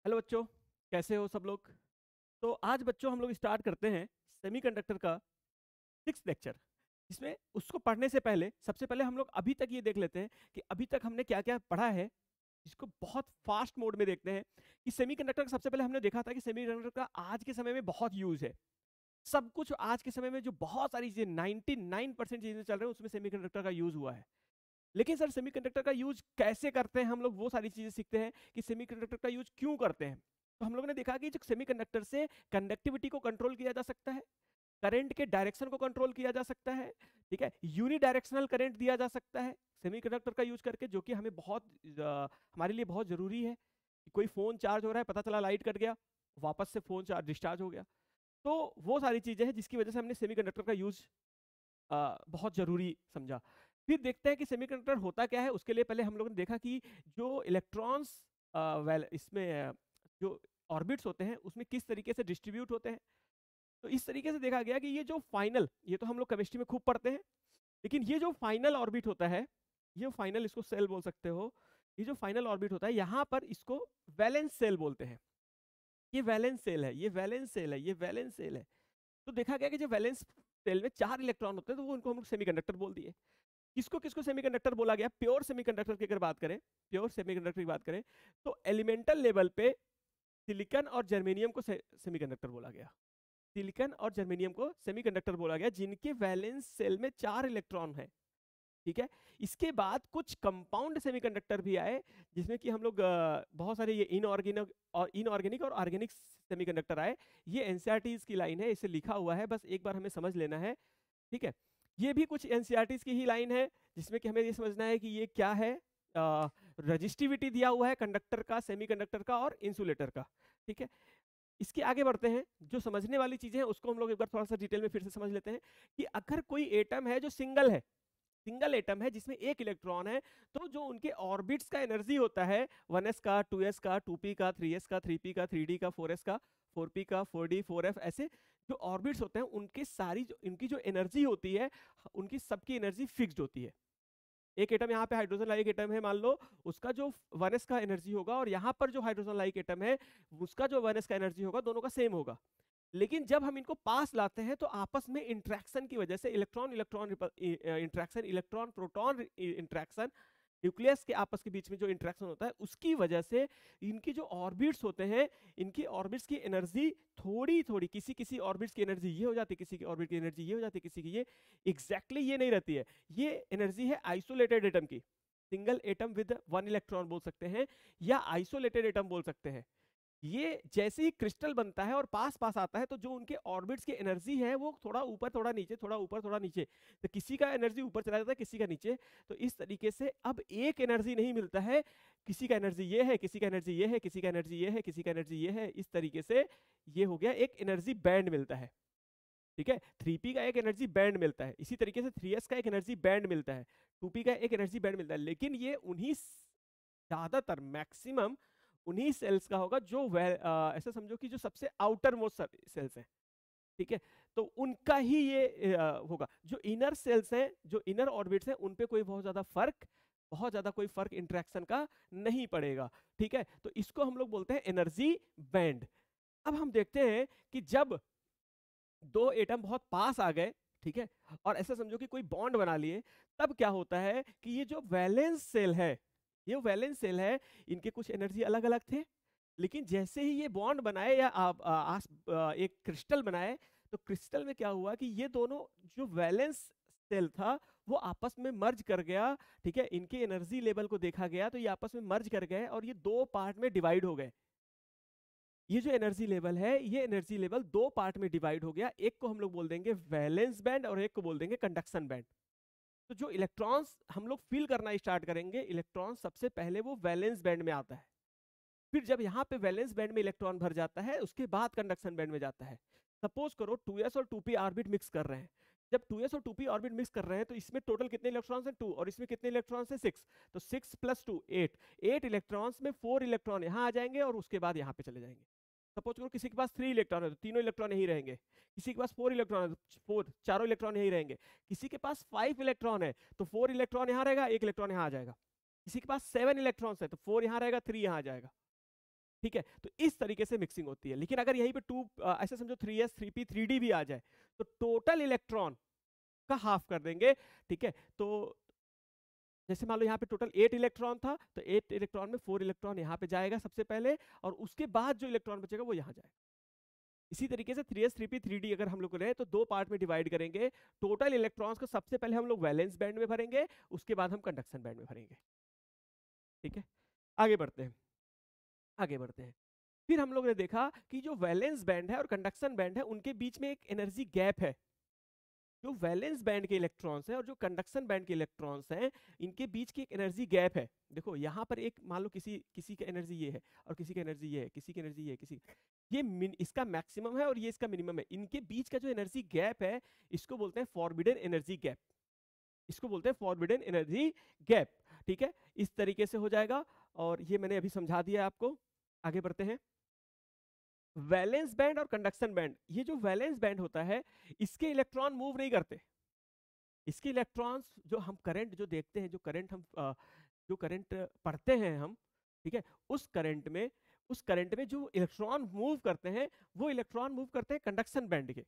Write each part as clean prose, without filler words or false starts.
Hello बच्चों, कैसे हो सब लोग। तो आज बच्चों हम लोग स्टार्ट करते हैं सेमीकंडक्टर का 6th लेक्चर। इसमें उसको पढ़ने से पहले सबसे पहले हम लोग अभी तक ये देख लेते हैं कि अभी तक हमने क्या क्या पढ़ा है। इसको बहुत फास्ट मोड में देखते हैं कि सेमीकंडक्टर का सबसे पहले हमने देखा था कि सेमीकंडक्टर का आज के समय में बहुत यूज है। सब कुछ आज के समय में जो बहुत सारी चीजें 99% चीजें चल रही है उसमें सेमीकंडक्टर का यूज हुआ है। लेकिन सर सेमीकंडक्टर का यूज कैसे करते हैं, हम लोग वो सारी चीजें सीखते हैं कि सेमीकंडक्टर का यूज क्यों करते हैं। तो हम लोगों ने देखा कि जो सेमीकंडक्टर से कंडक्टिविटी को कंट्रोल किया जा सकता है, करंट के डायरेक्शन को कंट्रोल किया जा सकता है, ठीक है, यूनी डायरेक्शनल करंट दिया जा सकता है सेमीकंडक्टर का यूज करके, जो कि हमें बहुत हमारे लिए बहुत जरूरी है। कोई फोन चार्ज हो रहा है, पता चला लाइट कट गया, वापस से फोन चार्ज डिस्चार्ज हो गया। तो वो सारी चीजें हैं जिसकी वजह से हमने सेमीकंडक्टर का यूज बहुत जरूरी समझा। फिर देखते हैं कि सेमीकंडक्टर होता क्या है। उसके लिए पहले हम लोगों ने देखा कि जो इलेक्ट्रॉन्स इसमें जो ऑर्बिट्स होते हैं उसमें किस तरीके से डिस्ट्रीब्यूट होते हैं। तो इस तरीके से देखा गया कि ये जो फाइनल, ये तो हम लोग केमिस्ट्री में खूब पढ़ते हैं, लेकिन ये जो फाइनल ऑर्बिट होता है, ये फाइनल, इसको सेल बोल सकते हो, ये जो फाइनल ऑर्बिट होता है यहाँ पर इसको वैलेंस सेल बोलते हैं। ये वैलेंस सेल है, ये वैलेंस सेल है, ये वैलेंस सेल है। तो देखा गया कि जो वैलेंस सेल में 4 इलेक्ट्रॉन होते हैं तो वो उनको हम लोग सेमीकंडक्टर बोल दिए। किसको किसको सेमीकंडक्टर बोला गया, प्योर सेमीकंडक्टर की अगर बात करें, प्योर सेमीकंडक्टर की बात करें तो एलिमेंटल लेवल पे सिलिकॉन और जर्मेनियम को सेमीकंडक्टर बोला गया। सिलिकॉन और जर्मेनियम को सेमीकंडक्टर बोला गया जिनके वैलेंस सेल में 4 इलेक्ट्रॉन है, ठीक है। इसके बाद कुछ कंपाउंड सेमीकंडक्टर भी आए जिसमें कि हम लोग बहुत सारे ये इनऑर्गेनिक और ऑर्गेनिक सेमीकंडक्टर आए। ये एनसीईआरटीज की लाइन है, इसे लिखा हुआ है, बस एक बार हमें समझ लेना है, ठीक है। ये भी कुछ एनसीईआरटीज की ही लाइन है जिसमें कि हमें ये समझना है कि ये क्या है। रजिस्टिविटी दिया हुआ है कंडक्टर का, सेमीकंडक्टर का और इंसुलेटर का, ठीक है। इसके आगे बढ़ते हैं, जो समझने वाली चीजें हैं उसको हम लोग एक बार थोड़ा सा डिटेल में फिर से समझ लेते हैं कि अगर कोई एटम है जो सिंगल है, सिंगल एटम है जिसमें एक इलेक्ट्रॉन है, तो जो उनके ऑर्बिट्स का एनर्जी होता है 1s का, 2s का, 2p का, 3s का, 3p का, 3d का, 4s का, 4p का, 4d, 4f, ऐसे जो ऑर्बिट्स होते हैं उनके सारी जो इनकी जो एनर्जी होती है, उनकी सबकी एनर्जी फिक्स्ड होती है। एक एटम यहाँ पे हाइड्रोजन लाइक एटम है मान लो, उसका जो 1s का एनर्जी होगा और यहाँ पर जो हाइड्रोजन लाइक एटम है उसका जो 1s का एनर्जी होगा, दोनों का सेम होगा। लेकिन जब हम इनको पास लाते हैं तो आपस में इंट्रैक्शन की वजह से, electron electron interaction, electron proton interaction, nucleus के आपस के बीच में जो इंट्रैक्शन होता है उसकी वजह से इनकी जो ऑर्बिट्स होते हैं, इनकी ऑर्बिट्स की एनर्जी थोड़ी थोड़ी, किसी किसी ऑर्बिट्स की एनर्जी ये हो जाती है, किसी की ऑर्बिट की एनर्जी ये हो जाती है, किसी की ये, एग्जैक्टली ये नहीं रहती है। ये एनर्जी है आइसोलेटेड एटम की, सिंगल एटम विद 1 इलेक्ट्रॉन बोल सकते हैं या आइसोलेटेड एटम बोल सकते हैं। ये जैसे ही क्रिस्टल बनता है और पास पास आता है तो जो उनके ऑर्बिट्स की एनर्जी है वो थोड़ा ऊपर थोड़ा नीचे, थोड़ा ऊपर थोड़ा नीचे, तो किसी का एनर्जी ऊपर चला जाता है, किसी का नीचे। तो इस तरीके से अब एक एनर्जी नहीं मिलता है, किसी का एनर्जी ये है, किसी का एनर्जी ये है, किसी का एनर्जी ये है, किसी का एनर्जी ये है, इस तरीके से ये हो गया एक एनर्जी बैंड मिलता है, ठीक है। 3p का एक एनर्जी बैंड मिलता है, इसी तरीके से 3s का एक एनर्जी बैंड मिलता है, 2p का एक एनर्जी बैंड मिलता है। लेकिन ये उन्हीं ज्यादातर मैक्सिमम उन्हीं सेल्स का होगा जो ऐसा समझो कि जो सबसे आउटर मोस्ट सेल्स हैं, ठीक है। तो उनका ही ये होगा। जो इनर सेल्स हैं, जो इनर ऑर्बिट्स हैं, उन पे कोई बहुत ज्यादा फर्क, बहुत ज्यादा कोई फर्क इंटरेक्शन का नहीं पड़ेगा, ठीक है। तो इसको हम लोग बोलते हैं एनर्जी बैंड। अब हम देखते हैं कि जब दो एटम बहुत पास आ गए, ठीक है, और ऐसा समझो कि कोई बॉन्ड बना लिए, तब क्या होता है कि ये जो वैलेंस सेल है, ये वैलेंस सेल है, इनके कुछ एनर्जी अलग अलग थे, लेकिन जैसे ही ये बॉन्ड बनाए या एक क्रिस्टल बनाए, तो क्रिस्टल में क्या हुआ कि ये दोनों जो वैलेंस सेल था वो आपस में मर्ज कर गया, ठीक है। इनके एनर्जी लेवल को देखा गया तो ये आपस में मर्ज कर गए और ये दो पार्ट में डिवाइड हो गए। ये जो एनर्जी लेवल है, ये एनर्जी लेवल दो पार्ट में डिवाइड हो गया, एक को हम लोग बोल देंगे वैलेंस बैंड और एक को बोल देंगे कंडक्शन बैंड। तो जो इलेक्ट्रॉन्स हम लोग फील करना स्टार्ट करेंगे, इलेक्ट्रॉन सबसे पहले वो वैलेंस बैंड में आता है, फिर जब यहाँ पे वैलेंस बैंड में इलेक्ट्रॉन भर जाता है उसके बाद कंडक्शन बैंड में जाता है। सपोज करो 2s और 2p ऑर्बिट मिक्स कर रहे हैं, जब 2s और 2p ऑर्बिट मिक्स कर रहे हैं तो इसमें टोटल कितने इलेक्ट्रॉन्स हैं 2, और इसमें कितने इलेक्ट्रॉन्स हैं 6, तो 6 + 2 8, 8 इलेक्ट्रॉन्स में 4 इलेक्ट्रॉन यहाँ आ जाएंगे और उसके बाद यहाँ पे चले जाएंगे। सपोज करो किसी के पास 3 इलेक्ट्रॉन है तो तीनों इलेक्ट्रॉन यहीं रहेंगे, किसी के पास 4 इलेक्ट्रॉन है तो 4 चारों इलेक्ट्रॉन यहीं रहेंगे, किसी के पास 5 इलेक्ट्रॉन है तो 4 इलेक्ट्रॉन यहाँ रहेगा, 1 इलेक्ट्रॉन यहाँ आ जाएगा, किसी के पास 7 इलेक्ट्रॉन्स है तो 4 यहाँ रहेगा, 3 यहाँ आ जाएगा, ठीक है, तो इस तरीके से मिक्सिंग होती है। लेकिन अगर यहीं पे ऐसे समझो 3s 3p 3d भी आ जाए तो टोटल इलेक्ट्रॉन का हाफ कर देंगे। ठीक है, तो जैसे मान लो यहाँ पे टोटल 8 इलेक्ट्रॉन था, तो 8 इलेक्ट्रॉन में 4 इलेक्ट्रॉन यहाँ पे जाएगा सबसे पहले, और उसके बाद जो इलेक्ट्रॉन बचेगा वो यहाँ जाएगा। इसी तरीके से 3s 3p 3d अगर हम लोग रहे तो दो पार्ट में डिवाइड करेंगे। टोटल इलेक्ट्रॉन्स को सबसे पहले हम लोग वैलेंस बैंड में भरेंगे, उसके बाद हम कंडक्शन बैंड में भरेंगे। ठीक है, आगे बढ़ते हैं, आगे बढ़ते हैं। फिर हम लोग ने देखा कि जो वैलेंस बैंड है और कंडक्शन बैंड है उनके बीच में एक एनर्जी गैप है। जो वैलेंस बैंड के इलेक्ट्रॉन्स हैं और जो कंडक्शन बैंड के इलेक्ट्रॉन्स हैं, इनके बीच की एक एनर्जी गैप है। देखो यहाँ पर एक मान लो किसी की एनर्जी ये है और किसी की एनर्जी ये है, किसी की एनर्जी ये है, किसी ये इसका मैक्सिमम है और ये इसका मिनिमम है। इनके बीच का जो एनर्जी गैप है इसको बोलते हैं फॉरबिडन एनर्जी गैप, इसको बोलते हैं फॉरबिडन एनर्जी गैप। ठीक है, इस तरीके से हो जाएगा, और ये मैंने अभी समझा दिया आपको। आगे बढ़ते हैं। वैलेंस बैंड और कंडक्शन बैंड, ये जो वैलेंस बैंड होता है इसके इलेक्ट्रॉन मूव नहीं करते। इसके इलेक्ट्रॉन्स जो हम करंट जो देखते हैं, जो करंट पढ़ते हैं हम, ठीक है, उस करंट में जो इलेक्ट्रॉन मूव करते हैं वो इलेक्ट्रॉन मूव करते हैं कंडक्शन बैंड के,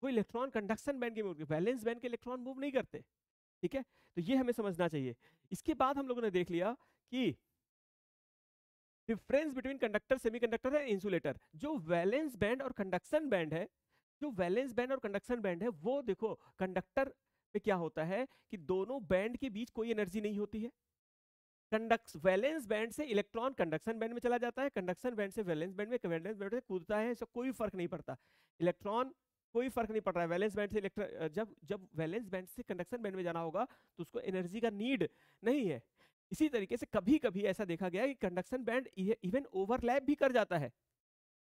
वो इलेक्ट्रॉन कंडक्शन बैंड के मूव करते, वैलेंस बैंड के इलेक्ट्रॉन मूव नहीं करते। ठीक है, तो ये हमें समझना चाहिए। इसके बाद हम लोगों ने देख लिया कि difference between conductor, semiconductor and insulator. जो वैलेंस बैंड और कंडक्शन बैंड है, जो वैलेंस बैंड और कंडक्शन बैंड है वो देखो कंडक्टर पे क्या होता है कि दोनों बैंड के बीच कोई एनर्जी नहीं होती है। वैलेंस बैंड से इलेक्ट्रॉन कंडक्शन बैंड में चला जाता है, कंडक्शन बैंड से वैलेंस बैंड में, वैलेंस बैंड से कूदता है, इससे कोई फर्क नहीं पड़ता। इलेक्ट्रॉन कोई फर्क नहीं पड़ रहा है वैलेंस बैंड से इलेक्ट्रॉन, जब वैलेंस बैंड से कंडक्शन बैंड में जाना होगा तो उसको एनर्जी का नीड नहीं है। इसी तरीके से कभी कभी ऐसा देखा गया कि कंडक्शन बैंड इवन ओवरलैप भी कर जाता है,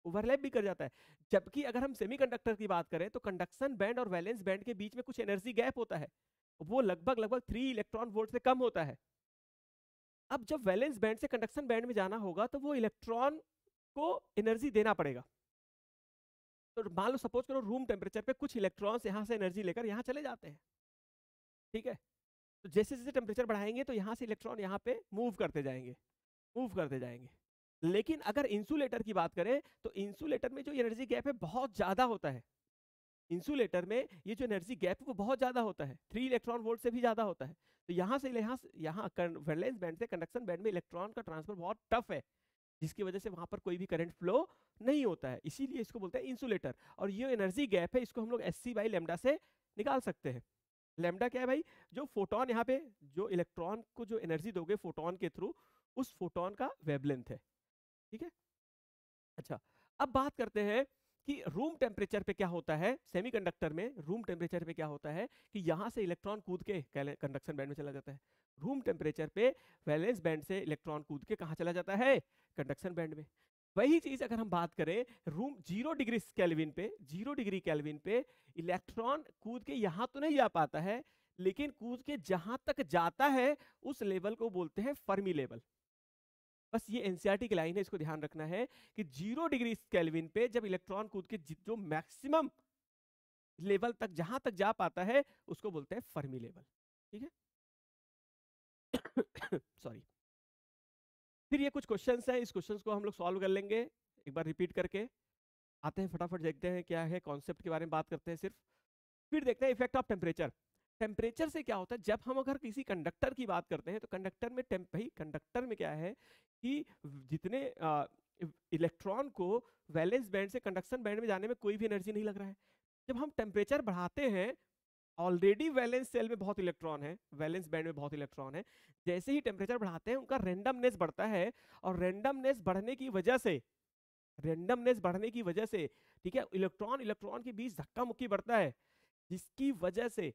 ओवरलैप भी कर जाता है। जबकि अगर हम सेमीकंडक्टर की बात करें तो कंडक्शन बैंड और वैलेंस बैंड के बीच में कुछ एनर्जी गैप होता है, वो लगभग 3 इलेक्ट्रॉन वोल्ट से कम होता है। अब जब वैलेंस बैंड से कंडक्शन बैंड में जाना होगा तो वो इलेक्ट्रॉन को एनर्जी देना पड़ेगा। तो मान लो सपोज करो रूम टेम्परेचर पे कुछ इलेक्ट्रॉन्स यहाँ से एनर्जी लेकर यहाँ चले जाते हैं। ठीक है, तो जैसे जैसे टेम्परेचर बढ़ाएंगे तो यहाँ से इलेक्ट्रॉन यहाँ पे मूव करते जाएंगे, मूव करते जाएंगे। लेकिन अगर इंसुलेटर की बात करें तो इंसुलेटर में जो एनर्जी गैप है बहुत ज्यादा होता है। इंसुलेटर में ये जो एनर्जी गैप है वो बहुत ज्यादा होता है, 3 इलेक्ट्रॉन वोल्ट से भी ज्यादा होता है। तो यहाँ वैलेंस बैंड से कंडक्शन बैंड में इलेक्ट्रॉन का ट्रांसफर बहुत टफ है, जिसकी वजह से वहां पर कोई भी करंट फ्लो नहीं होता है, इसीलिए इसको बोलते हैं इंसुलेटर। और ये एनर्जी गैप है इसको हम लोग SC/λ से निकाल सकते हैं। लैम्डा क्या है भाई, जो फोटोन यहाँ पे जो इलेक्ट्रॉन को जो एनर्जी दोगे फोटोन के थ्रू, उस फोटोन का वेवलेंथ है। ठीक है, अच्छा अब बात करते हैं कि रूम टेम्परेचर पे क्या होता है। सेमीकंडक्टर में रूम टेम्परेचर पे क्या होता है कि यहाँ से इलेक्ट्रॉन कूद के कंडक्शन बैंड में चला जाता है। रूम टेम्परेचर पे वैलेंस बैंड से इलेक्ट्रॉन कूद के कहाँ चला जाता है, कंडक्शन बैंड में। वही चीज अगर हम बात करें रूम 0 डिग्री केल्विन पे, 0 डिग्री केल्विन पे इलेक्ट्रॉन कूद के यहाँ तो नहीं जा पाता है, लेकिन कूद के जहां तक जाता है उस लेवल को बोलते हैं फर्मी लेवल। बस ये एनसीईआरटी की लाइन है, इसको ध्यान रखना है कि 0 डिग्री केल्विन पे जब इलेक्ट्रॉन कूद के जो मैक्सिमम लेवल तक जहां तक जा पाता है उसको बोलते हैं फर्मी लेवल। ठीक है सॉरी। फिर ये कुछ क्वेश्चंस हैं, इस क्वेश्चंस को हम लोग सॉल्व कर लेंगे एक बार रिपीट करके। आते हैं फटाफट देखते हैं क्या है, कॉन्सेप्ट के बारे में बात करते हैं सिर्फ, फिर देखते हैं इफेक्ट ऑफ टेम्परेचर। टेम्परेचर से क्या होता है, जब हम अगर किसी कंडक्टर की बात करते हैं तो कंडक्टर में कंडक्टर में क्या है कि जितने इलेक्ट्रॉन को वैलेंस बैंड से कंडक्शन बैंड में जाने में कोई भी एनर्जी नहीं लग रहा है। जब हम टेम्परेचर बढ़ाते हैं, ऑलरेडी वैलेंस सेल में बहुत इलेक्ट्रॉन है, वैलेंस बैंड में बहुत इलेक्ट्रॉन है, जैसे ही टेम्परेचर बढ़ाते हैं उनका रेंडमनेस बढ़ता है, और रेंडमनेस बढ़ने की वजह से, ठीक है, इलेक्ट्रॉन के बीच धक्का मुक्की बढ़ता है, जिसकी वजह से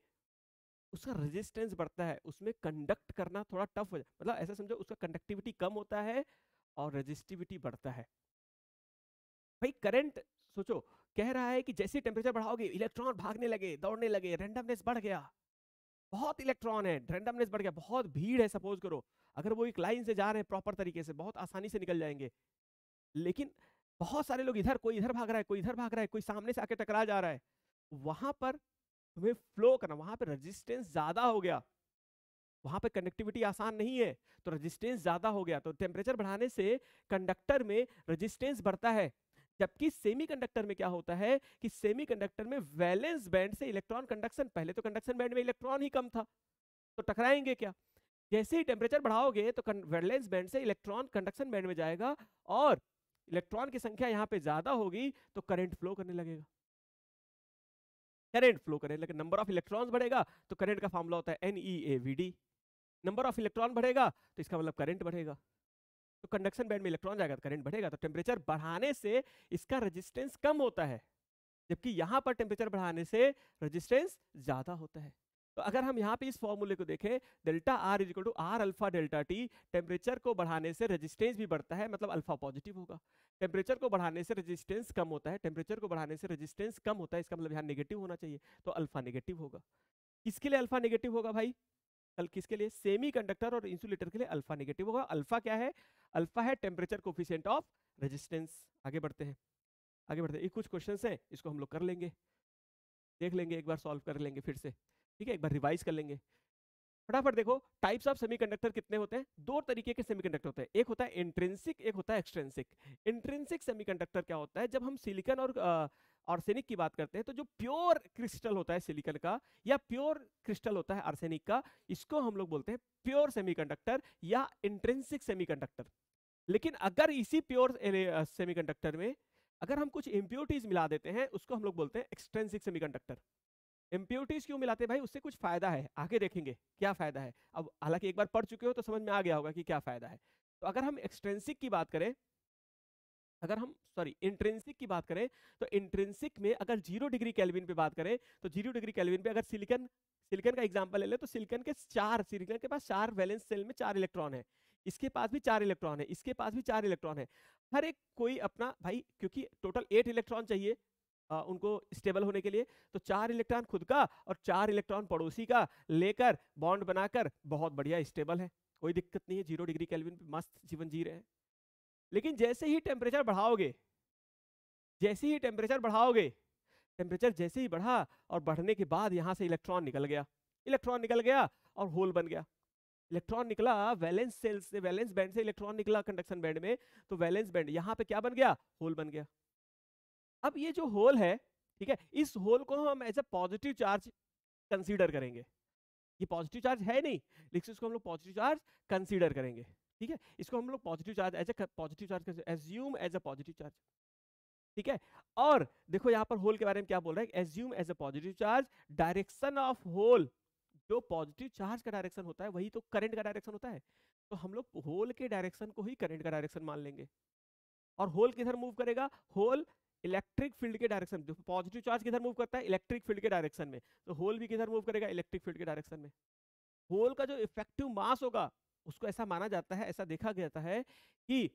उसका रेजिस्टेंस बढ़ता है, उसमें कंडक्ट करना थोड़ा टफ हो जाता है। मतलब ऐसा समझो उसका कंडक्टिविटी कम होता है और रेजिस्टिविटी बढ़ता है। भाई करंट सोचो कह रहा है कि जैसे टेम्परेचर बढ़ाओगे इलेक्ट्रॉन भागने लगे, दौड़ने लगे, रेंडमनेस बढ़ गया, बहुत इलेक्ट्रॉन है, रेंडमनेस बढ़ गया, बहुत भीड़ है, सपोज करो अगर वो एक लाइन से जा रहे हैं प्रॉपर तरीके से बहुत आसानी से निकल जाएंगे, लेकिन बहुत सारे लोग इधर, कोई इधर भाग रहा है, कोई इधर भाग रहा है, कोई सामने से आके टकरा जा रहा है, वहां पर तुम्हें फ्लो करना, वहां पर रेजिस्टेंस ज्यादा हो गया, वहां पे कंडक्टिविटी आसान नहीं है, तो रेजिस्टेंस ज्यादा हो गया, तो टेम्परेचर बढ़ाने से कंडक्टर में रेजिस्टेंस बढ़ता है। जबकि सेमीकंडक्टर में क्या होता है कि सेमीकंडक्टर में वैलेंस बैंड से इलेक्ट्रॉन कंडक्शन, पहले तो कंडक्शन बैंड में इलेक्ट्रॉन ही कम था, तो टकराएंगे क्या? जैसे ही टेम्परेचर बढ़ाओगे तो वैलेंस बैंड से इलेक्ट्रॉन कंडक्शन बैंड में जाएगा, और इलेक्ट्रॉन की संख्या यहाँ पे ज्यादा होगी तो करंट फ्लो करने लगेगा, करंट फ्लो करने लगेगा। नंबर ऑफ इलेक्ट्रॉन्स बढ़ेगा तो करंट का फॉर्मूला होता है NeAVD। नंबर ऑफ इलेक्ट्रॉन बढ़ेगा तो इसका मतलब करंट बढ़ेगा, तो कंडक्शन बैंड में इलेक्ट्रॉन जाएगा तो करंट बढ़ेगा। तो टेम्परेचर बढ़ाने से इसका रेजिस्टेंस कम होता है, जबकि यहां पर टेम्परेचर बढ़ाने से रेजिस्टेंस ज्यादा होता है। तो अगर हम यहाँ पे इस फॉर्मूले को देखें, delta R is equal to R alpha delta T, temperature को बढ़ाने से रेजिस्टेंस भी बढ़ता है, मतलब अल्फा पॉजिटिव होगा। टेम्परेचर को बढ़ाने से रेजिस्टेंस कम होता है, टेम्परेचर को बढ़ाने से रेजिस्टेंस कम होता है, इसका मतलब यहाँ नेगेटिव होना चाहिए, तो अल्फा नेगेटिव होगा। किसके लिए अल्फा नेगेटिव होगा भाई? कल किसके लिए? सेमी कंडक्टर और इंसुलेटर के लिए अल्फा नेगेटिव होगा। अल्फा क्या है? अल्फा है टेम्परेचर कोफिशिएंट ऑफ रेजिस्टेंस। आगे बढ़ते हैं, आगे बढ़ते हैं। ये कुछ क्वेश्चंस हैं, इसको हम लोग कर लेंगे, देख लेंगे, एक बार सॉल्व कर लेंगे फिर से, ठीक है, एक बार रिवाइज कर लेंगे। फटाफट देखो, टाइप्स ऑफ सेमीकंडक्टर कितने होते हैं? दो तरीके के सेमीकंडक्टर होते हैं, एक होता है इंट्रिंसिक, एक होता है एक्सट्रिंसिक। इंट्रिंसिक सेमीकंडक्टर क्या होता है? जब हम सिलिकॉन और आर्सेनिक की बात करते हैं, तो जो प्योर क्रिस्टल होता है सिलिकॉन का या प्योर क्रिस्टल होता है आर्सेनिक का, इसको हम लोग बोलते हैं प्योर सेमीकंडक्टर या इंट्रिंसिक सेमीकंडक्टर। लेकिन अगर इसी प्योर सेमीकंडक्टर में अगर हम कुछ इम्प्योरिटीज मिला देते हैं, उसको हम लोग बोलते हैं एक्सट्रिंसिक सेमीकंडक्टर। इम्प्योरिटीज क्यों मिलाते हैं भाई? उससे कुछ फायदा है, आगे देखेंगे क्या फायदा है। अब हालांकि एक बार पढ़ चुके हो तो समझ में आ गया होगा कि क्या फायदा है। तो अगर हम एक्सट्रिंसिक की बात करें, अगर हम इंट्रिंसिक की बात करें, तो इंट्रिंसिक में अगर 0 डिग्री केल्विन पे बात करें, तो 0 डिग्री केल्विन पे अगर सिलिकॉन सिलिकॉन का एग्जांपल ले ले, तो सिलिकॉन के पास 4 वैलेंस सेल में 4 इलेक्ट्रॉन है, इसके पास भी 4 इलेक्ट्रॉन है, इसके पास भी 4 इलेक्ट्रॉन है। हर एक कोई अपना भाई, क्योंकि टोटल 8 इलेक्ट्रॉन चाहिए उनको स्टेबल होने के लिए, तो 4 इलेक्ट्रॉन खुद का और 4 इलेक्ट्रॉन पड़ोसी का लेकर बॉन्ड बनाकर बहुत बढ़िया स्टेबल है, कोई दिक्कत नहीं है, 0 डिग्री केल्विन पे मस्त जीवन जी रहे हैं। लेकिन जैसे ही टेम्परेचर बढ़ाओगे, जैसे ही टेम्परेचर बढ़ाओगे, टेम्परेचर जैसे ही बढ़ा और बढ़ने के बाद यहां से इलेक्ट्रॉन निकल गया, इलेक्ट्रॉन निकल गया और होल बन गया। इलेक्ट्रॉन निकला वैलेंस सेल से, वैलेंस बैंड से इलेक्ट्रॉन निकला कंडक्शन बैंड में, तो वैलेंस बैंड यहां पे क्या बन गया? होल बन गया। अब ये जो होल है, ठीक है, इस होल को हम as a positive charge consider करेंगे। ये पॉजिटिव चार्ज है नहीं, लेकिन इसको हम लोग पॉजिटिव चार्ज कंसीडर करेंगे, ठीक है, इसको हम लोग positive charge as a positive charge assume as a positive charge, ठीक है। और देखो यहाँ पर होल के बारे में क्या बोल रहा है, assume as a positive charge, direction of hole, जो पॉजिटिव चार्ज का डायरेक्शन होता है वही तो करंट का डायरेक्शन होता है, तो हम लोग होल के डायरेक्शन को ही करंट का डायरेक्शन मान लेंगे। और होल किधर मूव करेगा? होल इलेक्ट्रिक फील्ड के डायरेक्शन, पॉजिटिव चार्ज किधर मूव करता है? इलेक्ट्रिक फील्ड के डायरेक्शन में, तो होल भी किधर मूव करेगा? इलेक्ट्रिक फील्ड के डायरेक्शन में। होल का जो इफेक्टिव मास होगा, उसको ऐसा माना जाता है, ऐसा देखा जाता है कि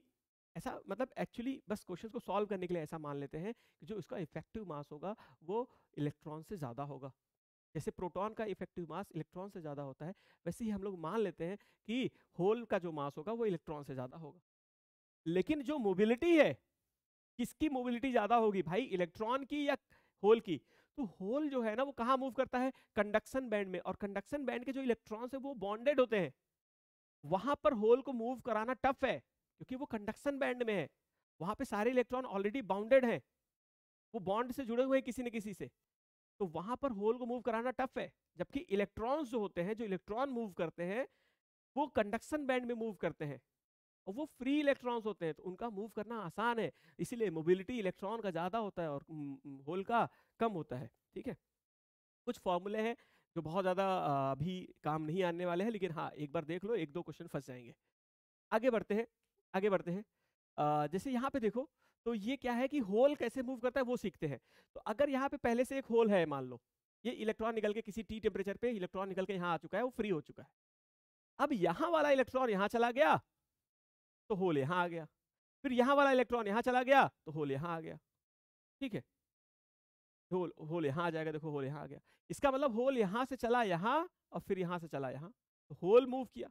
ऐसा, मतलब एक्चुअली बस क्वेश्चन को सॉल्व करने के लिए ऐसा मान लेते हैं कि जो इसका इफेक्टिव मास होगा वो इलेक्ट्रॉन से ज्यादा होगा। जैसे प्रोटॉन का इफेक्टिव मास इलेक्ट्रॉन से ज्यादा होता है, वैसे ही हम लोग मान लेते हैं कि होल का जो मास होगा वो इलेक्ट्रॉन से ज्यादा होगा। लेकिन जो मोबिलिटी है, किसकी मोबिलिटी ज्यादा होगी भाई, इलेक्ट्रॉन की या होल की? तो होल जो है ना वो कहाँ मूव करता है? कंडक्शन बैंड में, और कंडक्शन बैंड के जो इलेक्ट्रॉन्स है वो बॉन्डेड होते हैं, वहां पर होल को मूव कराना टफ है, क्योंकि वो कंडक्शन बैंड में है, वहां पे सारे इलेक्ट्रॉन ऑलरेडी बाउंडेड हैं, वो बॉन्ड से जुड़े हुए हैं किसी न किसी से, तो वहां पर होल को मूव कराना टफ है। जबकि इलेक्ट्रॉन्स जो होते हैं, जो इलेक्ट्रॉन मूव करते हैं, वो कंडक्शन बैंड में मूव करते हैं, और वो फ्री इलेक्ट्रॉन्स होते हैं, तो उनका मूव करना आसान है, इसीलिए मोबिलिटी इलेक्ट्रॉन का ज्यादा होता है और होल का कम होता है, ठीक है। कुछ फॉर्मूले हैं जो बहुत ज्यादा अभी काम नहीं आने वाले हैं, लेकिन हाँ एक बार देख लो, एक दो क्वेश्चन फंस जाएंगे। आगे बढ़ते हैं, आगे बढ़ते हैं। जैसे यहाँ पे देखो, तो ये क्या है कि होल कैसे मूव करता है वो सीखते हैं। तो अगर यहाँ पे पहले से एक होल है, मान लो ये इलेक्ट्रॉन निकल के किसी टी टेम्परेचर पे इलेक्ट्रॉन निकल के यहाँ आ चुका है, वो फ्री हो चुका है। अब यहाँ वाला इलेक्ट्रॉन यहाँ चला गया तो होल यहाँ आ गया, फिर यहाँ वाला इलेक्ट्रॉन यहाँ चला गया तो होल यहाँ आ गया, ठीक है, होल होल यहाँ आ जाएगा, देखो होल यहाँ आ गया, इसका मतलब होल यहाँ से चला यहाँ और फिर यहाँ से चला यहाँ, तो होल मूव किया,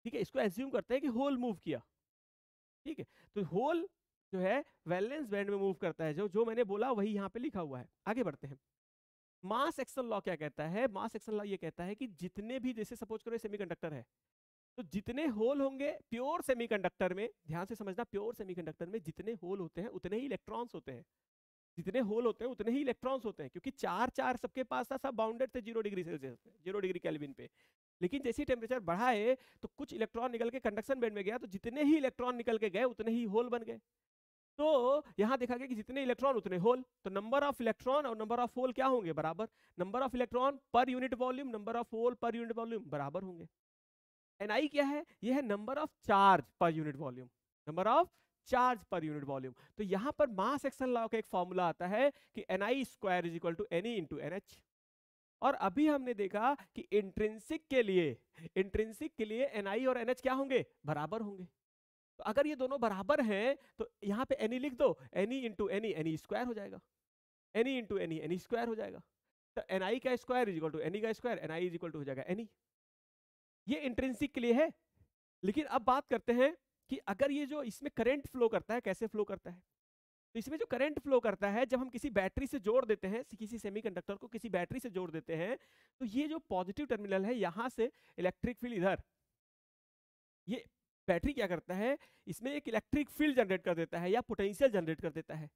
ठीक है, इसको एज्यूम करते हैं कि होल मूव किया, ठीक है। तो होल जो है वैलेंस बैंड में मूव करता है, जो जो मैंने बोला वही यहाँ पे लिखा हुआ है। आगे बढ़ते हैं, मास एक्शन लॉ क्या कहता है? मास एक्शन लॉ ये कहता है कि जितने भी, जैसे सपोज करो सेमीकंडक्टर है, तो जितने होल होंगे प्योर सेमीकंडक्टर में, ध्यान से समझना, प्योर सेमीकंडक्टर में जितने होल होते हैं उतने ही इलेक्ट्रॉन्स होते हैं। जितने होल होते हैं उतने ही इलेक्ट्रॉन्स होते हैं, क्योंकि चार चार सबके पास था, सब बाउंडेड थे 0 डिग्री सेल्सियस पे, 0 डिग्री केल्विन पे। लेकिन जैसे ही टेम्परेचर बढ़ा है तो कुछ इलेक्ट्रॉन निकल के कंडक्शन बैंड में गया, तो जितने ही इलेक्ट्रॉन निकल के गए उतने ही होल बन गए। तो यहां देखा गया कि जितने इलेक्ट्रॉन उतने होल, तो नंबर ऑफ इलेक्ट्रॉन और नंबर ऑफ होल क्या होंगे? बराबर। Number of electron per unit volume, number of hole per unit volume बराबर होंगे। Ni क्या है? ये है number of charge per unit volume, number of charge per unit volume. तो यहां पर मास एक्शन लॉ का एक फॉर्मूला आता है कि Ni square is equal to Ne into NH। और अभी हमने देखा कि इंट्रिंसिक के लिए Ni और NH क्या होंगे? बराबर होंगे। तो अगर ये दोनों बराबर हैं तो यहाँ पे Ne लिख दो, Ne इंटू Ne स्क्वायर हो जाएगा, Ne इंटू Ne स्क्वायर हो जाएगा। तो Ni का square is equal to Ne का square, Ni is equal to हो जाएगा Ne। ये इंट्रिंसिक के लिए है। लेकिन अब बात करते हैं कि अगर ये जो इसमें करंट फ्लो करता है, कैसे फ्लो करता है? तो इसमें जो करंट फ्लो करता है, जब हम किसी बैटरी से जोड़ देते हैं, किसी सेमीकंडक्टर को किसी बैटरी से जोड़ देते हैं, तो ये जो पॉजिटिव टर्मिनल है, यहां से इलेक्ट्रिक फील्ड इधर, ये बैटरी क्या करता है, इसमें एक इलेक्ट्रिक फील्ड जनरेट कर देता है या पोटेंशियल जनरेट कर देता है।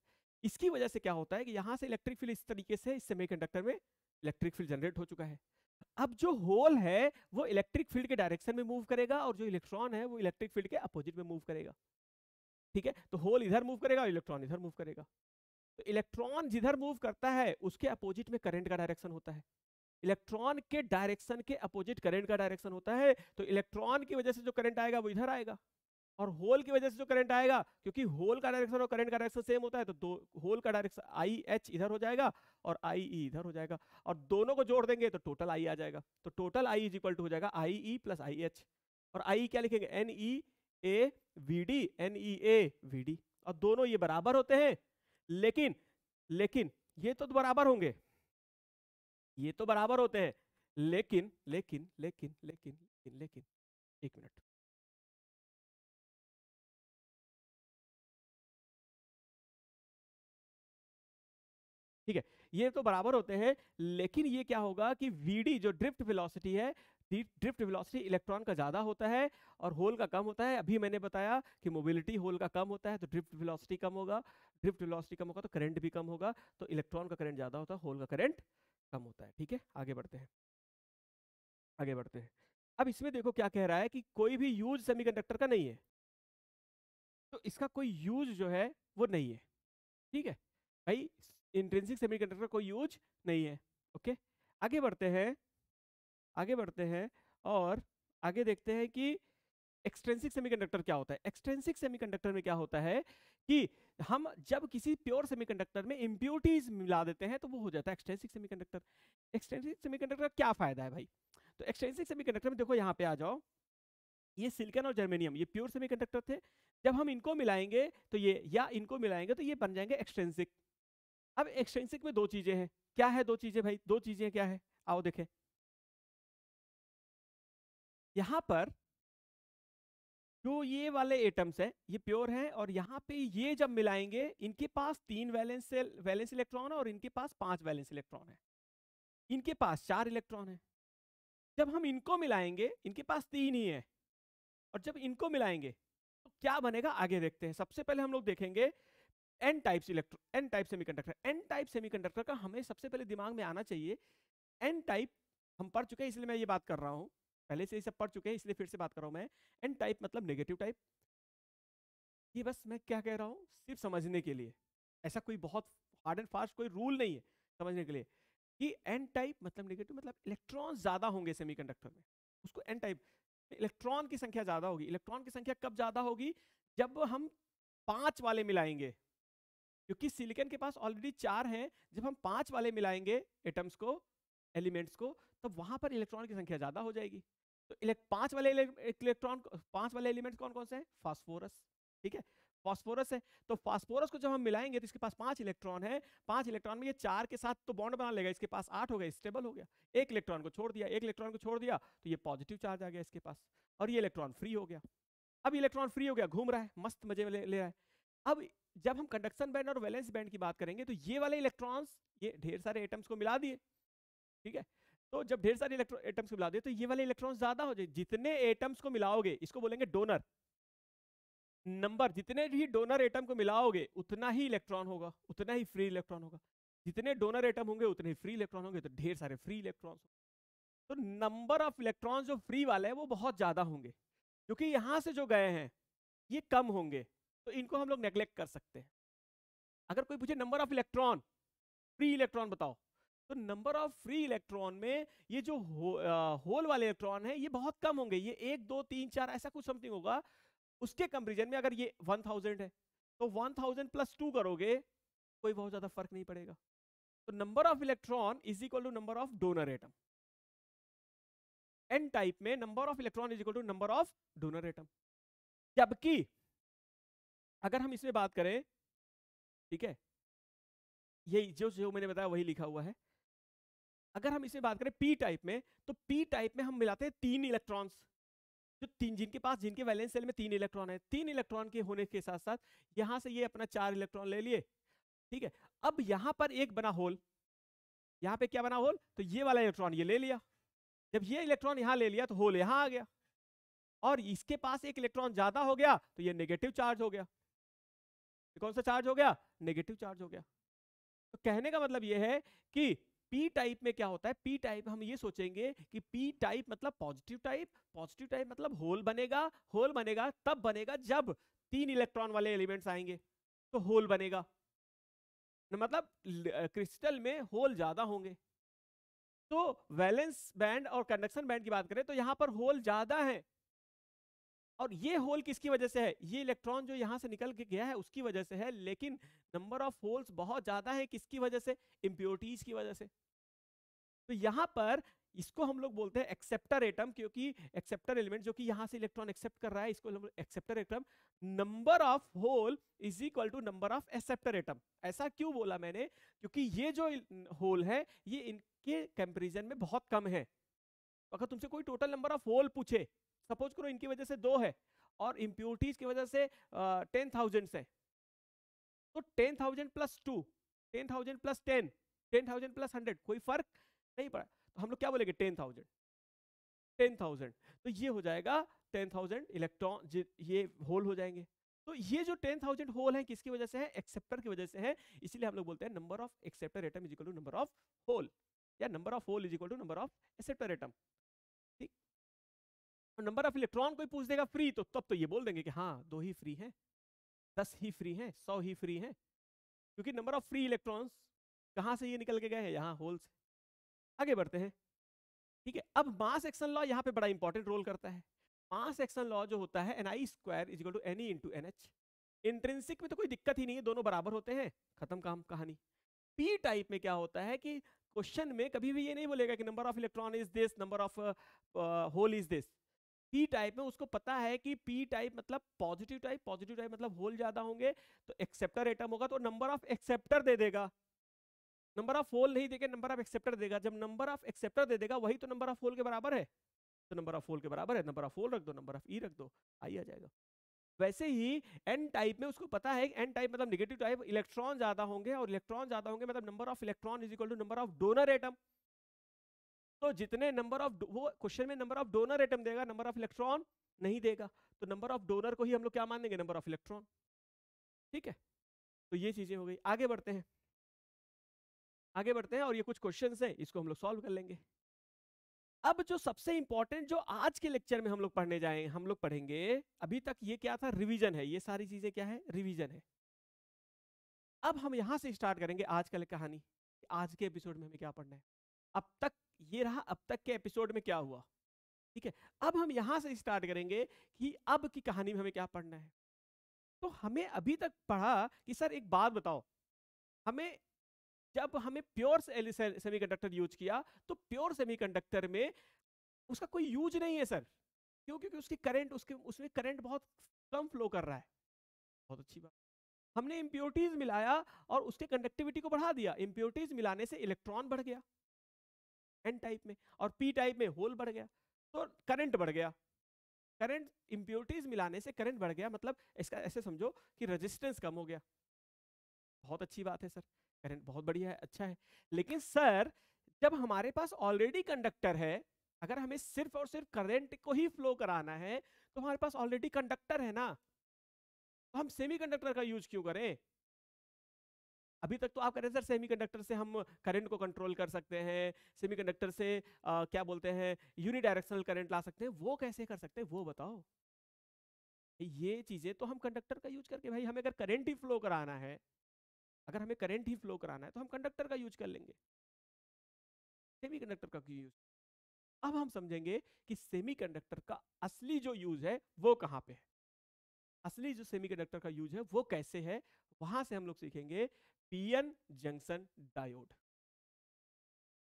इसकी वजह से क्या होता है कि यहां से इलेक्ट्रिक फील्ड इस तरीके से इस सेमीकंडक्टर में इलेक्ट्रिक फील्ड जनरेट हो चुका है। अब जो होल है वो इलेक्ट्रिक फील्ड के डायरेक्शन में मूव करेगा, और जो इलेक्ट्रॉन है वो इलेक्ट्रिक फील्ड के अपोजिट में मूव करेगा। ठीक है, तो होल इधर मूव करेगा और इलेक्ट्रॉन इधर मूव करेगा। तो इलेक्ट्रॉन जिधर मूव करता है उसके अपोजिट में करंट का डायरेक्शन होता है, इलेक्ट्रॉन के डायरेक्शन के अपोजिट करंट का डायरेक्शन होता है। तो इलेक्ट्रॉन की वजह से जो करंट आएगा वो इधर आएगा, और होल की वजह से जो करंट आएगा, क्योंकि होल का डायरेक्शन और करंट का डायरेक्शन सेम होता है, तो दो होल का डायरेक्शन IH इधर हो जाएगा और IE इधर हो जाएगा, और दोनों को जोड़ देंगे तो टोटल I आ जाएगा। तो total I is equal to हो जाएगा IE प्लस IH। और I क्या लिखेंगे? NEA VD, NEA VD। और दोनों ये बराबर होते हैं, लेकिन लेकिन ये तो बराबर होंगे, ये तो बराबर होते हैं, लेकिन लेकिन लेकिन लेकिन लेकिन लेकिन एक मिनट, ठीक है, ये तो बराबर होते हैं, लेकिन ये क्या होगा कि Vd जो ड्रिफ्ट वेलोसिटी है, ड्रिफ्ट वेलोसिटी इलेक्ट्रॉन का ज्यादा होता है और होल का कम होता है। अभी मैंने बताया कि मोबिलिटी होल का कम होता है तो ड्रिफ्ट वेलोसिटी कम होगा, ड्रिफ्ट वेलोसिटी कम होगा तो करंट भी कम होगा, तो इलेक्ट्रॉन का करंट ज्यादा होता है, होल का करंट कम होता है। ठीक है, आगे बढ़ते हैं, आगे बढ़ते हैं। अब इसमें देखो क्या कह रहा है कि कोई भी यूज सेमीकंडक्टर का नहीं है, तो इसका कोई यूज जो है वो नहीं है। ठीक है भाई, इंट्रिंसिक सेमीकंडक्टर कोई यूज नहीं है। ओके, आगे बढ़ते हैं, आगे बढ़ते हैं और आगे देखते हैं कि एक्सट्रिंसिक सेमीकंडक्टर क्या होता है। एक्सट्रिंसिक सेमीकंडक्टर में क्या होता है कि हम जब किसी प्योर सेमीकंडक्टर में इंप्योरिटीज मिला देते हैं तो वो हो जाता है एक्सट्रिंसिक सेमीकंडक्टर। एक्सट्रिंसिक सेमीकंडक्टर का क्या फायदा है भाई? तो एक्सट्रिंसिक सेमीकंडक्टर में देखो, यहाँ पे आ जाओ, ये सिलिकॉन और जर्मेनियम ये प्योर सेमीकंडक्टर थे, जब हम इनको मिलाएंगे तो ये, या इनको मिलाएंगे तो ये बन जाएंगे एक्सट्रिंसिक। अब एक्सट्रिंसिक में दो चीजें हैं, क्या है दो चीजें भाई? दो चीजें क्या है, आओ देखें। यहां पर जो ये वाले एटम्स हैं ये प्योर हैं, और यहाँ पे ये जब मिलाएंगे, इनके पास 3 वैलेंस इलेक्ट्रॉन है और इनके पास 5 वैलेंस इलेक्ट्रॉन है, इनके पास 4 इलेक्ट्रॉन है। जब हम इनको मिलाएंगे, इनके पास 3 ही है, और जब इनको मिलाएंगे तो क्या बनेगा आगे देखते हैं। सबसे पहले हम लोग देखेंगे N types electron, N type semiconductor. N type semiconductor का हमें सबसे पहले दिमाग में आना चाहिए, एन टाइप हम पढ़ चुके हैं इसलिए मैं ये बात कर रहा हूं, पहले से ये सब पढ़ चुके हैं इसलिए फिर से बात कर रहा हूं मैं। एन टाइप मतलब नेगेटिव टाइप। ये बस मैं क्या कह रहा हूं सिर्फ समझने के लिए, ऐसा कोई बहुत हार्ड एंड फास्ट कोई रूल नहीं है समझने के लिए, कि एन टाइप मतलब नेगेटिव, मतलब इलेक्ट्रॉन ज्यादा होंगे सेमीकंडक्टर में, उसको एन टाइप, इलेक्ट्रॉन की संख्या ज्यादा होगी। इलेक्ट्रॉन की संख्या कब ज्यादा होगी? जब हम 5 वाले मिलाएंगे, क्योंकि सिलिकॉन के पास ऑलरेडी 4 हैं, जब हम 5 वाले मिलाएंगे एटम्स को, एलिमेंट्स को, तब वहां पर इलेक्ट्रॉन की संख्या ज्यादा हो जाएगी। तो 5 वाले इलेक्ट्रॉन, 5 वाले एलिमेंट्स कौन कौन से हैं? फास्फोरस। ठीक है, फास्फोरस है, तो फास्फोरस को जब हम मिलाएंगे तो इसके पास 5 इलेक्ट्रॉन है, 5 इलेक्ट्रॉन में ये 4 के साथ तो बॉन्ड बना लेगा, इसके पास 8 हो गया, स्टेबल हो गया। एक इलेक्ट्रॉन को छोड़ दिया, एक इलेक्ट्रॉन को छोड़ दिया तो ये पॉजिटिव चार्ज आ गया इसके पास, और ये इलेक्ट्रॉन फ्री हो गया। अब इलेक्ट्रॉन फ्री हो गया, घूम रहा है, मस्त मजे ले रहा है। अब जब हम कंडक्शन बैंड और वैलेंस बैंड की बात करेंगे तो ये वाले इलेक्ट्रॉन्स, ये ढेर सारे एटम्स को मिला दिए, ठीक है। तो जब ढेर सारे एटम्स को मिला दे तो ये वाले इलेक्ट्रॉन ज्यादा हो जाए, जितने एटम्स को मिलाओगे इसको बोलेंगे डोनर नंबर, जितने भी डोनर एटम को मिलाओगे उतना ही इलेक्ट्रॉन होगा, उतना ही फ्री इलेक्ट्रॉन होगा। जितने डोनर एटम होंगे उतने ही फ्री इलेक्ट्रॉन होंगे, तो ढेर सारे फ्री इलेक्ट्रॉन्स। तो नंबर ऑफ इलेक्ट्रॉन जो फ्री वाले हैं वो बहुत ज्यादा होंगे, क्योंकि यहां से जो गए हैं ये कम होंगे, तो इनको हम लोग नेग्लेक्ट कर सकते हैं। अगर कोई पूछे number of electron, free electron बताओ, तो नंबर ऑफ फ्री इलेक्ट्रॉन में ये जो होल वाले इलेक्ट्रॉन है ये बहुत कम होंगे, ये 1 2 3 4 ऐसा कुछ समथिंग होगा। उसके कंपेरिजन में अगर ये 1000 है तो 1000 प्लस 2 करोगे कोई बहुत ज्यादा फर्क नहीं पड़ेगा। तो number of electron is equal to number of donor atom. N type में number of electron is equal to number of donor atom. जबकि अगर हम इसमें बात करें, ठीक है, यही जो मैंने बताया वही लिखा हुआ है। अगर हम इसमें बात करें पी टाइप में, तो पी टाइप में हम मिलाते हैं 3 इलेक्ट्रॉन्स, जो जिनके पास जिनके वैलेंस शेल में 3 इलेक्ट्रॉन है। 3 इलेक्ट्रॉन के होने के साथ साथ यहां से ये अपना 4 इलेक्ट्रॉन ले लिए, ठीक है। अब यहां पर एक बना होल, यहां पे क्या बना होल, तो ये वाला इलेक्ट्रॉन ये ले लिया। जब ये इलेक्ट्रॉन यहां ले लिया तो होल यहां आ गया, और इसके पास एक इलेक्ट्रॉन ज्यादा हो गया तो ये नेगेटिव चार्ज हो गया। कौन सा चार्ज हो गया, नेगेटिव चार्ज हो गया। तो कहने का मतलब ये है कि पी टाइप में क्या होता है, पी टाइप हम ये सोचेंगे कि पी टाइप मतलब पॉजिटिव टाइप, पॉजिटिव टाइप मतलब होल बनेगा। होल बनेगा तब बनेगा जब 3 इलेक्ट्रॉन वाले एलिमेंट्स आएंगे तो होल बनेगा, मतलब क्रिस्टल में होल ज्यादा होंगे। तो वैलेंस बैंड और कंडक्शन बैंड की बात करें तो यहां पर होल ज्यादा है, और ये होल किसकी वजह से है, ये इलेक्ट्रॉन जो यहां से निकल के गया है उसकी वजह से है। लेकिन नंबर ऑफ होल्स बहुत ज्यादा है किसकी वजह से, इंप्योरिटीज की वजह से। तो यहां पर इसको हम लोग बोलते हैं एक्सेप्टर एटम, क्योंकि एक्सेप्टर एलिमेंट जो कि यहां से इलेक्ट्रॉन एक्सेप्ट कर रहा है इसको acceptor atom. Number of hole is equal to number of acceptor atom. ऐसा क्यों बोला मैंने, क्योंकि ये जो होल है ये इनके कंपैरिजन में बहुत कम है। अगर तुमसे कोई टोटल नंबर ऑफ होल पूछे, सपोज करो इनकी वजह से 2 है और इंप्योरिटीज की वजह से 10,000 है, तो 10,000 प्लस 2, 10,000 प्लस 10, 10,000 प्लस 100, कोई फर्क नहीं पड़ा। तो हम लोग क्या बोलेंगे, 10,000 10,000, तो ये हो जाएगा 10,000 इलेक्ट्रॉन, ये होल हो जाएंगे। तो ये जो 10,000 होल है किसकी वजह से है, एक्सेप्टर की वजह से है। इसीलिए हम लोग बोलते हैं number of acceptor atom is equal to number of hole, या number of hole is equal to number of acceptor atom. ठीक। नंबर ऑफ इलेक्ट्रॉन कोई पूछ देगा फ्री, तो तब तो ये बोल देंगे कि हाँ 2 ही फ्री हैं, 10 ही फ्री हैं, 100 ही फ्री हैं, क्योंकि नंबर ऑफ फ्री इलेक्ट्रॉन्स कहां से ये निकल के गए हैं, यहाँ होल से। आगे बढ़ते हैं, ठीक है। अब मास एक्शन लॉ यहाँ पे बड़ा इंपॉर्टेंट रोल करता है। मास एक्शन लॉ जो होता है Ni square is equal to Ne into NH। Intrinsic में तो कोई दिक्कत ही नहीं है, दोनों बराबर होते हैं, खत्म काम कहानी। पी टाइप में क्या होता है कि क्वेश्चन में कभी भी ये नहीं बोलेगा कि number of electron is this, number of hole is this. P type में उसको पता है कि पी टाइप मतलब पॉजिटिव टाइप, पॉजिटिव टाइप मतलब होल ज्यादा होंगे, तो एक्सेप्टर एटम होगा तो नंबर ऑफ एक्सेप्टर दे देगा, नंबर ऑफ होल नहीं देगा, नंबर ऑफ एक्सेप्टर देगा। जब नंबर ऑफ एक्सेप्टर दे देगा वही तो नंबर ऑफ होल के बराबर है, तो नंबर ऑफ होल के बराबर है, नंबर ऑफ होल रख दो, नंबर ऑफ ई रख दो, आई आ जाएगा। वैसे ही एन टाइप में उसको पता है, एन टाइप मतलब नेगेटिव टाइप, इलेक्ट्रॉन ज्यादा होंगे, और इलेक्ट्रॉन ज्यादा होंगे मतलब number of electron is equal to number of donor atom. तो जितने नंबर ऑफ, वो क्वेश्चन में नंबर ऑफ डोनर एटम देगा, नंबर ऑफ इलेक्ट्रॉन नहीं देगा, तो नंबर ऑफ डोनर को ही हम लोग क्या मान देंगे, नंबर ऑफ इलेक्ट्रॉन। ठीक है, तो ये चीजें हो गई। आगे बढ़ते हैं, आगे बढ़ते हैं, और ये कुछ क्वेश्चंस हैं इसको हम लोग सॉल्व कर लेंगे। अब जो सबसे इंपॉर्टेंट जो आज के लेक्चर में हम लोग पढ़ने जाए, हम लोग पढ़ेंगे, अभी तक ये क्या था, रिवीजन है, ये सारी चीजें क्या है, रिवीजन है। अब हम यहां से स्टार्ट करेंगे आज कल कहानी, आज के एपिसोड में हमें क्या पढ़ना है। अब तक ये रहा, अब तक के एपिसोड में क्या हुआ, ठीक है। अब हम यहां से स्टार्ट करेंगे कि अब की कहानी में हमें क्या पढ़ना है। तो हमें अभी तक पढ़ा कि सर एक बात बताओ, हमें जब हमें प्योर सेमीकंडक्टर यूज किया तो प्योर सेमीकंडक्टर में उसका कोई यूज नहीं है सर, क्यों, क्योंकि उसकी करंट, उसमें करंट बहुत कम फ्लो कर रहा है। बहुत अच्छी बात, हमने इंप्योरिटीज मिलाया और उसके कंडक्टिविटी को बढ़ा दिया। इंप्योरिटीज मिलाने से इलेक्ट्रॉन बढ़ गया एन टाइप में, और पी टाइप में होल बढ़ गया, तो करंट बढ़ गया। करंट, इंप्योरिटीज मिलाने से करंट बढ़ गया, मतलब इसका ऐसे समझो कि रेजिस्टेंस कम हो गया। बहुत अच्छी बात है सर, करंट बहुत बढ़िया है, अच्छा है। लेकिन सर जब हमारे पास ऑलरेडी कंडक्टर है, अगर हमें सिर्फ और सिर्फ करंट को ही फ्लो कराना है तो हमारे पास ऑलरेडी कंडक्टर है ना, तो हम सेमीकंडक्टर का यूज क्यों करें? अभी तक तो आप कह रहे हैं सर सेमीकंडक्टर से हम करंट को कंट्रोल कर सकते हैं, सेमीकंडक्टर से क्या बोलते हैं यूनिडायरेक्शनल करंट ला सकते हैं, वो कैसे कर सकते हैं वो बताओ। ये चीजें तो हम कंडक्टर का यूज करके, भाई हमें अगर करंट ही फ्लो कराना है, अगर हमें करंट ही फ्लो कराना है तो हम कंडक्टर का यूज कर लेंगे, सेमीकंडक्टर का क्यों यूज? अब हम समझेंगे कि सेमीकंडक्टर का असली जो यूज है वो कहां पे है, असली जो सेमीकंडक्टर का यूज है वो कैसे है, वहां से हम लोग सीखेंगे PN junction diode.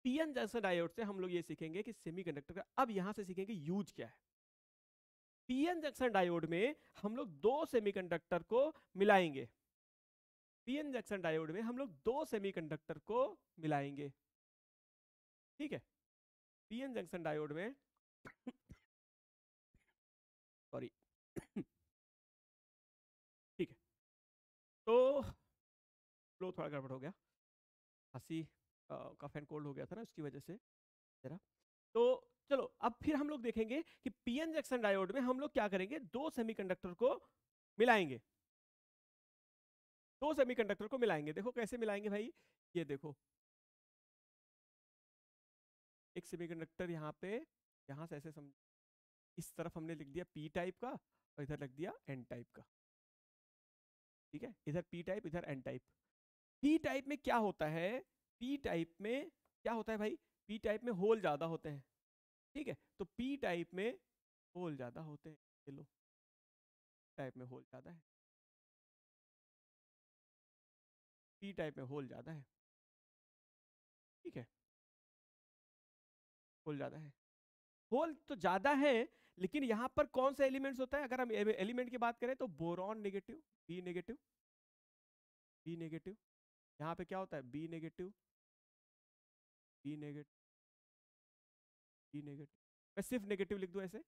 PN junction diode से हम लोग ये सीखेंगे कि सेमीकंडक्टर का, अब यहां से सीखेंगे यूज क्या है। पीएन जंक्शन डायोड में हम लोग दो सेमीकंडक्टर को मिलाएंगे, पीएन जंक्शन डायोड में हम लोग दो सेमीकंडक्टर को मिलाएंगे, ठीक है। पीएन जंक्शन डायोड में सॉरी ठीक है, तो फ्लो थोड़ा गड़बड़ हो गया, खांसी कफ एंड कोल्ड हो गया था ना, उसकी वजह से जरा। तो चलो अब फिर हम लोग देखेंगे कि पीएन जंक्शन डायोड में हम लोग क्या करेंगे, दो सेमीकंडक्टर को मिलाएंगे, दो सेमीकंडक्टर को मिलाएंगे। देखो कैसे मिलाएंगे भाई, ये देखो एक सेमीकंडक्टर यहाँ पे, यहाँ से ऐसे समझ, इस तरफ हमने लिख दिया पी टाइप का और इधर लिख दिया एन टाइप का, ठीक है, इधर पी टाइप इधर एन टाइप। पी टाइप में क्या होता है, पी टाइप में क्या होता है भाई, पी टाइप में होल ज्यादा होते हैं, ठीक है, तो पी टाइप में होल ज्यादा होते हैं, चलो टाइप में होल ज्यादा है, पी टाइप में होल ज्यादा है, ठीक है, होल ज्यादा है, होल तो ज्यादा है, लेकिन यहाँ पर कौन सा एलिमेंट्स होता है, अगर हम एलिमेंट की बात करें तो boron negative, B negative, B negative, यहाँ पे क्या होता है B negative, B negative, B negative, मैं सिर्फ नेगेटिव लिख दूं ऐसे,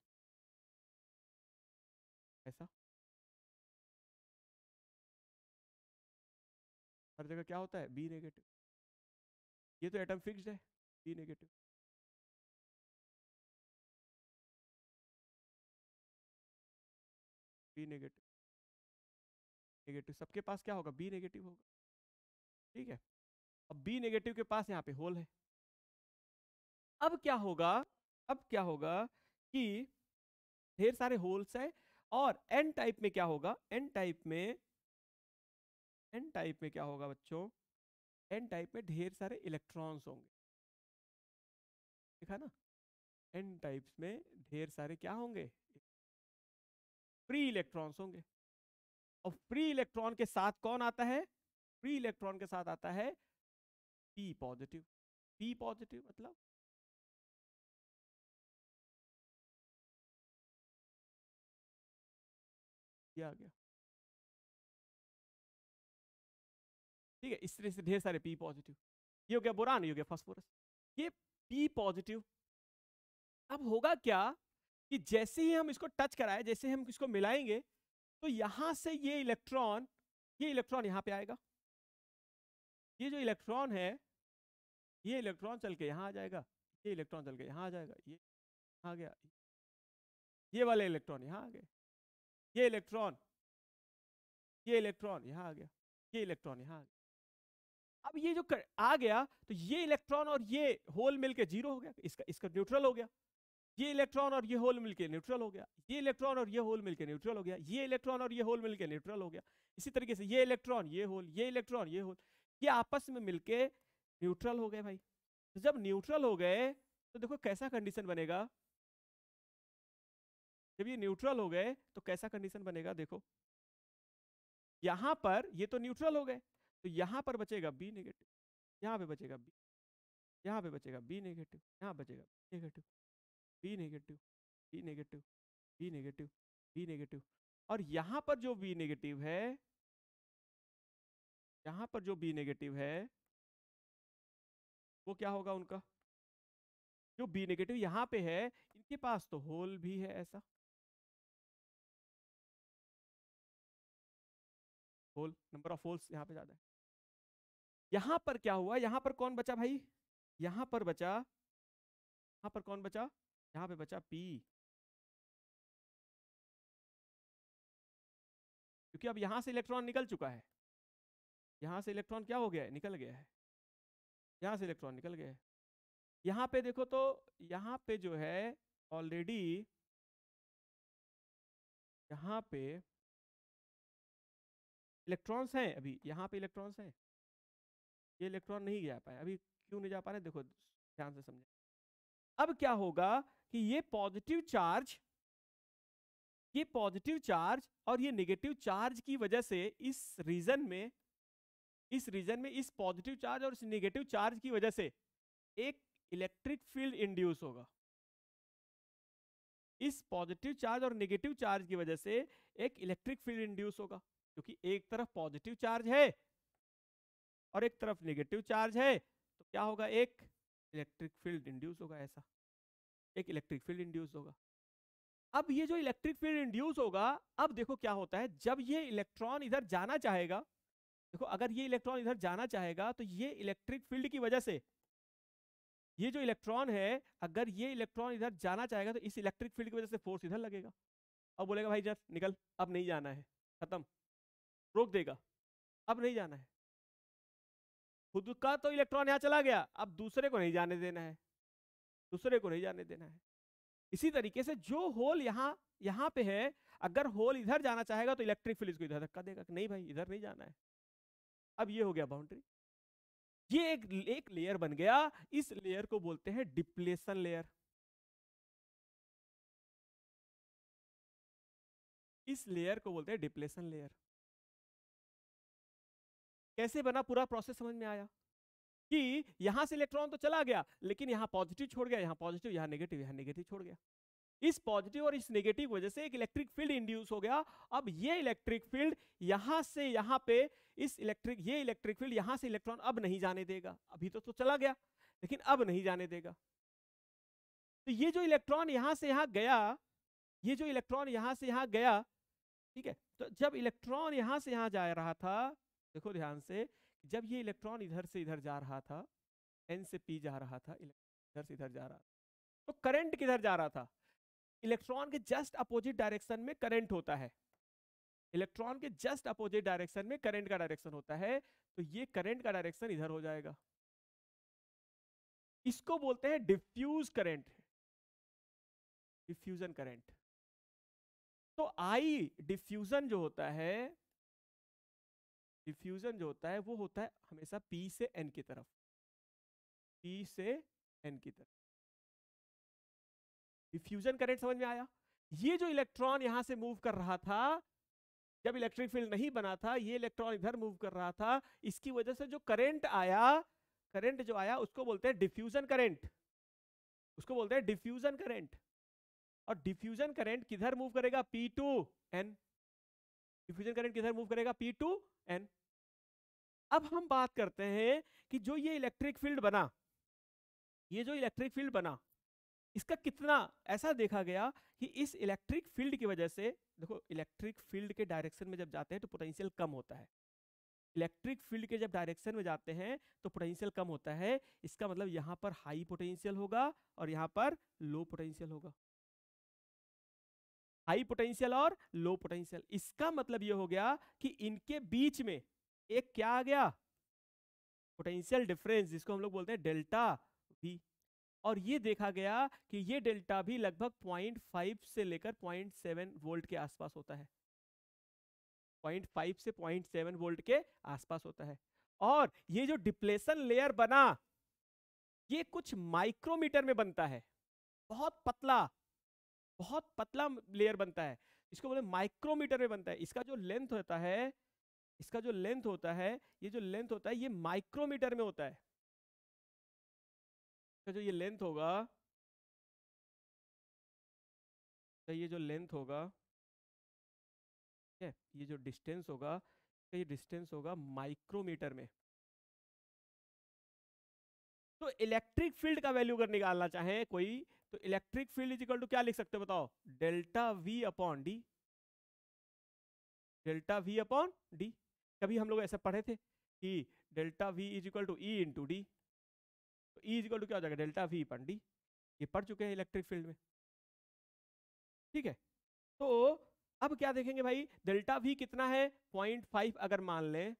ऐसा हर जगह क्या होता है बी नेगेटिव, ये तो एटम फिक्स्ड है, B negative, B negative, negative, सबके पास क्या होगा बी नेगेटिव होगा, ठीक है। अब बी नेगेटिव के पास यहाँ पे होल है, अब क्या होगा, अब क्या होगा कि ढेर सारे होल्स है, और एन टाइप में क्या होगा, एन टाइप में, एन टाइप में क्या होगा बच्चों, एन टाइप में ढेर सारे इलेक्ट्रॉन्स होंगे, देखा ना, एन टाइप्स में ढेर सारे क्या होंगे, फ्री इलेक्ट्रॉन्स होंगे, और फ्री इलेक्ट्रॉन के साथ कौन आता है, फ्री इलेक्ट्रॉन के साथ आता है पी पॉजिटिव, पी पॉजिटिव मतलब ये आ गया, ठीक है, इस तरह से ढेर सारे पी पॉजिटिव, ये हो गया बोरान, ये हो गया फास्फोरस, ये पी पॉजिटिव। अब होगा क्या कि जैसे ही हम इसको टच कराए, जैसे ही हम इसको मिलाएंगे, तो यहां से ये इलेक्ट्रॉन यहां पे आएगा, ये जो इलेक्ट्रॉन है, ये इलेक्ट्रॉन चल के यहां आ जाएगा, ये इलेक्ट्रॉन चल के यहां आ जाएगा, ये आ गया, ये वाले इलेक्ट्रॉन यहां आ गए, ये इलेक्ट्रॉन, ये इलेक्ट्रॉन यहां आ गया, ये इलेक्ट्रॉन यहां आ गया। अब ये जो आ गया, तो ये इलेक्ट्रॉन और ये होल मिलके जीरो हो गया, इसका इसका न्यूट्रल हो गया, ये इलेक्ट्रॉन और ये होल मिलके न्यूट्रल हो गया, ये इलेक्ट्रॉन और ये होल मिलके न्यूट्रल हो गया, ये इलेक्ट्रॉन और ये होल मिलके न्यूट्रल हो गया। इसी तरीके से ये इलेक्ट्रॉन ये होल, ये इलेक्ट्रॉन ये होल, ये आपस में मिलके न्यूट्रल हो गए भाई। तो जब न्यूट्रल हो गए तो देखो कैसा कंडीशन बनेगा, जब ये न्यूट्रल हो गए तो कैसा कंडीशन बनेगा, देखो यहां पर ये तो न्यूट्रल हो गए, तो यहां पर बचेगा बी नेगेटिव, यहां पे बचेगा बी, यहां पे बचेगा बी नेगेटिव, यहां बचेगा B negative, B negative, B negative, B negative, B negative, और यहां पर जो बी नेगेटिव है, यहां पर जो बी नेगेटिव है वो क्या होगा उनका, जो बी नेगेटिव यहां पे है, इनके पास तो होल भी है ऐसा, होल नंबर ऑफ होल्स यहां पे ज्यादा है। यहां पर क्या हुआ, यहां पर कौन बचा भाई, यहां पर बचा, यहां पर कौन बचा, यहां पे बचा P, क्योंकि अब यहां से इलेक्ट्रॉन निकल चुका है, यहां से इलेक्ट्रॉन क्या हो गया है, निकल गया है, यहां से इलेक्ट्रॉन निकल गया है। यहां पे देखो तो यहां पे जो है ऑलरेडी यहां पे इलेक्ट्रॉन्स हैं, अभी यहां पे इलेक्ट्रॉन्स हैं, ये इलेक्ट्रॉन नहीं जा पाए अभी, क्यों नहीं जा पा रहे, देखो ध्यान से समझे। अब क्या होगा कि ये पॉजिटिव चार्ज, ये पॉजिटिव चार्ज और ये नेगेटिव चार्ज की वजह से इस रीजन में, इस रीजन में इस पॉजिटिव चार्ज और इस नेगेटिव चार्ज की वजह से एक इलेक्ट्रिक फील्ड इंड्यूस होगा। इस पॉजिटिव चार्ज और नेगेटिव चार्ज की वजह से एक इलेक्ट्रिक फील्ड इंड्यूस होगा, क्योंकि एक तरफ पॉजिटिव चार्ज है और एक तरफ नेगेटिव चार्ज है, तो क्या होगा, एक इलेक्ट्रिक फील्ड इंड्यूस होगा, ऐसा एक इलेक्ट्रिक फील्ड इंड्यूस होगा। अब ये जो इलेक्ट्रिक फील्ड इंड्यूस होगा, अब देखो क्या होता है, जब ये इलेक्ट्रॉन इधर जाना चाहेगा, देखो अगर ये इलेक्ट्रॉन इधर जाना चाहेगा तो ये इलेक्ट्रिक फील्ड की वजह से, ये जो इलेक्ट्रॉन है, अगर ये इलेक्ट्रॉन इधर जाना चाहेगा तो इस इलेक्ट्रिक फील्ड की वजह से फोर्स इधर लगेगा, अब बोलेगा भाई जब निकल, अब नहीं जाना है, खत्म, रोक देगा, अब नहीं जाना है। खुद का तो इलेक्ट्रॉन यहां चला गया, अब दूसरे को नहीं जाने देना है, दूसरे को नहीं जाने देना है। इसी तरीके से जो होल यहां पे है, अगर होल इधर जाना चाहेगा तो इलेक्ट्रिक फील्ड इसको इधर धक्का देगा कि नहीं भाई इधर नहीं जाना है। अब ये हो गया बाउंड्री, ये एक लेयर बन गया, इस लेयर को बोलते हैं डिप्लेशन लेयर। इस लेयर को बोलते हैं डिप्लेशन लेयर। कैसे बना, पूरा प्रोसेस समझ में आया कि यहां से इलेक्ट्रॉन तो चला गया, लेकिन यहां पॉजिटिव छोड़ गया, यहां पॉजिटिव, यहां नेगेटिव, यहां नेगेटिव छोड़ गया। इस पॉजिटिव और इस नेगेटिव वजह से एक इलेक्ट्रिक फील्ड इंड्यूस हो गया। अब ये इलेक्ट्रिक फील्ड यहां से यहां पे, ये इलेक्ट्रिक फील्ड यहां से इलेक्ट्रॉन अब नहीं जाने देगा, अभी तो चला गया, लेकिन अब नहीं जाने देगा। तो ये जो इलेक्ट्रॉन यहां से यहां गया, ये जो इलेक्ट्रॉन यहां से यहां गया, ठीक है, तो जब इलेक्ट्रॉन यहां से यहां जा रहा था, देखो ध्यान से, जब ये इलेक्ट्रॉन इधर से इधर जा रहा था, एन से पी जा रहा था, इधर से इधर जा रहा था, तो करंट किधर जा रहा था, इलेक्ट्रॉन के जस्ट अपोजिट डायरेक्शन में करंट होता है, इलेक्ट्रॉन के जस्ट अपोजिट डायरेक्शन में करंट का डायरेक्शन होता है, तो ये करंट का डायरेक्शन इधर हो जाएगा। इसको बोलते हैं डिफ्यूज करंट, डिफ्यूजन करंट। तो आई डिफ्यूजन जो होता है, डिफ्यूजन जो होता है वो होता है हमेशा P से N की तरफ, P से N की तरफ। डिफ्यूजन करंट समझ में आया। ये जो इलेक्ट्रॉन यहां से मूव कर रहा था, जब इलेक्ट्रिक फील्ड नहीं बना था, ये इलेक्ट्रॉन इधर मूव कर रहा था, इसकी वजह से जो करंट आया, करंट जो आया उसको बोलते हैं डिफ्यूजन करंट, उसको बोलते हैं डिफ्यूजन करंट। और डिफ्यूजन करंट किधर मूव करेगा, P to N, diffusion current किधर मूव करेगा, P टू N। अब हम बात करते हैं कि जो ये इलेक्ट्रिक फील्ड बना, ये जो इलेक्ट्रिक फील्ड बना, इसका कितना, ऐसा देखा गया कि इस इलेक्ट्रिक फील्ड की वजह से, देखो इलेक्ट्रिक फील्ड के डायरेक्शन में जब जाते हैं तो पोटेंशियल कम होता है, इलेक्ट्रिक फील्ड के जब डायरेक्शन में जाते हैं तो पोटेंशियल कम होता है, इसका मतलब यहां पर हाई पोटेंशियल होगा और यहां पर लो पोटेंशियल होगा, हाई पोटेंशियल और लो पोटेंशियल। इसका मतलब यह हो गया कि इनके बीच में एक क्या आ गया, पोटेंशियल डिफरेंस, जिसको हम लोग बोलते हैं डेल्टा V। और ये देखा गया कि ये डेल्टा भी लगभग 0.5 से लेकर 0.7 वोल्ट के आसपास होता है, 0.5 से 0.7 वोल्ट के आसपास होता है। और ये जो डिप्लेशन लेयर बना, ये कुछ माइक्रोमीटर में बनता है, बहुत पतला, बहुत पतला लेयर बनता है, इसको बोले माइक्रोमीटर में बनता है। इसका जो लेंथ होता है, इसका जो लेंथ होता है, ये जो लेंथ होता है ये माइक्रोमीटर में होता है। तो जो ये लेंथ होगा, तो ये जो लेंथ होगा, है ये जो डिस्टेंस होगा, तो ये डिस्टेंस होगा माइक्रोमीटर में। तो इलेक्ट्रिक फील्ड का वैल्यू अगर निकालना चाहे कोई, तो electric field is equal to क्या लिख सकते हो बताओ, delta V upon D, delta V upon D. कभी हम लोग ऐसा पढ़े थे कि delta V is equal to E into D, तो E इक्वल टू क्या हो जाएगा, डेल्टा V अपन D, ये पढ़ चुके हैं इलेक्ट्रिक फील्ड में, ठीक है। तो अब क्या देखेंगे भाई, डेल्टा V कितना है 0.5 अगर मान लें,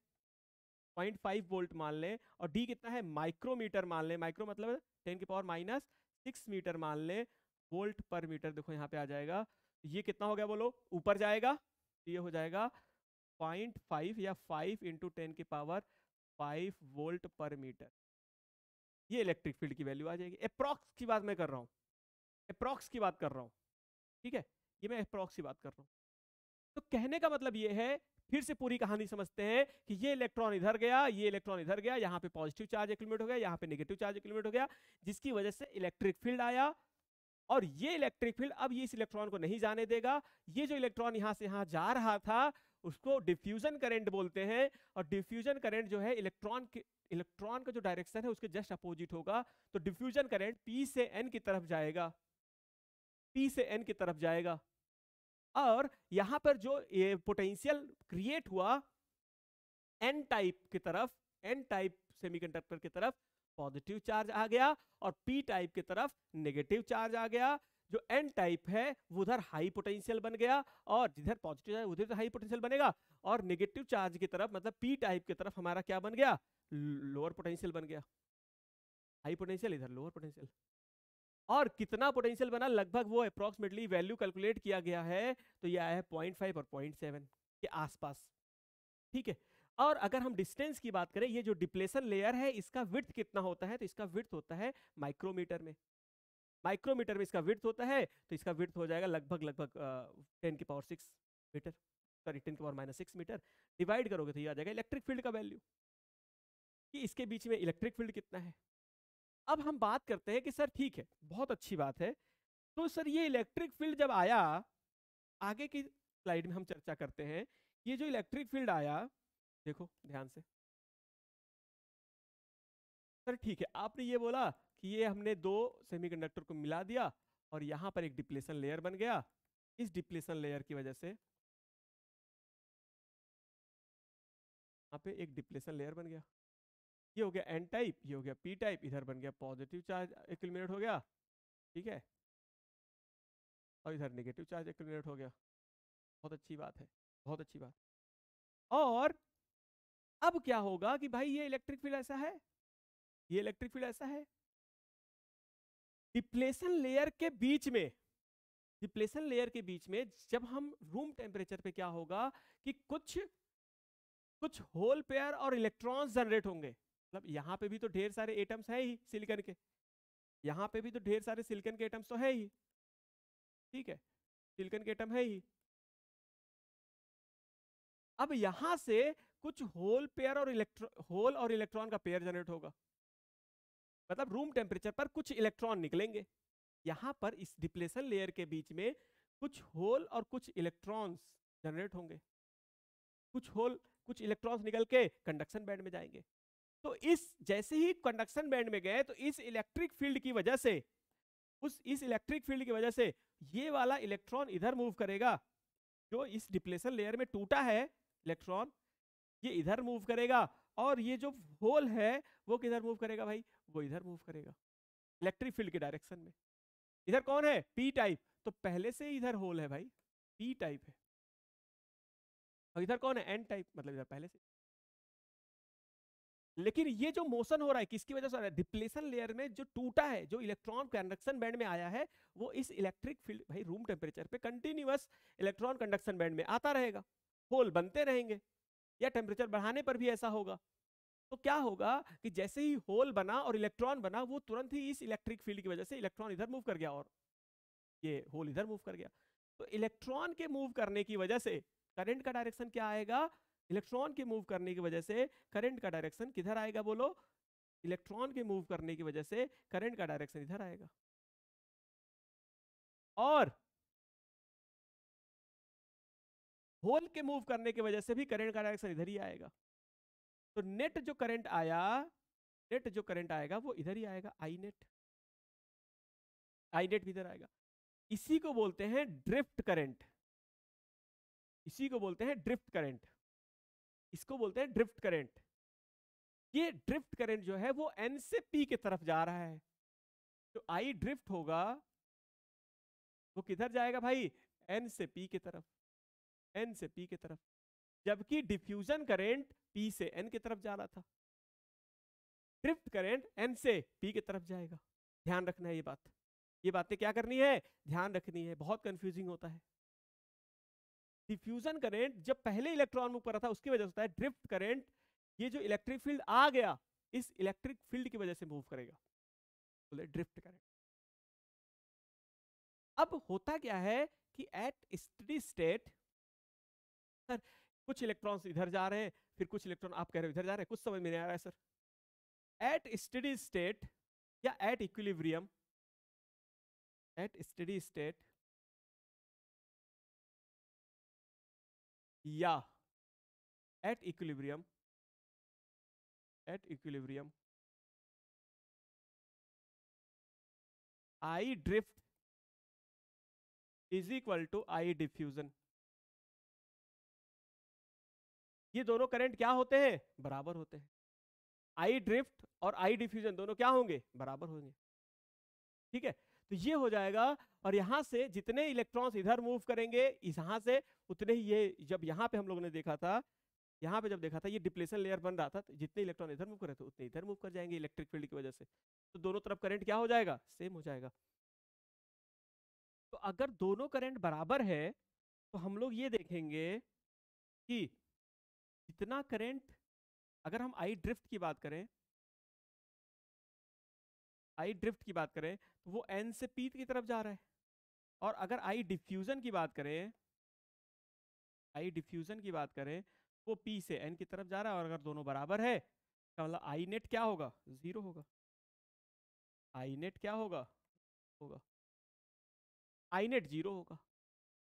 0.5 वोल्ट मान लें, और D कितना है माइक्रोमीटर मान लें, माइक्रो मतलब 10⁻⁻6 मीटर मान लें, वोल्ट पर मीटर देखो यहाँ पे आ जाएगा, ये कितना हो गया बोलो, ऊपर जाएगा, ये हो जाएगा 0.5 या 5 इंटू 10⁻5 वोल्ट पर मीटर, ये इलेक्ट्रिक फील्ड की वैल्यू आ जाएगी। अप्रॉक्स की बात मैं कर रहा हूँ, अप्रॉक्स की बात कर रहा हूँ, ठीक है, ये मैं अप्रॉक्स की बात कर रहा हूँ। तो कहने का मतलब ये है, फिर से पूरी कहानी समझते हैं कि ये इलेक्ट्रॉन इधर गया, ये इलेक्ट्रॉन इधर गया, यहाँ पे पॉजिटिव चार्ज एक्यूमुलेट हो गया, यहाँ पे नेगेटिव चार्ज एक्यूमुलेट हो गया, जिसकी वजह से इलेक्ट्रिक फील्ड आया। और ये इलेक्ट्रिक फील्ड अब ये इस इलेक्ट्रॉन को नहीं जाने देगा, ये जो इलेक्ट्रॉन यहां से यहां जा रहा था उसको डिफ्यूजन करंट बोलते हैं। और डिफ्यूजन करंट जो है इलेक्ट्रॉन का जो डायरेक्शन है उसके जस्ट अपोजिट होगा, तो डिफ्यूजन करंट P से N की तरफ जाएगा, P से N की तरफ जाएगा। और यहां पर जो ये पोटेंशियल क्रिएट हुआ N टाइप की तरफ, N टाइप सेमीकंडक्टर की तरफ पॉजिटिव चार्ज आ गया, और P टाइप की तरफ नेगेटिव चार्ज आ गया। जो N टाइप है वो उधर हाई पोटेंशियल बन गया, और जिधर पॉजिटिव चार्ज उधर तो हाई पोटेंशियल बनेगा, और नेगेटिव चार्ज की तरफ मतलब P टाइप की तरफ हमारा क्या बन गया, लोअर पोटेंशियल बन गया, हाई पोटेंशियल इधर लोअर पोटेंशियल। और कितना पोटेंशियल बना, लगभग वो अप्रोक्सीमेटली वैल्यू कैलकुलेट किया गया है, तो ये आया है 0.5 और 0.7 के आसपास, ठीक है। और अगर हम डिस्टेंस की बात करें, ये जो डिप्लेशन लेयर है इसका विड्थ कितना होता है, तो इसका विड्थ होता है माइक्रोमीटर में, माइक्रोमीटर में इसका विड्थ होता है, तो इसका विड्थ हो जाएगा लगभग 10⁻6 मीटर, सॉरी 10⁻⁻6 मीटर, डिवाइड करोगे तो ये आ जाएगा इलेक्ट्रिक फील्ड का वैल्यू, कि इसके बीच में इलेक्ट्रिक फील्ड कितना है। अब हम बात करते हैं कि सर ठीक है, बहुत अच्छी बात है, तो सर ये इलेक्ट्रिक फील्ड जब आया, आगे की स्लाइड में हम चर्चा करते हैं, ये जो इलेक्ट्रिक फील्ड आया, देखो ध्यान से, सर ठीक है आपने ये बोला कि ये हमने दो सेमीकंडक्टर को मिला दिया और यहां पर एक डिप्लेशन लेयर बन गया, इस डिप्लेशन लेयर की वजह से यहाँ पे एक डिप्लेशन लेयर बन गया, ये हो गया एन टाइप, ये हो गया पी टाइप, इधर बन गया पॉजिटिव चार्ज एक्यूमुलेट हो गया, ठीक है, और इधर नेगेटिव चार्ज एक्यूमुलेट हो गया। बहुत अच्छी बात है, बहुत अच्छी बात। और अब क्या होगा कि भाई ये इलेक्ट्रिक फील्ड ऐसा है, ये इलेक्ट्रिक फील्ड ऐसा है, डिप्लेशन लेयर के बीच में, डिप्लेशन लेयर के बीच में जब हम रूम टेम्परेचर पे क्या होगा कि कुछ कुछ होल पेयर और इलेक्ट्रॉन्स जनरेट होंगे, मतलब यहां पे भी तो ढेर सारे एटम्स हैं ही सिलिकॉन के, यहां पे भी तो ढेर सारे सिलिकॉन के एटम्स तो है ही, ठीक है, सिलिकॉन के एटम है ही। अब यहां से कुछ होल पेयर और होल और इलेक्ट्रॉन का पेयर जनरेट होगा, मतलब रूम टेम्परेचर पर कुछ इलेक्ट्रॉन निकलेंगे, यहां पर इस डिप्लेशन लेयर के बीच में कुछ होल और कुछ इलेक्ट्रॉन्स जनरेट होंगे, कुछ होल कुछ इलेक्ट्रॉन्स निकल के कंडक्शन बैंड में जाएंगे। तो इस जैसे ही कंडक्शन बैंड में गए तो इस इलेक्ट्रिक फील्ड की वजह से, इस इलेक्ट्रिक फील्ड की वजह से ये वाला इलेक्ट्रॉन इधर मूव करेगा, जो इस डिप्लेशन लेयर में टूटा है इलेक्ट्रॉन, ये इधर मूव करेगा, और ये जो होल है वो किधर मूव करेगा भाई, वो इधर मूव करेगा इलेक्ट्रिक फील्ड के डायरेक्शन में। इधर कौन है, पी टाइप, तो पहले से इधर होल है भाई, पी टाइप है, और इधर कौन है, एन टाइप, मतलब इधर पहले से। लेकिन ये जो मोशन हो रहा है किसकी वजह से हो रहा है, डिप्लेशन लेयर में जो टूटा है, जो इलेक्ट्रॉन कंडक्शन बैंड में आया है, वो इस इलेक्ट्रिक फील्ड, भाई रूम टेम्परेचर पे कंटिन्यूअस इलेक्ट्रॉन कंडक्शन बैंड में आता रहेगा, होल बनते रहेंगे, या टेम्परेचर बढ़ाने पर भी ऐसा होगा। तो क्या होगा कि जैसे ही होल बना और इलेक्ट्रॉन बना, वो तुरंत ही इस इलेक्ट्रिक फील्ड की वजह से इलेक्ट्रॉन इधर मूव कर गया और ये होल इधर मूव कर गया। तो इलेक्ट्रॉन के मूव करने की वजह से करंट का डायरेक्शन क्या आएगा, इलेक्ट्रॉन के मूव करने की वजह से करंट का डायरेक्शन किधर आएगा बोलो, इलेक्ट्रॉन के मूव करने की वजह से करंट का डायरेक्शन इधर आएगा, और होल के मूव करने की वजह से भी करंट का डायरेक्शन इधर ही आएगा। तो नेट जो करंट आया, नेट जो करंट आएगा वो इधर ही आएगा, आई नेट, आई नेट भी इधर आएगा। इसी को बोलते हैं ड्रिफ्ट करंट, इसी को बोलते हैं ड्रिफ्ट करंट, इसको बोलते हैं ड्रिफ्ट करंट। ये ड्रिफ्ट करंट जो है वो N से P की तरफ जा रहा है, तो I ड्रिफ्ट होगा वो किधर जाएगा भाई, N से P की तरफ, N से P की तरफ, जबकि डिफ्यूजन करंट P से N की तरफ जा रहा था, ड्रिफ्ट करंट N से P की तरफ जाएगा। ध्यान रखना है ये बात, ये बातें क्या करनी है, ध्यान रखनी है, बहुत कंफ्यूजिंग होता है। डिफ्यूजन करंट जब पहले इलेक्ट्रॉन मूव कर रहा था उसकी वजह से होता है, ड्रिफ्ट करंट ये जो इलेक्ट्रिक फील्ड आ गया इस इलेक्ट्रिक फील्ड की वजह से मूव करेगा, बोले ड्रिफ्ट करंट। अब होता क्या है कि एट स्टेडी स्टेट सर कुछ इलेक्ट्रॉन्स इधर जा रहे हैं, फिर कुछ इलेक्ट्रॉन आप कह रहे हो इधर जा रहे हैं, कुछ समझ में नहीं आ रहा है सर। एट स्टेडी स्टेट या at equilibrium, at steady state या at equilibrium, at equilibrium I drift is equal to I diffusion. ये दोनों करंट क्या होते हैं, बराबर होते हैं। आई ड्रिफ्ट और आई डिफ्यूजन दोनों क्या होंगे, बराबर होंगे। ठीक है, तो ये हो जाएगा, और यहां से जितने इलेक्ट्रॉन्स इधर मूव करेंगे यहां से उतने ही ये, जब यहां पे हम लोगों ने देखा था, यहां पे जब देखा था ये डिप्लेशन लेयर बन रहा था, तो जितने इलेक्ट्रॉन इधर मूव कर रहे थे उतने इधर मूव कर जाएंगे इलेक्ट्रिक फील्ड की वजह से, तो दोनों तरफ करंट क्या हो जाएगा, सेम हो जाएगा। तो अगर दोनों करंट बराबर है तो हम लोग ये देखेंगे कि जितना करंट, अगर हम आई ड्रिफ्ट की बात करें, आई ड्रिफ्ट की बात करें तो वो N से P की तरफ जा रहा है, और अगर आई डिफ्यूजन की बात करें, आई डिफ्यूजन की बात करें वो P से N की तरफ जा रहा है, और अगर दोनों बराबर है तो मतलब आई नेट क्या होगा, जीरो होगा। आई नेट क्या होगा, होगा आई नेट जीरो होगा।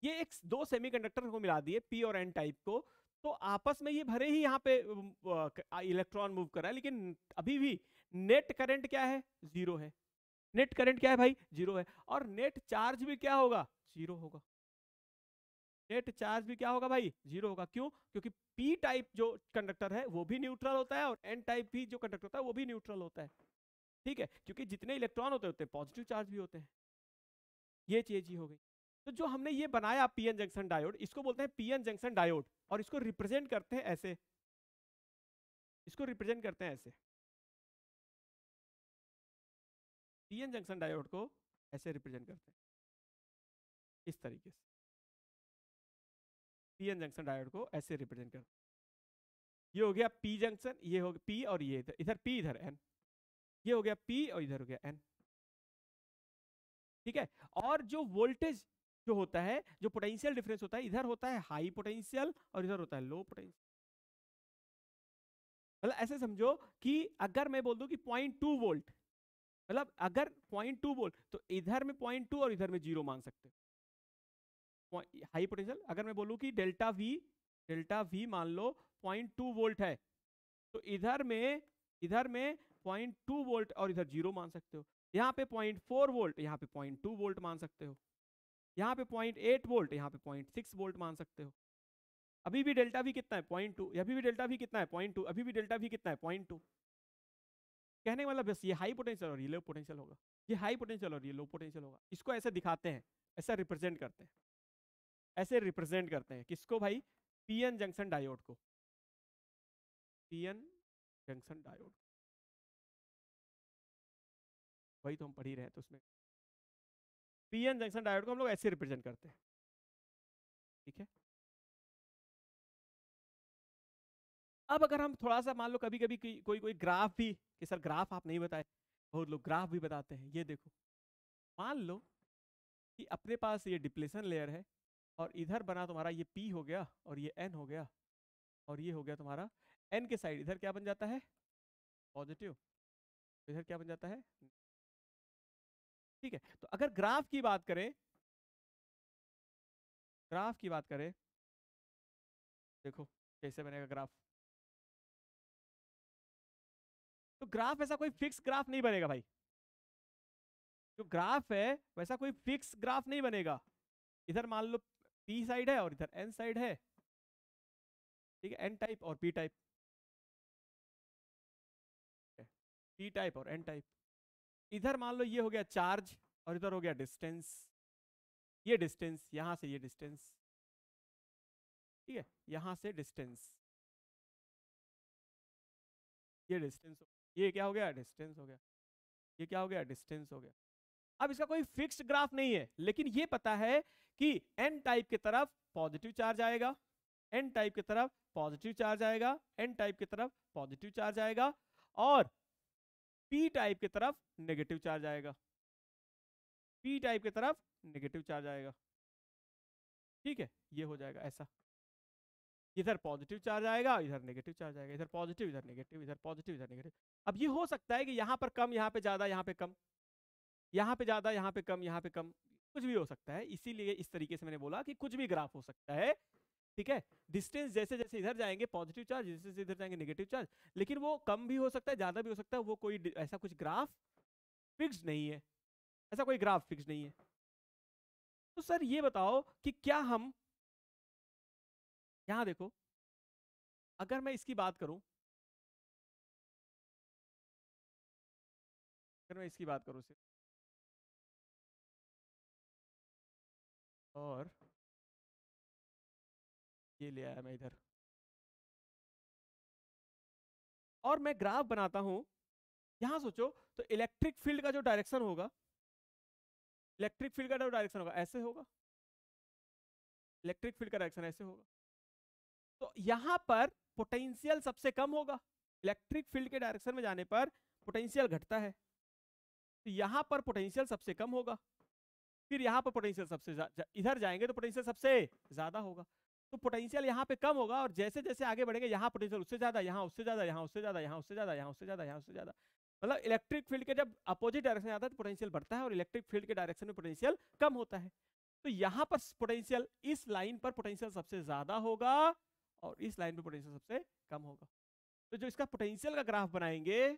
ये एक दो सेमीकंडक्टर को मिला दिए P और N टाइप को, तो आपस में ये भरे ही यहाँ पे इलेक्ट्रॉन मूव कर रहा है, लेकिन अभी भी नेट करंट क्या है, जीरो है। नेट करंट क्या है भाई, जीरो है, और नेट चार्ज भी क्या होगा, जीरो होगा। नेट चार्ज भी क्या होगा भाई, जीरो होगा। क्यों, क्योंकि P टाइप जो कंडक्टर है वो भी न्यूट्रल होता है, और N टाइप भी जो कंडक्टर होता है वो भी न्यूट्रल होता है। ठीक है, क्योंकि जितने इलेक्ट्रॉन होते हैं उतने पॉजिटिव चार्ज भी होते हैं। ये चीज ही हो गई। तो जो हमने ये बनाया पीएन जंक्शन डायोड, इसको बोलते हैं पीएन जंक्शन डायोड, और इसको रिप्रेजेंट करते हैं ऐसे, इसको रिप्रेजेंट करते हैं ऐसे, पीएन जंक्शन डायोड को ऐसे रिप्रेजेंट करते हैं, इस तरीके से पीएन जंक्शन डायोड को ऐसे रिप्रेजेंट करते हैं। ये हो गया पी जंक्शन, ये हो गया पी, और ये इधर पी इधर एन, ये हो गया पी और इधर हो गया एन। ठीक है, और जो वोल्टेज जो होता है, जो पोटेंशियल डिफरेंस होता है, इधर होता है हाई पोटेंशियल और इधर होता है लो पोटेंशियल। मतलब ऐसे समझो कि अगर मैं बोल दूं कि 0.2 वोल्ट, मतलब अगर 0.2 वोल्ट तो इधर में 0.2 और इधर में जीरो मान सकते हो। हाई पोटेंशियल अगर मैं बोलूं कि डेल्टा वी मान लो 0.2 वोल्ट है, तो इधर में 0.2 वोल्ट और इधर जीरो मान सकते हो। यहाँ पे 0.4 वोल्ट, यहाँ पे 0.2 वोल्ट मान सकते हो। यहाँ पे 0.8 वोल्ट, यहाँ पे 0.6 वोल्ट मान सकते हो। अभी भी डेल्टा वी कितना है, 0.2, अभी भी डेल्टा वी कितना है, 0.2, अभी भी डेल्टा वी कितना है, 0.2। कहने वाला बस ये हाई पोटेंशियल और ये लो पोटेंशियल होगा, ये हाई पोटेंशियल और ये लो पोटेंशियल होगा। इसको ऐसे दिखाते हैं, ऐसा रिप्रेजेंट करते हैं, ऐसे रिप्रेजेंट करते हैं किसको भाई, पीएन जंक्शन डायोड को, पीएन जंक्शन डायोड, वही तो हम पढ़ ही रहे हैं। तो उसमें पीएन जंक्शन डायोड को हम लोग ऐसे रिप्रेजेंट करते हैं। ठीक है, अब अगर हम थोड़ा सा मान लो कभी कभी कोई कोई ग्राफ भी, कि सर ग्राफ आप नहीं बताए, बहुत लोग ग्राफ भी बताते हैं। ये देखो, मान लो कि अपने पास ये डिप्लेशन लेयर है, और इधर बना तुम्हारा ये P हो गया, और ये N हो गया, और ये हो गया तुम्हारा N के साइड इधर क्या बन जाता है, पॉजिटिव, इधर क्या बन जाता है। ठीक है, तो अगर ग्राफ की बात करें, ग्राफ की बात करें, देखो कैसे बनेगा ग्राफ। तो ग्राफ ऐसा कोई फिक्स ग्राफ नहीं बनेगा भाई, जो ग्राफ है वैसा कोई फिक्स ग्राफ नहीं बनेगा। इधर मान लो P साइड है और इधर N साइड है, ठीक है, N टाइप और P टाइप। पी टाइप और एन टाइप। इधर मान लो ये हो गया चार्ज और इधर हो गया डिस्टेंस, ये डिस्टेंस यहां से ये डिस्टेंस, ठीक है, यहां से डिस्टेंस, ये डिस्टेंस, ये क्या हो गया डिस्टेंस हो गया, ये क्या हो गया डिस्टेंस हो गया। अब इसका कोई फिक्स्ड ग्राफ नहीं है, लेकिन ये पता है कि एन टाइप की तरफ पॉजिटिव चार्ज आएगा, एन टाइप की तरफ पॉजिटिव चार्ज आएगा, एन टाइप की तरफ पॉजिटिव चार्ज आएगा, और पी टाइप की तरफ नेगेटिव चार्ज आएगा, पी टाइप की तरफ नेगेटिव चार्ज आएगा, ठीक है, ये हो जाएगा ऐसा, इधर पॉजिटिव चार्ज आएगा, इधर नेगेटिव चार्ज आएगा, इधर पॉजिटिव इधर नेगेटिव, इधर पॉजिटिव इधर नेगेटिव। अब ये हो सकता है कि यहाँ पर कम, यहाँ पे ज्यादा, यहाँ पे कम, यहाँ पे ज्यादा, यहाँ पे कम, यहाँ पे कम, कुछ भी हो सकता है, इसीलिए इस तरीके से मैंने बोला कि कुछ भी ग्राफ हो सकता है, ठीक है। डिस्टेंस जैसे जैसे इधर जाएंगे पॉजिटिव चार्ज, जैसे जैसे इधर जाएंगे नेगेटिव चार्ज, लेकिन वो कम भी हो सकता है, ज्यादा भी हो सकता है, वो कोई ऐसा कुछ ग्राफ फिक्स नहीं है, ऐसा कोई ग्राफ फिक्स नहीं है। तो सर ये बताओ कि क्या हम, यहां देखो, अगर मैं इसकी बात करूं, अगर मैं इसकी बात करूं सिर्फ, और ये ले आया मैं इधर, और मैं ग्राफ बनाता हूं, यहां सोचो तो इलेक्ट्रिक फील्ड का जो डायरेक्शन होगा, इलेक्ट्रिक फील्ड का जो डायरेक्शन होगा ऐसे होगा, इलेक्ट्रिक फील्ड का डायरेक्शन ऐसे होगा, तो यहां पर पोटेंशियल सबसे कम होगा, इलेक्ट्रिक फील्ड के डायरेक्शन में जाने पर पोटेंशियल घटता है, तो यहां पर पोटेंशियल सबसे कम होगा, फिर यहां पर पोटेंशियल सबसे इधर जाएंगे तो पोटेंशियल सबसे ज्यादा होगा, तो पोटेंशियल यहाँ पे कम होगा, और जैसे जैसे आगे बढ़ेंगे यहाँ पोटेंशियल उससे ज्यादा, यहाँ उससे ज्यादा, यहाँ उससे ज्यादा, यहाँ उससे ज्यादा, यहाँ उससे ज्यादा, यहाँ उससे ज्यादा, मतलब इलेक्ट्रिक फील्ड के जब अपोजिट डायरेक्शन आता है तो पोटेंशियल बढ़ता है, और इलेक्ट्रिक फील्ड के डायरेक्शन में पोटेंशियल कम होता है। तो यहाँ पर पोटेंशियल, इस लाइन पर पोटेंशियल सबसे ज्यादा होगा, और इस लाइन पर पोटेंशियल सबसे कम होगा। तो जो इसका पोटेंशियल का ग्राफ बनाएंगे,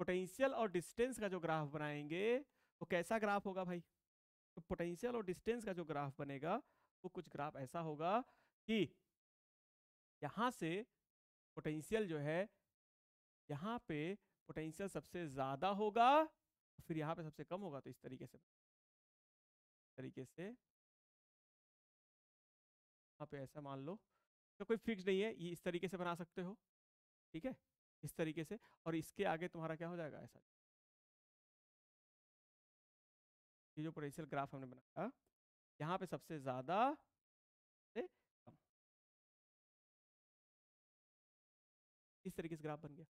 पोटेंशियल और डिस्टेंस का जो ग्राफ बनाएंगे, वो कैसा ग्राफ होगा भाई? तो पोटेंशियल और डिस्टेंस का जो ग्राफ बनेगा वो कुछ ग्राफ ऐसा होगा कि यहां से पोटेंशियल जो है, यहां पे पोटेंशियल सबसे ज्यादा होगा, फिर यहां पे सबसे कम होगा, तो इस तरीके से यहाँ पे ऐसा मान लो, तो कोई फिक्स नहीं है, ये इस तरीके से बना सकते हो, ठीक है, इस तरीके से, और इसके आगे तुम्हारा क्या हो जाएगा ऐसा, ये जो पोटेंशियल ग्राफ हमने बनाया, यहाँ पे सबसे ज्यादा से कम, इस तरीके से ग्राफ बन गया।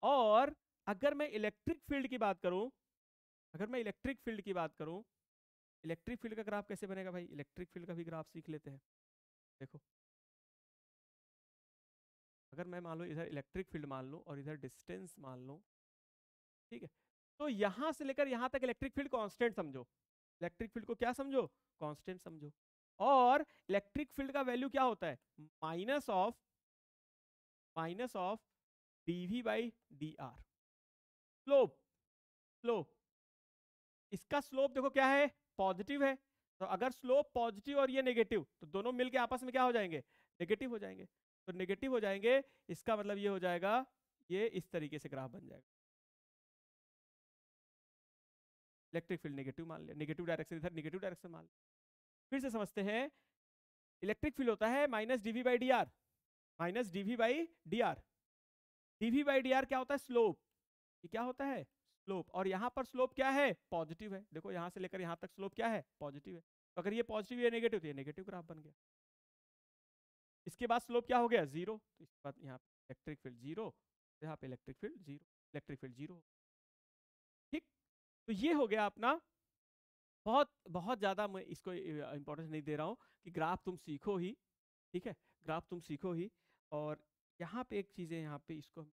और अगर मैं इलेक्ट्रिक फील्ड की बात करूं, अगर मैं इलेक्ट्रिक फील्ड की बात करूं, इलेक्ट्रिक फील्ड का ग्राफ कैसे बनेगा भाई? इलेक्ट्रिक फील्ड का भी ग्राफ सीख लेते हैं। देखो, अगर मैं मान लो इधर इलेक्ट्रिक फील्ड मान लो और इधर डिस्टेंस मान लो, ठीक है, तो यहां से लेकर यहां तक इलेक्ट्रिक फील्ड कांस्टेंट समझो, इलेक्ट्रिक फील्ड को क्या समझो? कांस्टेंट समझो। और इलेक्ट्रिक फील्ड का वैल्यू क्या होता है? Minus of DV by D R, slope, slope, इसका स्लोप देखो क्या है? पॉजिटिव है, तो अगर स्लोप पॉजिटिव और ये नेगेटिव, तो दोनों मिलके आपस में क्या हो जाएंगे? नेगेटिव हो जाएंगे, तो नेगेटिव हो जाएंगे, इसका मतलब ये हो जाएगा, ये इस तरीके से ग्राफ बन जाएगा, इलेक्ट्रिक फील्ड नेगेटिव मान लिया, नेगेटिव डायरेक्शन इधर, नेगेटिव डायरेक्शन मान लिया। फिर से समझते हैं, इलेक्ट्रिक फील्ड होता है minus DV by D R, minus DV by D R, DV by D R क्या होता है? स्लोप, ये क्या होता है? स्लोप, और यहाँ पर स्लोप क्या है? पॉजिटिव है, देखो यहाँ से लेकर यहाँ तक स्लोप क्या है? पॉजिटिव है, तो अगर ये पॉजिटिव या नेगेटिव, तो ये नेगेटिव ग्राफ बन गया। इसके बाद स्लोप क्या हो गया? जीरो, तो इसके बाद यहाँ इलेक्ट्रिक फील्ड जीरो, यहाँ पे electric field zero, electric field zero, ठीक। तो ये हो गया अपना, बहुत बहुत ज्यादा मैं इसको इंपॉर्टेंस नहीं दे रहा हूँ कि ग्राफ तुम सीखो ही, ठीक है, ग्राफ तुम सीखो ही। और यहाँ पे एक चीज है, यहाँ पे इसको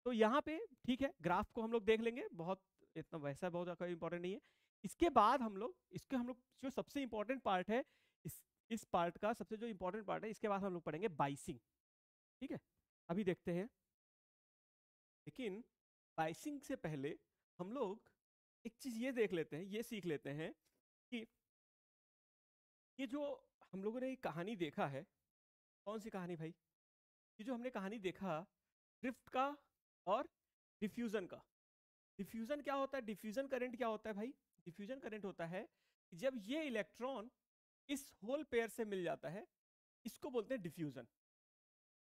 तो यहाँ पे ठीक है, ग्राफ को हम लोग देख लेंगे, बहुत इतना वैसा बहुत इंपॉर्टेंट नहीं है। इसके बाद हम लोग जो सबसे इंपॉर्टेंट पार्ट है, इस पार्ट का सबसे जो इंपॉर्टेंट पार्ट है, इसके बाद हम लोग पढ़ेंगे बाइसिंग। ठीक है, अभी देखते हैं। लेकिन बाइसिंग से पहले हम लोग एक चीज ये देख लेते हैं, ये सीख लेते हैं कि ये जो हम लोगों ने कहानी देखा है, कौन सी कहानी भाई? ये जो हमने कहानी देखा ड्रिफ्ट का और डिफ्यूजन का। डिफ्यूजन क्या होता है? डिफ्यूजन करंट क्या होता है भाई? डिफ्यूजन करंट होता है कि जब ये इलेक्ट्रॉन इस होल पेयर से मिल जाता है, इसको बोलते हैं डिफ्यूजन।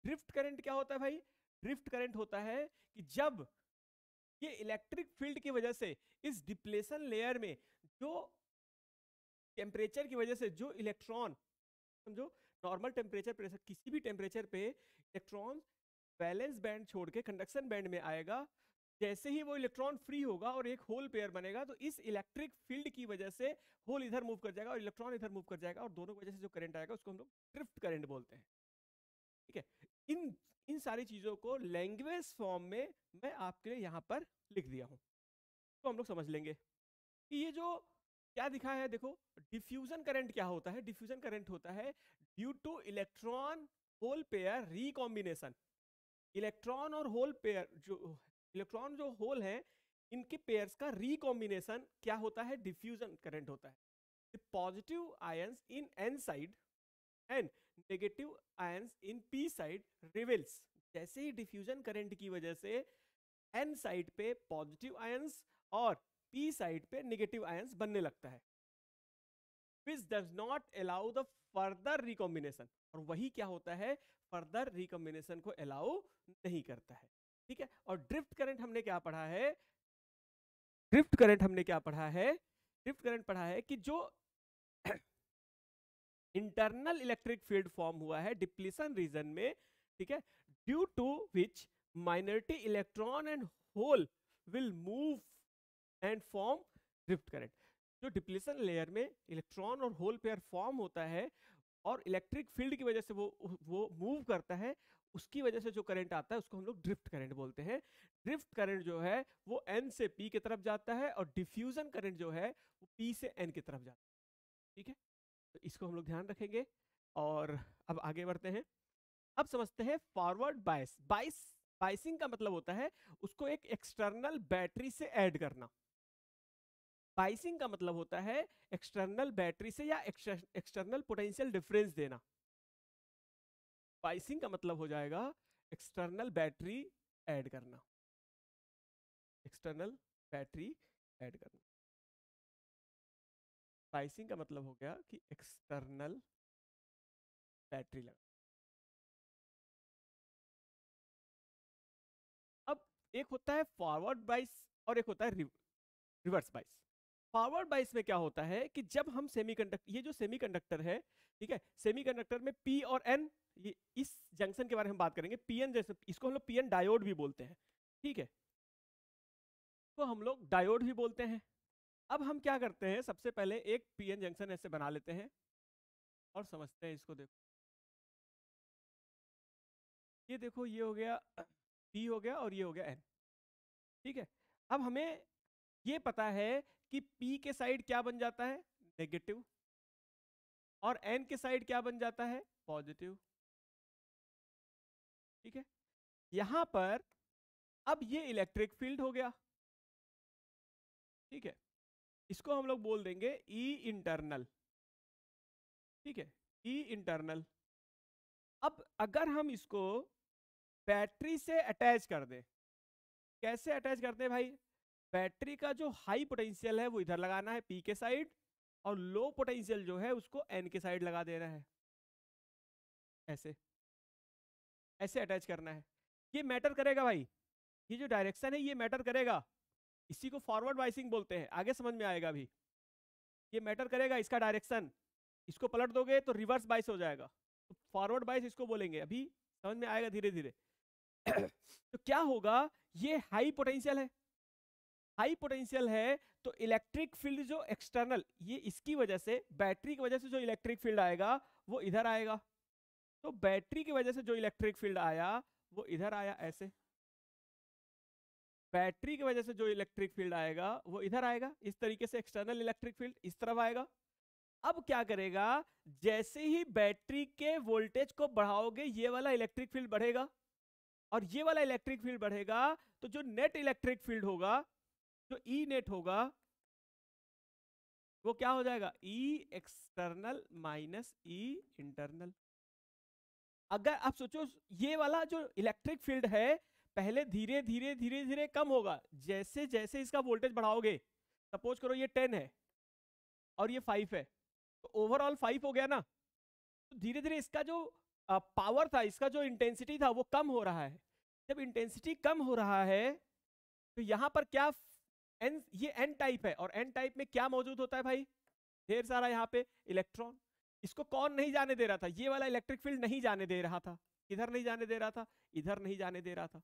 ड्रिफ्ट करंट क्या होता है भाई? ड्रिफ्ट करंट होता है कि जब ये इलेक्ट्रिक फील्ड की वजह से इस डिप्लेशन लेयर में जो टेम्परेचर की वजह से जो इलेक्ट्रॉन, समझो नॉर्मल टेम्परेचर प्रेशर, किसी भी टेम्परेचर पे इलेक्ट्रॉन वैलेंस बैंड छोड़ के कंडक्शन बैंड में आएगा, जैसे ही वो इलेक्ट्रॉन फ्री होगा और एक होल पेयर बनेगा, तो इस इलेक्ट्रिक फील्ड की वजह से होल इधर मूव कर जाएगा और इलेक्ट्रॉन इधर मूव कर जाएगा, और दोनों की वजह से जो करंट आएगा उसको हम लोग ड्रिफ्ट करंट बोलते हैं। ठीक है, इन इन सारी चीजों को लैंग्वेज फॉर्म में मैं आपके लिए यहां पर लिख दिया हूं, तो हम लोग समझ लेंगे कि ये जो क्या दिखा है। देखो, डिफ्यूजन करंट क्या होता है? डिफ्यूजन करंट होता है due two electron hole pair recombination. Electron और होल पेयर, जो इलेक्ट्रॉन जो होल है, इनके पेयर्स का रिकॉम्बिनेशन क्या होता है? डिफ्यूजन करंट होता है। Positive ions in an side and negative ions in P side reveals. जैसे ही डिफ्यूजन करंट की वजह से एन साइड पे पॉजिटिव आयंस और पी साइड पे नेगेटिव आयंस बनने लगता है, which does not allow the further recombination। और वही क्या होता है? फर्दर रिकॉम्बिनेशन को अलाउ नहीं करता है। ठीक है, और ड्रिफ्ट करंट हमने क्या पढ़ा है? ड्रिफ्ट करंट हमने क्या पढ़ा है? ड्रिफ्ट करंट पढ़ा है कि जो इंटरनल इलेक्ट्रिक फील्ड फॉर्म हुआ है डिप्लीशन रीजन में, ठीक है, due to which minority electron and hole will move and form drift current. जो डिप्लीशन लेयर में इलेक्ट्रॉन और होल पेयर फॉर्म होता है और इलेक्ट्रिक फील्ड की वजह से वो मूव करता है, उसकी वजह से जो करंट आता है उसको हम लोग ड्रिफ्ट करंट बोलते हैं। ड्रिफ्ट करंट जो है वो एन से पी की तरफ जाता है, और डिफ्यूजन करंट जो है वो पी से एन की तरफ जाता है। ठीक है, तो इसको हम लोग ध्यान रखेंगे। और अब आगे बढ़ते हैं, अब समझते हैं फॉरवर्ड बायस। बाइसिंग का मतलब होता है उसको एक एक्सटर्नल बैटरी से ऐड करना। बाइसिंग का मतलब होता है एक्सटर्नल बैटरी से या एक्सटर्नल पोटेंशियल डिफरेंस देना। बाइसिंग का मतलब हो जाएगा एक्सटर्नल बैटरी ऐड करना, एक्सटर्नल बैटरी ऐड करना। बाइसिंग का मतलब हो गया कि एक्सटर्नल बैटरी लगा। अब एक होता है फॉरवर्ड बाइस और एक होता है रिवर्स बाइस। फॉरवर्ड बाइस में क्या होता है कि जब हम सेमीकंडक्टर, ये जो सेमीकंडक्टर है, ठीक है, सेमीकंडक्टर में पी और एन, ये इस जंक्शन के बारे में बात करेंगे, पीएन जैसे, इसको हम लोग पीएन डायोड भी बोलते हैं। ठीक है, तो हम लोग डायोड भी बोलते हैं। अब हम क्या करते हैं, सबसे पहले एक पीएन जंक्शन ऐसे बना लेते हैं और समझते हैं इसको। देखो, ये देखो, ये हो गया पी हो गया और ये हो गया एन। ठीक है, अब हमें ये पता है कि पी के साइड क्या बन जाता है? नेगेटिव, और एन के साइड क्या बन जाता है? पॉजिटिव। ठीक है, यहां पर अब ये इलेक्ट्रिक फील्ड हो गया। ठीक है, इसको हम लोग बोल देंगे ई इंटरनल। ठीक है, ई इंटरनल। अब अगर हम इसको बैटरी से अटैच कर दें, कैसे अटैच करते हैं भाई? बैटरी का जो हाई पोटेंशियल है वो इधर लगाना है पी के साइड, और लो पोटेंशियल जो है उसको एन के साइड लगा देना है। ऐसे ऐसे अटैच करना है। ये मैटर करेगा भाई, ये जो डायरेक्शन है ये मैटर करेगा। इसी को फॉरवर्ड बाइसिंग बोलते हैं, आगे समझ में आएगा अभी। ये मैटर करेगा, इसका डायरेक्शन, इसको पलट दोगे तो रिवर्स बाइस हो जाएगा, तो फॉरवर्ड बाइस इसको बोलेंगे, अभी समझ में आएगा धीरे धीरे। तो क्या होगा, ये हाई पोटेंशियल है, हाई पोटेंशियल है, तो इलेक्ट्रिक फील्ड जो एक्सटर्नल, ये इसकी वजह से, बैटरी की वजह से जो इलेक्ट्रिक फील्ड आएगा वो इधर आएगा। तो बैटरी की वजह से जो इलेक्ट्रिक फील्ड आया वो इधर आया ऐसे। बैटरी की वजह से जो इलेक्ट्रिक फील्ड आएगा वो इधर आएगा, इस तरीके से एक्सटर्नल इलेक्ट्रिक फील्ड इस तरफ आएगा। अब क्या करेगा, जैसे ही बैटरी के वोल्टेज को बढ़ाओगे ये वाला इलेक्ट्रिक फील्ड बढ़ेगा, और ये वाला इलेक्ट्रिक फील्ड बढ़ेगा तो जो नेट इलेक्ट्रिक फील्ड होगा, जो ई नेट होगा, वो क्या हो जाएगा, ई एक्सटर्नल माइनस ई इंटरनल। अगर आप सोचो ये वाला जो इलेक्ट्रिक फील्ड है पहले धीरे धीरे धीरे धीरे कम होगा, जैसे जैसे इसका वोल्टेज बढ़ाओगे, सपोज करो ये 10 है और ये 5 है, तो ओवरऑल 5 हो गया ना, तो धीरे धीरे इसका जो पावर था, इसका जो इंटेंसिटी था वो कम हो रहा है। जब इंटेंसिटी कम हो रहा है तो यहां पर क्या, एन, ये एन टाइप है, और एन टाइप में क्या मौजूद होता है भाई, ढेर सारा यहाँ पे इलेक्ट्रॉन। इसको कौन नहीं जाने दे रहा था, ये वाला इलेक्ट्रिक फील्ड नहीं जाने दे रहा था। इधर नहीं जाने दे रहा था, इधर नहीं जाने दे रहा था,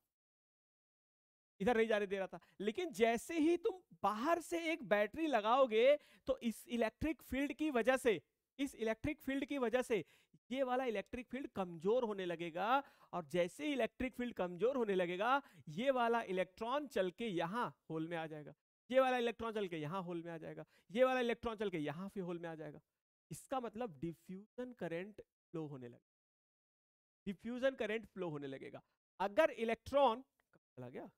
इधर नहीं जाने दे रहा था। लेकिन जैसे ही तुम बाहर से एक बैटरी लगाओगे तो इस इलेक्ट्रिक फील्ड की वजह से, इस इलेक्ट्रिक फील्ड की वजह से ये वाला इलेक्ट्रिक फील्ड कमजोर होने लगेगा, और जैसे ही इलेक्ट्रिक फील्ड कमजोर होने लगेगा ये वाला इलेक्ट्रॉन चल के यहां होल में आ जाएगा, ये वाला इलेक्ट्रॉन चल के यहां होल में आ जाएगा, ये वाला इलेक्ट्रॉन चल के यहां फिर होल में आ जाएगा। इसका मतलब डिफ्यूजन करंट फ्लो होने लगेगा, डिफ्यूजन करंट फ्लो होने लगेगा। अगर इलेक्ट्रॉन चला गया,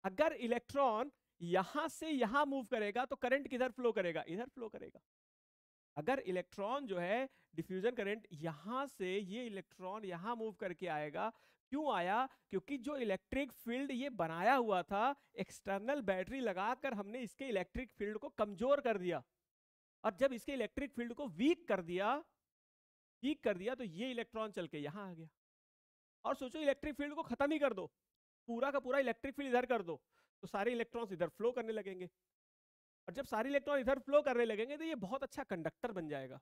अगर इलेक्ट्रॉन यहां से यहां मूव करेगा तो करंट किधर फ्लो करेगा, इधर फ्लो करेगा। अगर इलेक्ट्रॉन जो है, डिफ्यूजन करंट यहां से ये इलेक्ट्रॉन यहां मूव करके आएगा, क्यों आया, क्योंकि जो इलेक्ट्रिक फील्ड ये बनाया हुआ था, एक्सटर्नल बैटरी लगाकर हमने इसके इलेक्ट्रिक फील्ड को कमजोर कर दिया, और जब इसके इलेक्ट्रिक फील्ड को वीक कर दिया, वीक कर दिया, तो ये इलेक्ट्रॉन चल के यहां आ गया। और सोचो इलेक्ट्रिक फील्ड को खत्म ही कर दो, पूरा का पूरा इलेक्ट्रिक फील्ड इधर कर दो, तो सारे इलेक्ट्रॉन्स इधर फ्लो करने लगेंगे, और जब सारे इलेक्ट्रॉन इधर फ्लो करने लगेंगे तो ये बहुत अच्छा कंडक्टर बन जाएगा।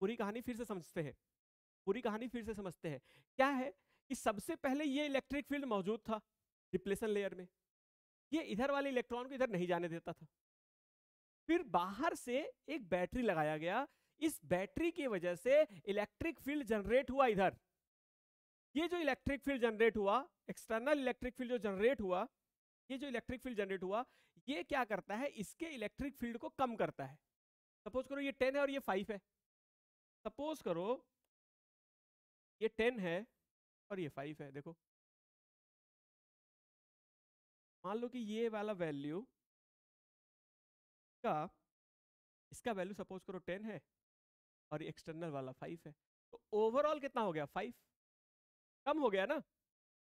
पूरी कहानी फिर से समझते हैं, पूरी कहानी फिर से समझते हैं। क्या है कि सबसे पहले ये इलेक्ट्रिक फील्ड मौजूद था डिप्लेशन लेयर में, ये इधर वाले इलेक्ट्रॉन को इधर नहीं जाने देता था। फिर बाहर से एक बैटरी लगाया गया, इस बैटरी की वजह से इलेक्ट्रिक फील्ड जनरेट हुआ इधर। ये जो इलेक्ट्रिक फील्ड जनरेट हुआ, एक्सटर्नल इलेक्ट्रिक फील्ड जो जनरेट हुआ, ये जो इलेक्ट्रिक फील्ड जनरेट हुआ, ये क्या करता है, इसके इलेक्ट्रिक फील्ड को कम करता है। सपोज करो ये 10 है और ये 5 है, सपोज करो ये 10 है और ये 5 है। देखो मान लो कि ये वाला वैल्यू का, इसका वैल्यू सपोज करो 10 है और ये एक्सटर्नल वाला 5 है, तो ओवरऑल कितना हो गया, 5 कम हो गया ना।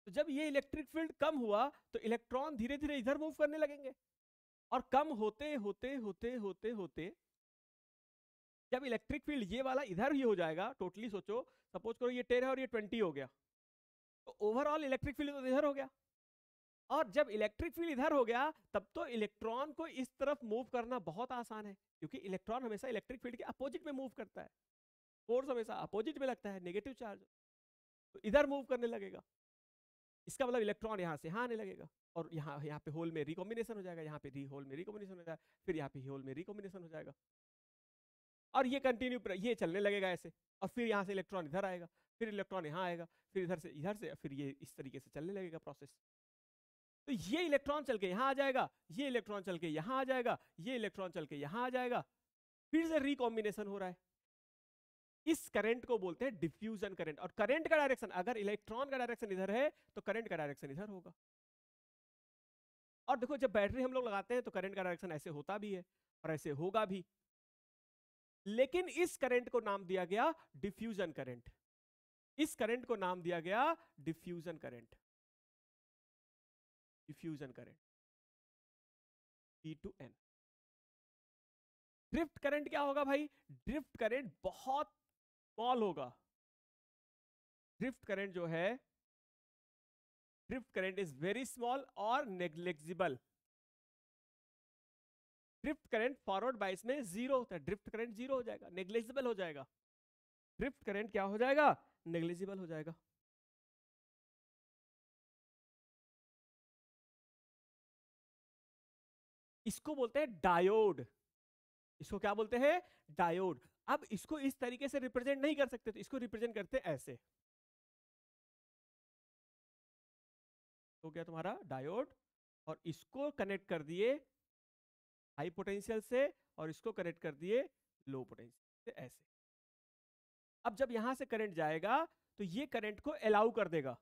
तो जब ये इलेक्ट्रिक फील्ड कम हुआ तो इलेक्ट्रॉन धीरे धीरे इधर मूव करने लगेंगे, और कम होते होते होते होते होते जब इलेक्ट्रिक फील्ड ये वाला इधर ही हो जाएगा, टोटली सोचो, सपोज करो ये 10 है और ये 20 हो गया, तो ओवरऑल इलेक्ट्रिक फील्ड तो इधर हो गया। और जब इलेक्ट्रिक फील्ड इधर हो गया तब तो इलेक्ट्रॉन को इस तरफ मूव करना बहुत आसान है, क्योंकि इलेक्ट्रॉन हमेशा इलेक्ट्रिक फील्ड के अपोजिट में मूव करता है, फोर्स हमेशा अपोजिट में लगता है, नेगेटिव चार्ज, तो इधर मूव करने लगेगा। इसका मतलब इलेक्ट्रॉन यहां से यहां आने लगेगा, और यहाँ पे होल में रिकॉम्बिनेशन हो जाएगा, यहाँ पे होल में रिकॉम्बिनेशन हो जाएगा, फिर यहाँ पे होल में रिकॉम्बिनेशन हो जाएगा, और ये कंटिन्यू ये चलने लगेगा ऐसे। और फिर यहाँ से इलेक्ट्रॉन इधर आएगा, फिर इलेक्ट्रॉन यहाँ आएगा, फिर इधर से फिर ये इस तरीके से चलने लगेगा प्रोसेस। तो ये इलेक्ट्रॉन चल के यहाँ आ जाएगा, ये इलेक्ट्रॉन चल के यहाँ आ जाएगा, ये इलेक्ट्रॉन चल के यहाँ आ जाएगा, फिर से रिकॉम्बिनेशन हो रहा है। इस करंट को बोलते हैं डिफ्यूजन करंट। और करंट का डायरेक्शन, अगर इलेक्ट्रॉन का डायरेक्शन इधर है तो करंट का डायरेक्शन इधर होगा। और देखो जब बैटरी हम लोग लगाते हैं तो करंट का डायरेक्शन ऐसे होता भी है और ऐसे होगा भी, लेकिन इस करंट को नाम दिया गया डिफ्यूजन करंट। इस करंट को नाम दिया गया diffusion current, diffusion current E/N। Drift current क्या होगा भाई, ड्रिफ्ट करंट बहुत स्मॉल होगा। ड्रिफ्ट करंट जो है, drift current is very small और नेग्लेक्जिबल। ड्रिफ्ट करंट फॉरवर्ड बायस में जीरो होता है, ड्रिफ्ट करंट जीरो हो जाएगा, नेग्लेजिबल हो जाएगा। ड्रिफ्ट करंट क्या हो जाएगा, नेग्लेजिबल हो जाएगा। इसको बोलते हैं डायोड, इसको क्या बोलते हैं, डायोड। अब इसको इस तरीके से रिप्रेजेंट नहीं कर सकते, तो इसको रिप्रेजेंट करते हैं ऐसे। हो गया तुम्हारा डायोड, और इसको कनेक्ट कर दिए हाई पोटेंशियल से और इसको कनेक्ट कर दिए लो पोटेंशियल से, ऐसे। अब जब यहां से करंट जाएगा तो ये करंट को अलाउ कर देगा,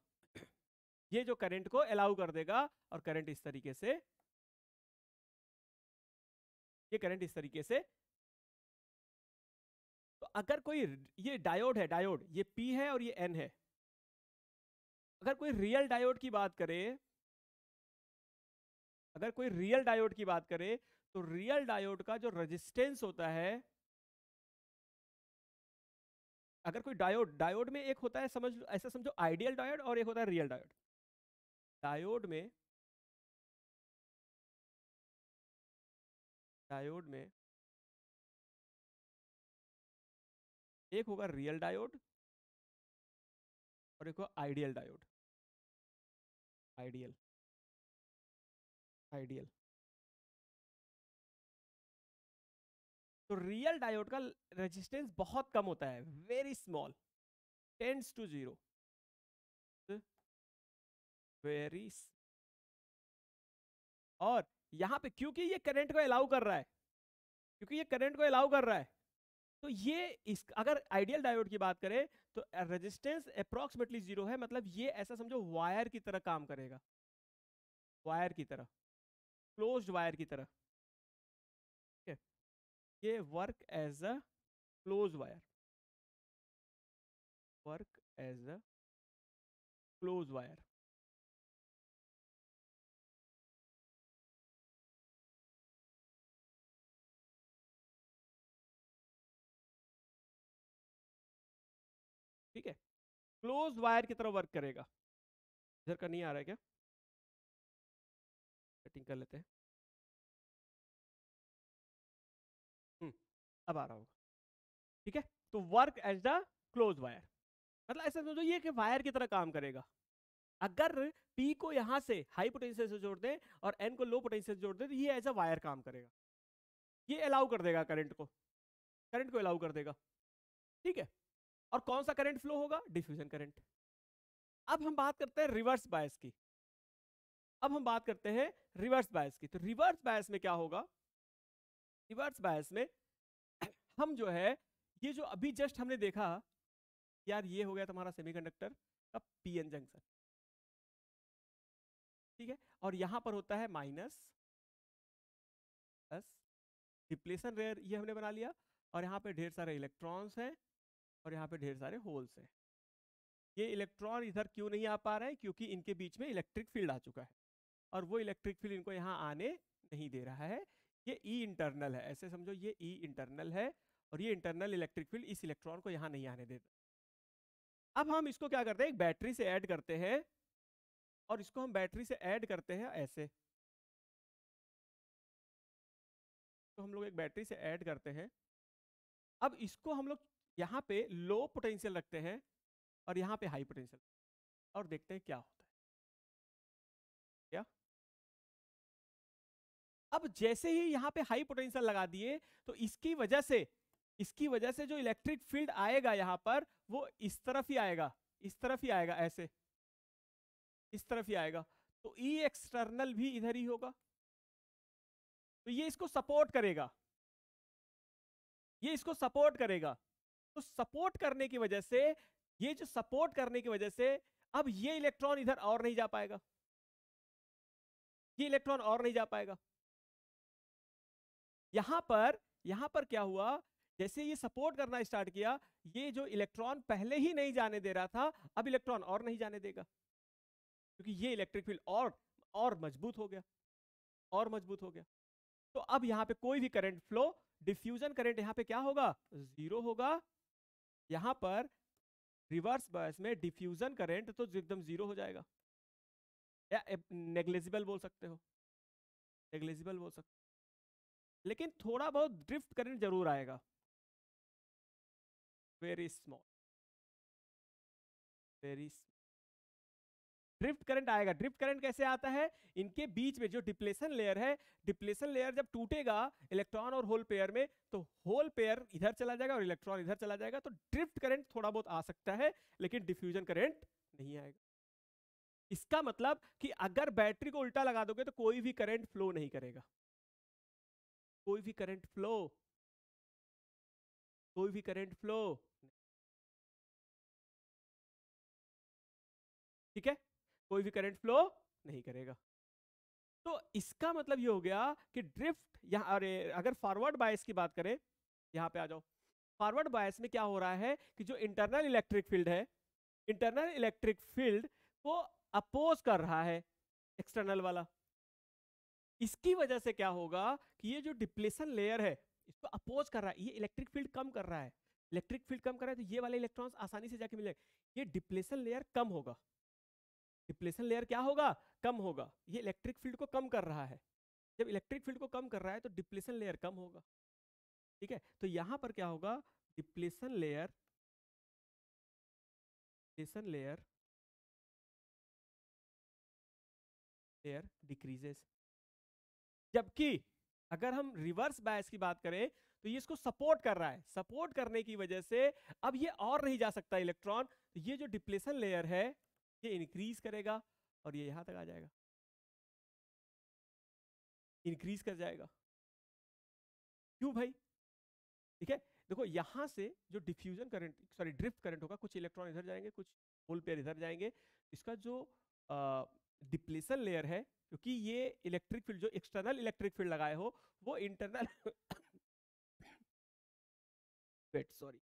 ये जो करंट को अलाउ कर देगा, और करंट इस तरीके से, ये करंट इस तरीके से। तो अगर कोई, ये डायोड है, डायोड ये P है और ये N है। अगर कोई रियल डायोड की बात करे, अगर कोई रियल डायोड की बात करे, तो रियल डायोड का जो रेजिस्टेंस होता है, अगर कोई डायोड, डायोड में एक होता है, समझ लो ऐसा समझो, आइडियल डायोड और एक होता है रियल डायोड। डायोड में, डायोड में एक होगा रियल डायोड और एक होगा आइडियल डायोड। Ideal, ideal. तो रियल डायोड का रेजिस्टेंस बहुत कम होता है, very small, tends to zero, very. और यहां पे क्योंकि ये करंट को अलाउ कर रहा है, क्योंकि ये करंट को अलाउ कर रहा है, तो ये इस, अगर आइडियल डायोड की बात करें तो रेजिस्टेंस अप्रोक्सीमेटली जीरो है, मतलब ये ऐसा समझो वायर की तरह काम करेगा, वायर की तरह, क्लोज्ड वायर की तरह। ठीक है, ये work as a close wire, work as a close wire. ठीक है, क्लोज वायर की तरह वर्क करेगा। इधर का नहीं आ रहा है क्या? सेटिंग कर लेते हैं। अब आ रहा होगा। ठीक है, तो work as the close wire, मतलब ऐसा समझो ये कि वायर की तरह काम करेगा। अगर P को यहां से हाई पोटेंशियल से जोड़ दें और N को लो पोटेंशियल से जोड़ दें, तो ये एज अ वायर काम करेगा, ये अलाउ कर देगा करंट को, करंट को अलाउ कर देगा। ठीक है, और कौन सा करंट फ्लो होगा? Diffusion current. अब हम बात करते हैं रिवर्स बायस की, अब हम बात करते हैं रिवर्स बायस की। तो रिवर्स बायस में क्या होगा? रिवर्स बायस में हम जो है, ये जो अभी जस्ट हमने देखा यार, ये हो गया तुम्हारा सेमीकंडक्टर का पीएन जंक्शन। ठीक है, और यहां पर होता है माइनस प्लस, डिप्लेशन रेयर ये हमने बना लिया, और यहाँ पे ढेर सारे इलेक्ट्रॉन्स हैं और यहाँ पे ढेर सारे होल्स हैं। ये इलेक्ट्रॉन इधर क्यों नहीं आ पा रहे हैं? क्योंकि इनके बीच में इलेक्ट्रिक फील्ड आ चुका है, और वो इलेक्ट्रिक फील्ड इनको यहाँ आने नहीं दे रहा है। ये ई इंटरनल है, ऐसे समझो ये ई इंटरनल है, और ये इंटरनल इलेक्ट्रिक फील्ड इस इलेक्ट्रॉन को यहाँ नहीं आने देता। अब हम इसको क्या करते हैं, एक बैटरी से ऐड करते हैं, और इसको हम बैटरी से ऐड करते हैं ऐसे। तो हम लोग एक बैटरी से ऐड करते हैं। अब इसको हम लोग यहाँ पे लो पोटेंशियल रखते हैं और यहाँ पे हाई पोटेंशियल, और देखते हैं क्या होता है। क्या? अब जैसे ही यहाँ पे हाई पोटेंशियल लगा दिए, तो इसकी वजह से जो इलेक्ट्रिक फील्ड आएगा यहाँ पर, वो इस तरफ ही आएगा, इस तरफ ही आएगा, ऐसे इस तरफ ही आएगा। तो ई एक्सटर्नल भी इधर ही होगा, तो ये इसको सपोर्ट करेगा, ये इसको सपोर्ट करेगा। तो सपोर्ट करने की वजह से, ये जो सपोर्ट करने की वजह से, अब ये इलेक्ट्रॉन इधर और नहीं जा पाएगा, ये इलेक्ट्रॉन और नहीं जा पाएगा। यहां पर क्या हुआ, जैसे ये सपोर्ट करना स्टार्ट किया, ये जो इलेक्ट्रॉन पहले ही नहीं जाने दे रहा था, अब इलेक्ट्रॉन और नहीं जाने देगा, क्योंकि ये इलेक्ट्रिक फील्ड और मजबूत हो गया, और मजबूत हो गया। तो अब यहां पे कोई भी करंट फ्लो, डिफ्यूजन करंट यहां पे क्या होगा? जीरो होगा। यहां पर रिवर्स बायस में डिफ्यूजन करंट तो एकदम जीरो हो जाएगा, या नेग्लिजिबल बोल सकते हो, नेग्लिजिबल बोल सकते हो। लेकिन थोड़ा बहुत ड्रिफ्ट करंट जरूर आएगा, very small, very. Drift current आएगा। ड्रिफ्ट करंट कैसे आता है? इनके बीच में जो डिप्लेशन लेयर है, डिप्लेशन लेयर जब टूटेगा इलेक्ट्रॉन और होल पेयर में, तो होल पेयर इधर चला जाएगा और इलेक्ट्रॉन इधर चला जाएगा। तो ड्रिफ्ट करंट थोड़ा बहुत आ सकता है, लेकिन डिफ्यूजन करंट नहीं आएगा। इसका मतलब कि अगर बैटरी को उल्टा लगा दोगे तो कोई भी करंट फ्लो नहीं करेगा, कोई भी करंट फ्लो, कोई भी करंट फ्लो, ठीक है, कोई भी करंट फ्लो नहीं करेगा। तो इसका मतलब ये हो गया कि ड्रिफ्ट यहाँ, अरे अगर फॉरवर्ड बायस की बात करें, यहाँ पे आ जाओ, फॉरवर्ड बायस में क्या हो रहा है कि जो इंटरनल इलेक्ट्रिक फील्ड है, इंटरनल इलेक्ट्रिक फील्ड को अपोज कर रहा है एक्सटर्नल वाला। इसकी वजह से क्या होगा कि ये जो डिप्लेशन लेयर है इसको अपोज कर रहा है, ये इलेक्ट्रिक फील्ड कम कर रहा है, इलेक्ट्रिक फील्ड कम कर रहा है, तो ये वाले इलेक्ट्रॉन्स आसानी से जाके मिलेगा, ये डिप्लेशन लेयर कम होगा, डिप्लेशन लेयर क्या होगा, कम होगा, ये इलेक्ट्रिक फील्ड को कम कर रहा है। जब इलेक्ट्रिक फील्ड को कम कर रहा है तो डिप्लेशन लेयर कम होगा, ठीक है। तो यहां पर क्या होगा, depletion layer, depletion layer, layer decreases. जबकि अगर हम रिवर्स बायस की बात करें तो ये इसको सपोर्ट कर रहा है, सपोर्ट करने की वजह से अब ये और नहीं जा सकता इलेक्ट्रॉन, तो ये जो डिप्लेशन लेयर है ये इंक्रीज करेगा और ये यहां तक आ जाएगा, इंक्रीज कर जाएगा। क्यों भाई, ठीक है। देखो यहां से जो diffusion current, sorry drift current होगा, कुछ इलेक्ट्रॉन इधर जाएंगे, कुछ होल पेयर इधर जाएंगे, इसका जो डिप्लेशन लेयर है, क्योंकि ये इलेक्ट्रिक फील्ड जो एक्सटर्नल इलेक्ट्रिक फील्ड लगाए हो वो इंटरनल वेट सॉरी,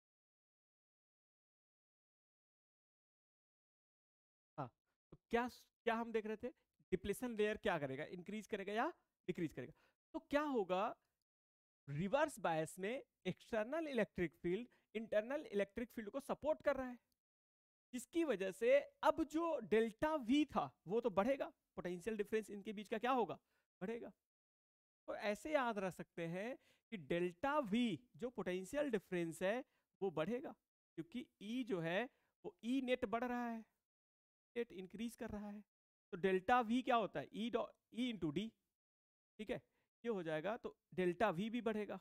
हाँ, तो क्या क्या हम देख रहे थे, डिप्लेशन लेयर क्या करेगा, इंक्रीज करेगा या डिक्रीज करेगा। तो क्या होगा, रिवर्स बायस में external electric field internal electric field को सपोर्ट कर रहा है, जिसकी वजह से अब जो डेल्टा वी था वो तो बढ़ेगा, पोटेंशियल डिफरेंस इनके बीच का क्या होगा, बढ़ेगा। तो ऐसे याद रख सकते हैं कि डेल्टा वी जो पोटेंशियल डिफरेंस है वो बढ़ेगा, क्योंकि ई जो है वो ई नेट बढ़ रहा है, नेट इंक्रीज कर रहा है। तो डेल्टा वी क्या होता है, ई इंटू डी, ठीक है, ये हो जाएगा, तो डेल्टा वी भी बढ़ेगा,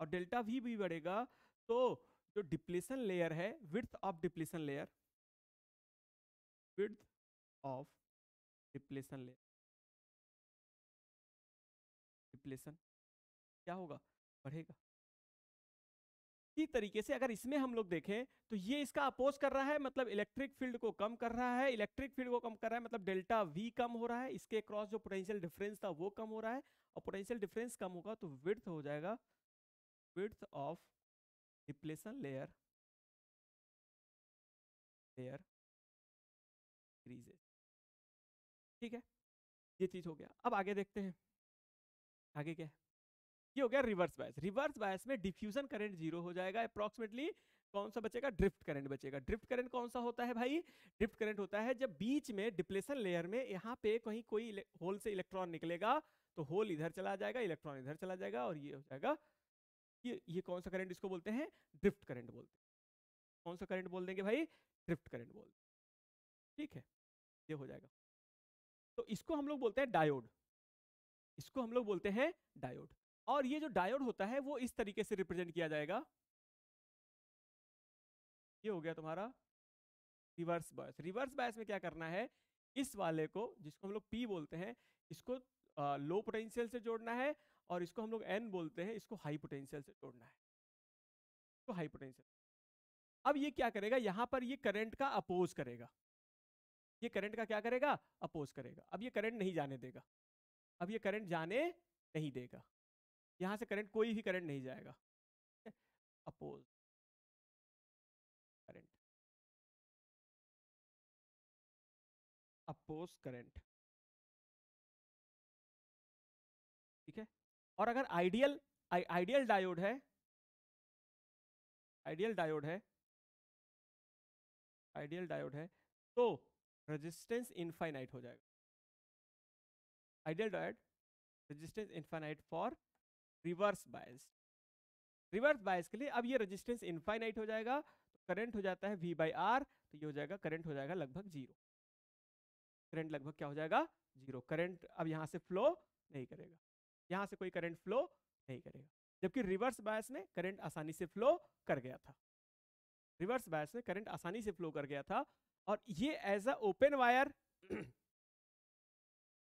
और डेल्टा वी भी बढ़ेगा तो जो डिप्लेशन लेयर है, width of depletion layer, width of depletion layer, depletion क्या होगा, बढ़ेगा। इसी तरीके से अगर इसमें हम लोग देखें तो ये इसका अपोज कर रहा है, मतलब इलेक्ट्रिक फील्ड को कम कर रहा है, इलेक्ट्रिक फील्ड को कम कर रहा है मतलब डेल्टा वी कम हो रहा है, इसके क्रॉस जो पोटेंशियल डिफरेंस था वो कम हो रहा है, और पोटेंशियल डिफरेंस कम होगा तो विड्थ हो जाएगा, width of depletion layer, layer increases, ठीक है। ये चीज हो गया। अब आगे देखते हैं, आगे क्या है, ये हो गया रिवर्स बायस। रिवर्स बायस में डिफ्यूजन करंट जीरो हो जाएगा अप्रोक्सीमेटली, कौन सा बचेगा, ड्रिफ्ट करंट बचेगा। ड्रिफ्ट करंट कौन सा होता है भाई, ड्रिफ्ट करंट होता है जब बीच में डिप्लेशन लेयर में यहाँ पे कहीं कोई होल से इलेक्ट्रॉन निकलेगा तो होल इधर चला जाएगा, इलेक्ट्रॉन इधर चला जाएगा, और ये हो जाएगा, ये कौन सा करंट इसको बोलते हैं, ड्रिफ्ट करंट बोलते हैं। कौन सा करंट बोल देंगे भाई, ड्रिफ्ट करंट बोल, ठीक है, ये हो जाएगा। तो इसको हम लोग बोलते हैं डायोड, इसको हम लोग बोलते हैं डायोड। और ये जो डायोड होता है वो इस तरीके से रिप्रेजेंट किया जाएगा, ये हो गया तुम्हारा रिवर्स बायस। रिवर्स बायस में क्या करना है, इस वाले को जिसको हम लोग P बोलते हैं, इसको लो पोटेंशियल से जोड़ना है, और इसको हम लोग N बोलते हैं, इसको हाई पोटेंशियल से जोड़ना है, तो हाई पोटेंशियल। अब ये क्या करेगा, यहां पर ये करंट का अपोज करेगा, ये करंट का क्या करेगा, अपोज करेगा। अब ये करंट नहीं जाने देगा, अब ये करंट जाने नहीं देगा, यहां से करंट, कोई भी करंट नहीं जाएगा, अपोज करंट, अपोज करंट, ठीक है। और अगर आइडियल, आइडियल डायोड है, आइडियल डायोड है, आइडियल डायोड है तो रेजिस्टेंस इनफाइनाइट हो जाएगा, ideal diode resistance infinite for reverse bias. Reverse bias के लिए अब ये रेजिस्टेंस इनफाइनाइट हो जाएगा, तो करंट हो जाता है V बाई आर, तो ये हो जाएगा, करंट हो जाएगा लगभग जीरो, करंट लगभग क्या हो जाएगा, जीरो। करंट अब यहां से फ्लो नहीं करेगा, यहां से कोई करंट फ्लो नहीं करेगा, जबकि रिवर्स बायस में करंट आसानी से फ्लो कर गया था, रिवर्स बायस में करंट आसानी से फ्लो कर गया था। और ये as a open wire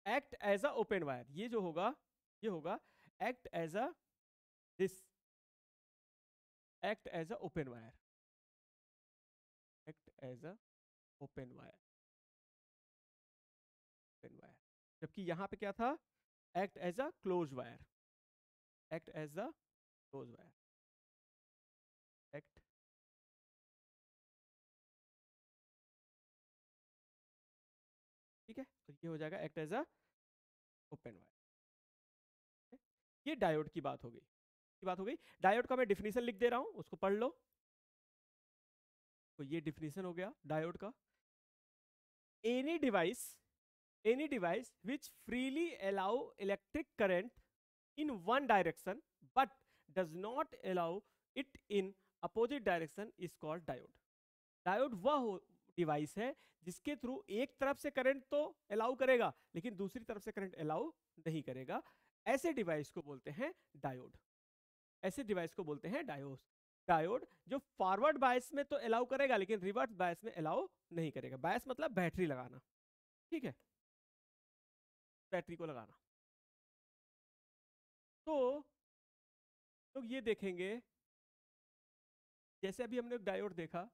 act as a open wire, ये जो होगा ये होगा act as a this, act as a open wire, act as a open wire, open wire. जबकि यहां पे क्या था, act as a close wire, act as a close wire, act, ठीक है। तो ये हो जाएगा act as a open wire. ये डायोड की बात हो गई, की बात हो गई। डायोड का मैं डिफिनीशन लिख दे रहा हूं, उसको पढ़ लो। तो ये डिफिनीशन हो गया डायोड का। Any device, any device which freely allow electric current in one direction but does not allow it in opposite direction is called diode। Diode वह डिवाइस है जिसके थ्रू एक तरफ से करंट तो अलाउ करेगा लेकिन दूसरी तरफ से करंट अलाउ नहीं करेगा, ऐसे डिवाइस को बोलते हैं डायोड, ऐसे डिवाइस को बोलते हैं डायोड। डायोड जो फॉरवर्ड बायस में तो अलाउ करेगा लेकिन रिवर्स बायस में अलाउ नहीं करेगा। बायस मतलब बैटरी लगाना, ठीक है, बैटरी को लगाना। तो लोग ये देखेंगे, जैसे अभी हमने डायोड देखा,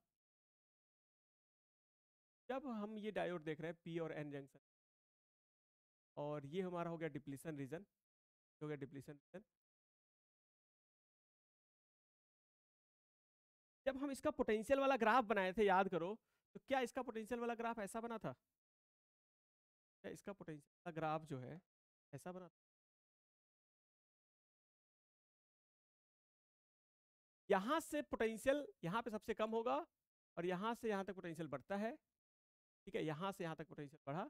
जब हम ये डायोड देख रहे हैं पी और एन जंक्शन, और ये हमारा हो गया डिप्लीशन रीजन, हो गया डिप्लीशन रीजन। जब हम इसका पोटेंशियल वाला ग्राफ बनाए थे, याद करो, तो क्या इसका पोटेंशियल वाला ग्राफ ऐसा बना था? क्या इसका पोटेंशियल वाला ग्राफ जो है ऐसा बना था? यहां से पोटेंशियल यहां पे सबसे कम होगा और यहां से यहां तक पोटेंशियल बढ़ता है, ठीक है, यहां से यहां तक पोटेंशियल बढ़ा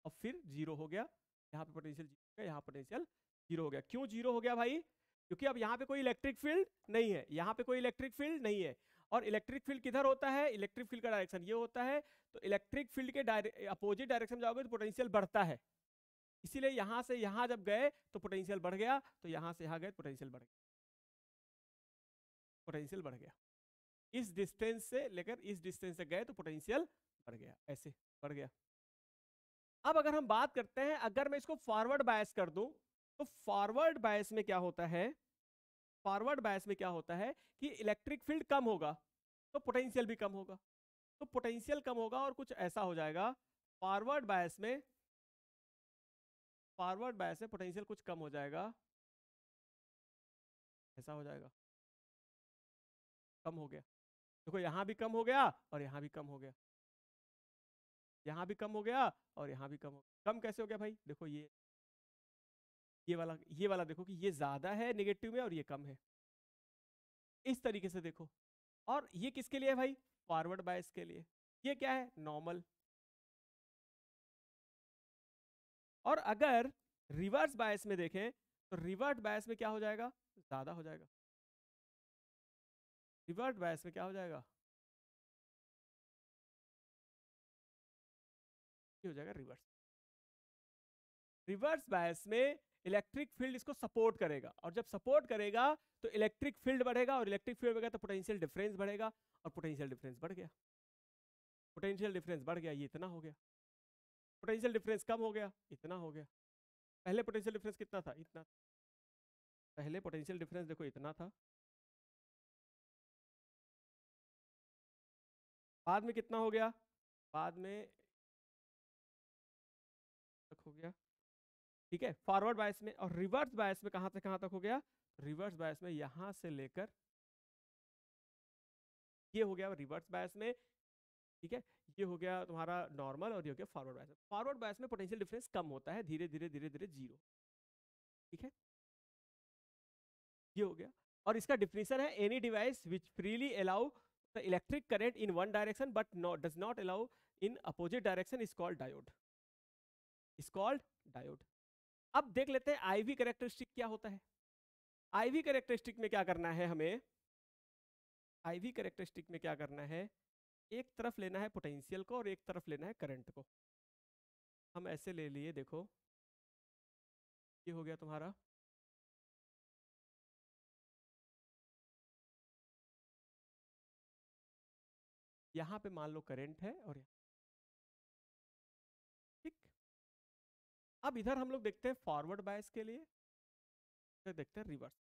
और फिर जीरो हो गया, यहाँ पे पोटेंशियल जीरो हो गया, यहाँ पोटेंशियल जीरो हो गया। क्यों जीरो हो गया भाई? क्योंकि अब यहाँ पे कोई इलेक्ट्रिक फील्ड नहीं है, यहाँ पे कोई इलेक्ट्रिक फील्ड नहीं है। और इलेक्ट्रिक फील्ड किधर होता है? इलेक्ट्रिक फील्ड का डायरेक्शन ये होता है, तो इलेक्ट्रिक फील्ड के अपोजिट डायरेक्शन में जाओगे तो पोटेंशियल बढ़ता है। इसीलिए यहां से यहां जब गए तो पोटेंशियल बढ़ गया, तो यहां से यहां गए पोटेंशियल बढ़ गया, पोटेंशियल बढ़ गया। इस डिस्टेंस से लेकर इस डिस्टेंस से गए तो पोटेंशियल बढ़ गया, ऐसे बढ़ गया। अब अगर हम बात करते हैं, अगर मैं इसको फॉरवर्ड बायस कर दूं, तो फॉरवर्ड बायस में क्या होता है, फॉरवर्ड बायस में क्या होता है कि इलेक्ट्रिक फील्ड कम होगा तो पोटेंशियल भी कम होगा, तो पोटेंशियल कम होगा और कुछ ऐसा हो जाएगा। फॉरवर्ड बायस में, फॉरवर्ड बायस में पोटेंशियल कुछ कम हो जाएगा, ऐसा हो जाएगा, कम हो गया। देखो यहां भी कम हो गया और यहां भी कम हो गया, यहां भी कम हो गया और यहां भी कम हो गया। कम कैसे हो गया भाई? देखो ये वाला देखो कि ये ज्यादा है नेगेटिव में और ये कम है, इस तरीके से देखो। और ये किसके लिए है भाई? फॉरवर्ड बायस के लिए। ये क्या है? नॉर्मल। और अगर रिवर्स बायस में देखें तो रिवर्स बायस में क्या हो जाएगा? ज्यादा हो जाएगा। रिवर्स बायस में क्या हो जाएगा? ये हो जाएगा रिवर्स। रिवर्स बायस में इलेक्ट्रिक फील्ड इसको सपोर्ट करेगा, और जब सपोर्ट करेगा तो इलेक्ट्रिक फील्ड बढ़ेगा, और इलेक्ट्रिक फील्ड बढ़ेगा तो पोटेंशियल डिफरेंस बढ़ेगा, और पोटेंशियल डिफरेंस बढ़ गया, पोटेंशियल डिफरेंस बढ़ गया, ये इतना हो गया। पोटेंशियल डिफरेंस कम हो गया, इतना हो गया। पहले पोटेंशियल डिफरेंस कितना था? इतना। पहले पोटेंशियल डिफरेंस देखो इतना था, बाद में कितना हो गया? बाद में तक हो गया, ठीक है, फॉरवर्ड बायस में। और रिवर्स बायस में कहां से कहां तक हो गया? रिवर्स बायस में यहां से लेकर ये हो गया रिवर्स बायस में, ठीक है। ये हो गया तुम्हारा नॉर्मल, और ये हो गया फॉरवर्ड बायस। फॉरवर्ड बायस में पोटेंशियल डिफरेंस कम होता है, धीरे धीरे धीरे धीरे जीरो, ठीक है, ये हो गया। और इसका डिफिनीशन है any device which freely allow the electric current in one direction but does not allow in opposite direction is called diode, is called diode. अब देख लेते हैं आईवी कैरेक्टरिस्टिक क्या होता है। आईवी कैरेक्टरिस्टिक में क्या करना है हमें? आईवी कैरेक्टरिस्टिक में क्या करना है? एक तरफ लेना है पोटेंशियल को और एक तरफ लेना है करंट को। हम ऐसे ले लिए, देखो ये हो गया तुम्हारा, यहां पे मान लो करंट है और अब इधर हम लोग देखते हैं फॉरवर्ड बायस के लिए, फिर देखते हैं रिवर्स।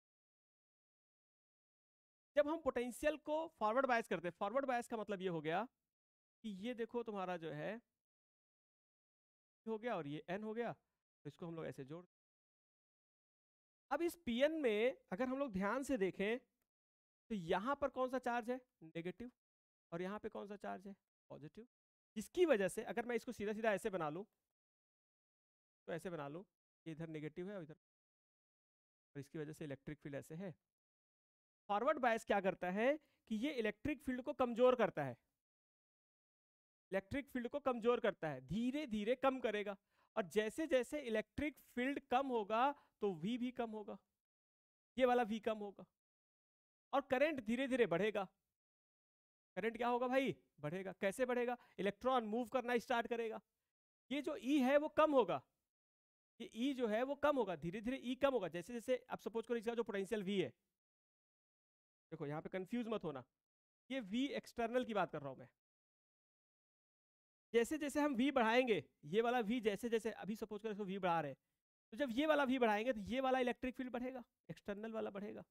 जब हम पोटेंशियल को फॉरवर्ड बायस करते हैं, फॉरवर्ड बायस का मतलब ये हो गया कि ये देखो तुम्हारा जो है हो गया और ये n हो गया, तो इसको हम लोग ऐसे जोड़। अब इस pn में अगर हम लोग ध्यान से देखें तो यहां पर कौन सा चार्ज है, नेगेटिव, और यहां पे कौन सा चार्ज है, पॉजिटिव। जिसकी वजह से अगर मैं इसको सीधा सीधा ऐसे बना लूं, तो ऐसे बना लूं, ये इधर नेगेटिव है और इधर, और इसकी वजह से इलेक्ट्रिक फील्ड ऐसे है। फॉरवर्ड बायस क्या करता है कि ये इलेक्ट्रिक फील्ड को कमजोर करता है, इलेक्ट्रिक फील्ड को कमजोर करता है, धीरे धीरे कम करेगा। और जैसे जैसे इलेक्ट्रिक फील्ड कम होगा तो V भी कम होगा, ये वाला V कम होगा, और करंट धीरे धीरे बढ़ेगा। करंट क्या होगा भाई, बढ़ेगा। कैसे बढ़ेगा, इलेक्ट्रॉन मूव करना स्टार्ट करेगा। ये जो E है वो कम होगा, ये E जो है वो कम होगा, धीरे धीरे E कम होगा। जैसे जैसे आप सपोज करो इसका जो पोटेंशियल V है, देखो यहाँ पे कंफ्यूज मत होना, ये V एक्सटर्नल की बात कर रहा हूं मैं। जैसे जैसे हम V बढ़ाएंगे, ये वाला V जैसे जैसे अभी सपोज करो इसको V बढ़ा रहे हैं, तो जब ये वाला V बढ़ाएंगे तो ये वाला इलेक्ट्रिक फील्ड बढ़ेगा, एक्सटर्नल वाला बढ़ेगा।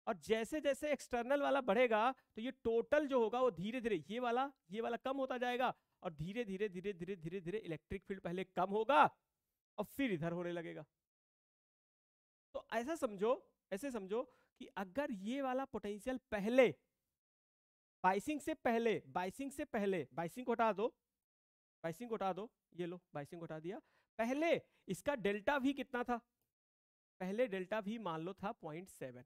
और जैसे जैसे एक्सटर्नल वाला बढ़ेगा तो ये टोटल जो होगा वो धीरे धीरे ये वाला कम होता जाएगा, और धीरे धीरे धीरे धीरे धीरे धीरे इलेक्ट्रिक फील्ड पहले कम होगा और फिर इधर होने लगेगा। तो ऐसा समझो, ऐसे समझो कि अगर ये वाला पोटेंशियल पहले बाइसिंग से पहले, बाइसिंग को हटा दो, बाइसिंग को हटा दो, ये लो बाइसिंग को हटा दिया, पहले इसका डेल्टा V कितना था, पहले डेल्टा V मान लो था 0.7,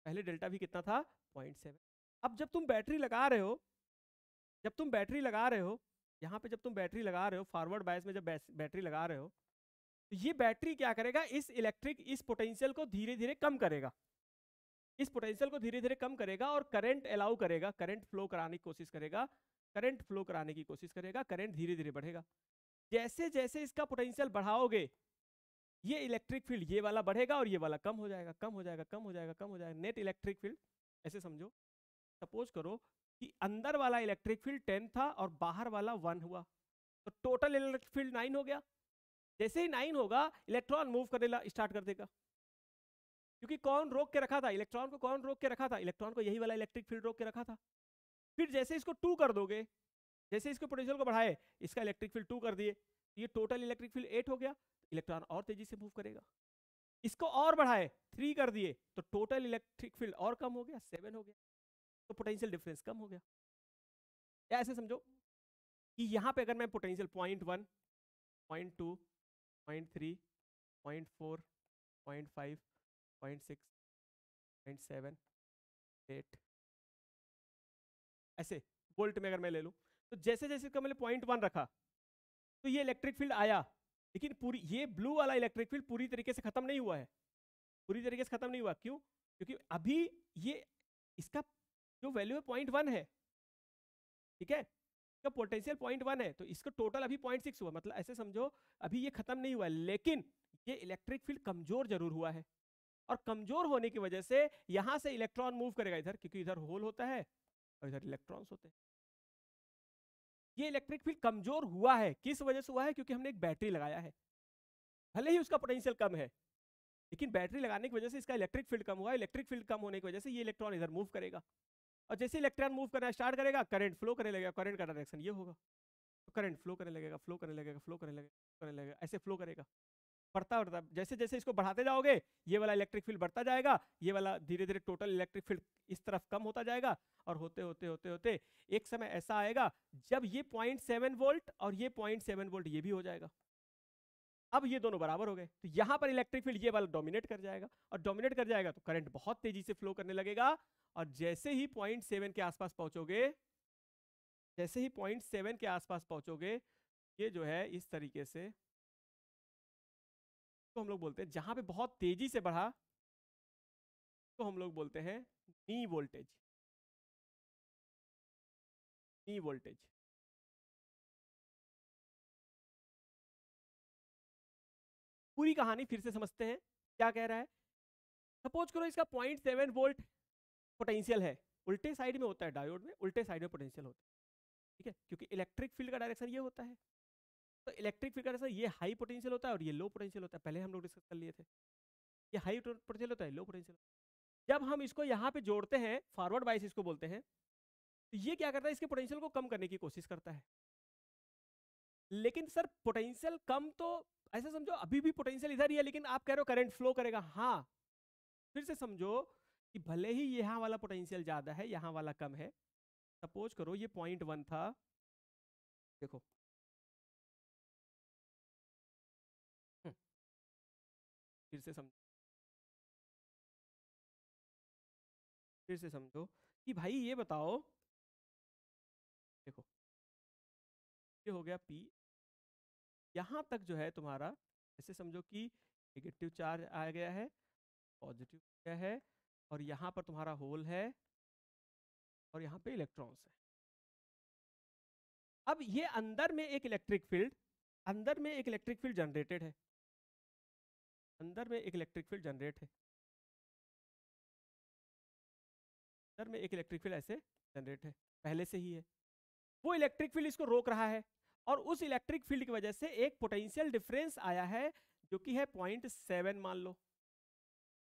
पहले डेल्टा V कितना था 0.7। अब जब तुम बैटरी लगा रहे हो, जब तुम बैटरी लगा रहे हो यहाँ पे, जब तुम बैटरी लगा रहे हो फॉरवर्ड बायस में, जब बैटरी लगा रहे हो, तो ये बैटरी क्या करेगा, इस पोटेंशियल को धीरे धीरे कम करेगा, इस पोटेंशियल को धीरे धीरे कम करेगा, और करंट अलाउ करेगा, करंट फ्लो कराने की कोशिश करेगा, करंट फ्लो कराने की कोशिश करेगा, करंट धीरे धीरे बढ़ेगा। जैसे जैसे इसका पोटेंशियल बढ़ाओगे, ये इलेक्ट्रिक फील्ड ये वाला बढ़ेगा और ये वाला कम हो जाएगा, कम हो जाएगा, कम हो जाएगा, कम हो जाएगा, नेट इलेक्ट्रिक फील्ड। ऐसे समझो, सपोज करो कि अंदर वाला इलेक्ट्रिक फील्ड 10 था और बाहर वाला 1 हुआ, तो टोटल इलेक्ट्रिक फील्ड 9 हो गया। जैसे ही 9 होगा, इलेक्ट्रॉन मूव करने स्टार्ट कर देगा, क्योंकि कौन रोक के रखा था, इलेक्ट्रॉन को कौन रोक के रखा था, इलेक्ट्रॉन को यही वाला इलेक्ट्रिक फील्ड रोक के रखा था। फिर जैसे इसको 2 कर दोगे, जैसे इसके पोटेंशियल को बढ़ाए, इसका इलेक्ट्रिक फील्ड 2 कर दिए, ये टोटल इलेक्ट्रिक फील्ड 8 हो गया, इलेक्ट्रॉन और तेजी से मूव करेगा। इसको और बढ़ाए, 3 कर दिए, तो टोटल इलेक्ट्रिक फील्ड और कम हो गया, 7 हो गया, तो पोटेंशियल डिफरेंस कम हो गया। या ऐसे समझो कि यहां पे अगर मैं पोटेंशियल 0.1, 0.2, 0.3, 0.4, 0.5, 0.6, 0.7, 8 ऐसे वोल्ट में अगर मैं ले लूं, तो जैसे जैसे इसका मैंने 0.1 रखा, तो ये इलेक्ट्रिक फील्ड आया, लेकिन पूरी ये ब्लू वाला इलेक्ट्रिक फील्ड पूरी तरीके से खत्म नहीं हुआ है, पूरी तरीके से खत्म नहीं हुआ। क्यों, क्योंकि अभी ये इसका जो वैल्यू है 0.1 है, ठीक है, इसका पोटेंशियल 0.1 है, तो इसका टोटल अभी 0.6 हुआ, मतलब ऐसे समझो अभी ये खत्म नहीं हुआ है, लेकिन ये इलेक्ट्रिक फील्ड कमजोर जरूर हुआ है। और कमजोर होने की वजह से यहां से इलेक्ट्रॉन मूव करेगा इधर, क्योंकि इधर होल होता है और इधर इलेक्ट्रॉन्स होते हैं। ये इलेक्ट्रिक फील्ड कमजोर हुआ है, किस वजह से हुआ है, क्योंकि हमने एक बैटरी लगाया है। भले ही उसका पोटेंशियल कम है, लेकिन बैटरी लगाने की वजह से इसका इलेक्ट्रिक फील्ड कम हुआ। इलेक्ट्रिक फील्ड कम होने की वजह से ये इलेक्ट्रॉन इधर मूव करेगा, और जैसे इलेक्ट्रॉन मूव करना स्टार्ट करेगा, करंट फ्लो करने लगेगा, करंट का डायरेक्शन ये होगा, तो करंट फ्लो करने लगेगा, फ्लो करने लगेगा, फ्लो करने लगेगा, करने लगेगा, ऐसे फ्लो करेगा, बढ़ता बढ़ता। जैसे जैसे इसको बढ़ाते जाओगे, ये वाला इलेक्ट्रिक फील्ड बढ़ता जाएगा, ये वाला धीरे धीरे टोटल इलेक्ट्रिक फील्ड इस तरफ कम होता जाएगा, और होते होते होते होते एक समय ऐसा आएगा जब ये 0.7 वोल्ट और ये 0.7 वोल्ट ये भी हो जाएगा। अब ये दोनों बराबर हो गए, तो यहां पर इलेक्ट्रिक फील्ड ये वाला डोमिनेट कर जाएगा, और डोमिनेट कर जाएगा तो करंट बहुत तेजी से फ्लो करने लगेगा। और जैसे ही 0.7 के आसपास पहुंचोगे, जैसे ही 0.7 के आसपास पहुंचोगे, ये जो है इस तरीके से, तो हम लोग बोलते हैं जहां पे बहुत तेजी से बढ़ा, तो हम लोग बोलते हैं नी वोल्टेज, नी वोल्टेज। पूरी कहानी फिर से समझते हैं, क्या कह रहा है। सपोज करो इसका 0.7 वोल्ट पोटेंशियल है, उल्टे साइड में होता है डायोड में, उल्टे साइड में पोटेंशियल होता है, ठीक है, क्योंकि इलेक्ट्रिक फील्ड का डायरेक्शन ये होता है। तो इलेक्ट्रिक फील्ड का ऐसा ये हाई पोटेंशियल होता है और ये लो पोटेंशियल होता है, पहले हम लोग डिस्कस कर लिए थे। ये हाई पोटेंशियल होता है, लो पोटेंशियल। जब हम इसको यहाँ पे जोड़ते हैं, फॉरवर्ड बायस इसको बोलते हैं, तो ये क्या करता है, इसके पोटेंशियल को कम करने की कोशिश करता है। लेकिन सर पोटेंशियल कम तो ऐसा समझो अभी भी पोटेंशियल इधर ही है, लेकिन आप कह रहे हो करंट फ्लो करेगा। हाँ, फिर से समझो कि भले ही यहाँ वाला पोटेंशियल ज्यादा है, यहाँ वाला कम है। सपोज करो ये 0.1 था, देखो फिर से समझो, फिर से समझो कि भाई ये बताओ, देखो ये हो गया P, यहाँ तक जो है तुम्हारा, ऐसे समझो कि नेगेटिव चार्ज आ गया है, पॉजिटिव गया है, और यहाँ पर तुम्हारा होल है, और यहाँ पे इलेक्ट्रॉन्स है। अब ये अंदर में एक इलेक्ट्रिक फील्ड, अंदर में एक इलेक्ट्रिक फील्ड जनरेटेड है, अंदर में एक इलेक्ट्रिक फील्ड जनरेट है, अंदर में एक इलेक्ट्रिक फील्ड ऐसे जनरेट है, पहले से ही है। वो इलेक्ट्रिक फील्ड इसको रोक रहा है, और उस इलेक्ट्रिक फील्ड की वजह से एक पोटेंशियल डिफरेंस आया है, जो कि है 0.7 मान लो।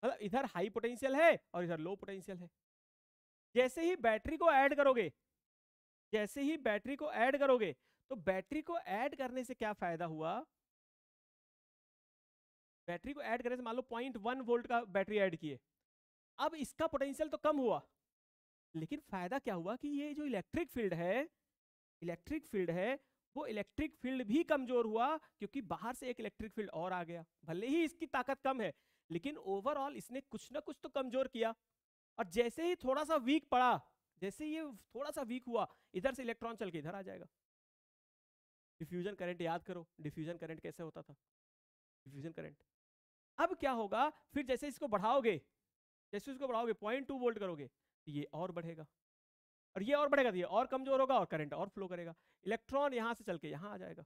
मतलब इधर हाई पोटेंशियल है और इधर लो पोटेंशियल है। जैसे ही बैटरी को ऐड करोगे, जैसे ही बैटरी को ऐड करोगे, तो बैटरी को ऐड करने से क्या फायदा हुआ, बैटरी को ऐड करने से मान लो 0.1 वोल्ट का बैटरी ऐड किए, अब इसका पोटेंशियल तो कम हुआ, लेकिन फायदा क्या हुआ कि ये जो इलेक्ट्रिक फील्ड है, इलेक्ट्रिक फील्ड है, वो इलेक्ट्रिक फील्ड भी कमजोर हुआ, क्योंकि बाहर से एक इलेक्ट्रिक फील्ड और आ गया। भले ही इसकी ताकत कम है, लेकिन ओवरऑल इसने कुछ ना कुछ तो कमजोर किया। और जैसे ही थोड़ा सा वीक पड़ा, जैसे ये थोड़ा सा वीक हुआ, इधर से इलेक्ट्रॉन चल के इधर आ जाएगा। डिफ्यूजन करंट याद करो, डिफ्यूजन करंट कैसे होता था, डिफ्यूजन करंट। अब क्या होगा, फिर जैसे इसको बढ़ाओगे, जैसे इसको बढ़ाओगे 0.2 वोल्ट करोगे, तो ये और बढ़ेगा, और ये और बढ़ेगा तो ये और कमजोर होगा, और करंट और फ्लो करेगा, इलेक्ट्रॉन यहां से चल के यहां आ जाएगा।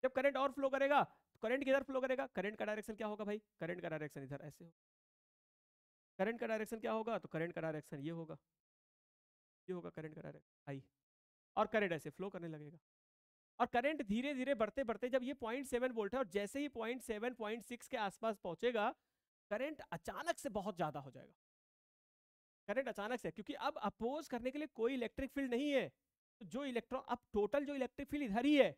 जब करंट और फ्लो करेगा, तो करंट किधर फ्लो करेगा, करंट का डायरेक्शन क्या होगा भाई, करंट का डायरेक्शन इधर ऐसे होगा। करंट का डायरेक्शन क्या होगा, तो करंट का डायरेक्शन ये होगा, ये होगा करंट का डायरेक्शन आई, और करंट ऐसे फ्लो करने लगेगा। और करंट धीरे धीरे बढ़ते बढ़ते, जब ये 0.7 वोल्ट है, और जैसे ही 0.7 0.6 के आसपास पहुंचेगा, करंट अचानक से बहुत ज्यादा हो जाएगा। करंट अचानक से, क्योंकि अब अपोज करने के लिए कोई इलेक्ट्रिक फील्ड नहीं है, तो जो इलेक्ट्रॉन, अब टोटल जो इलेक्ट्रिक फील्ड इधर ही है,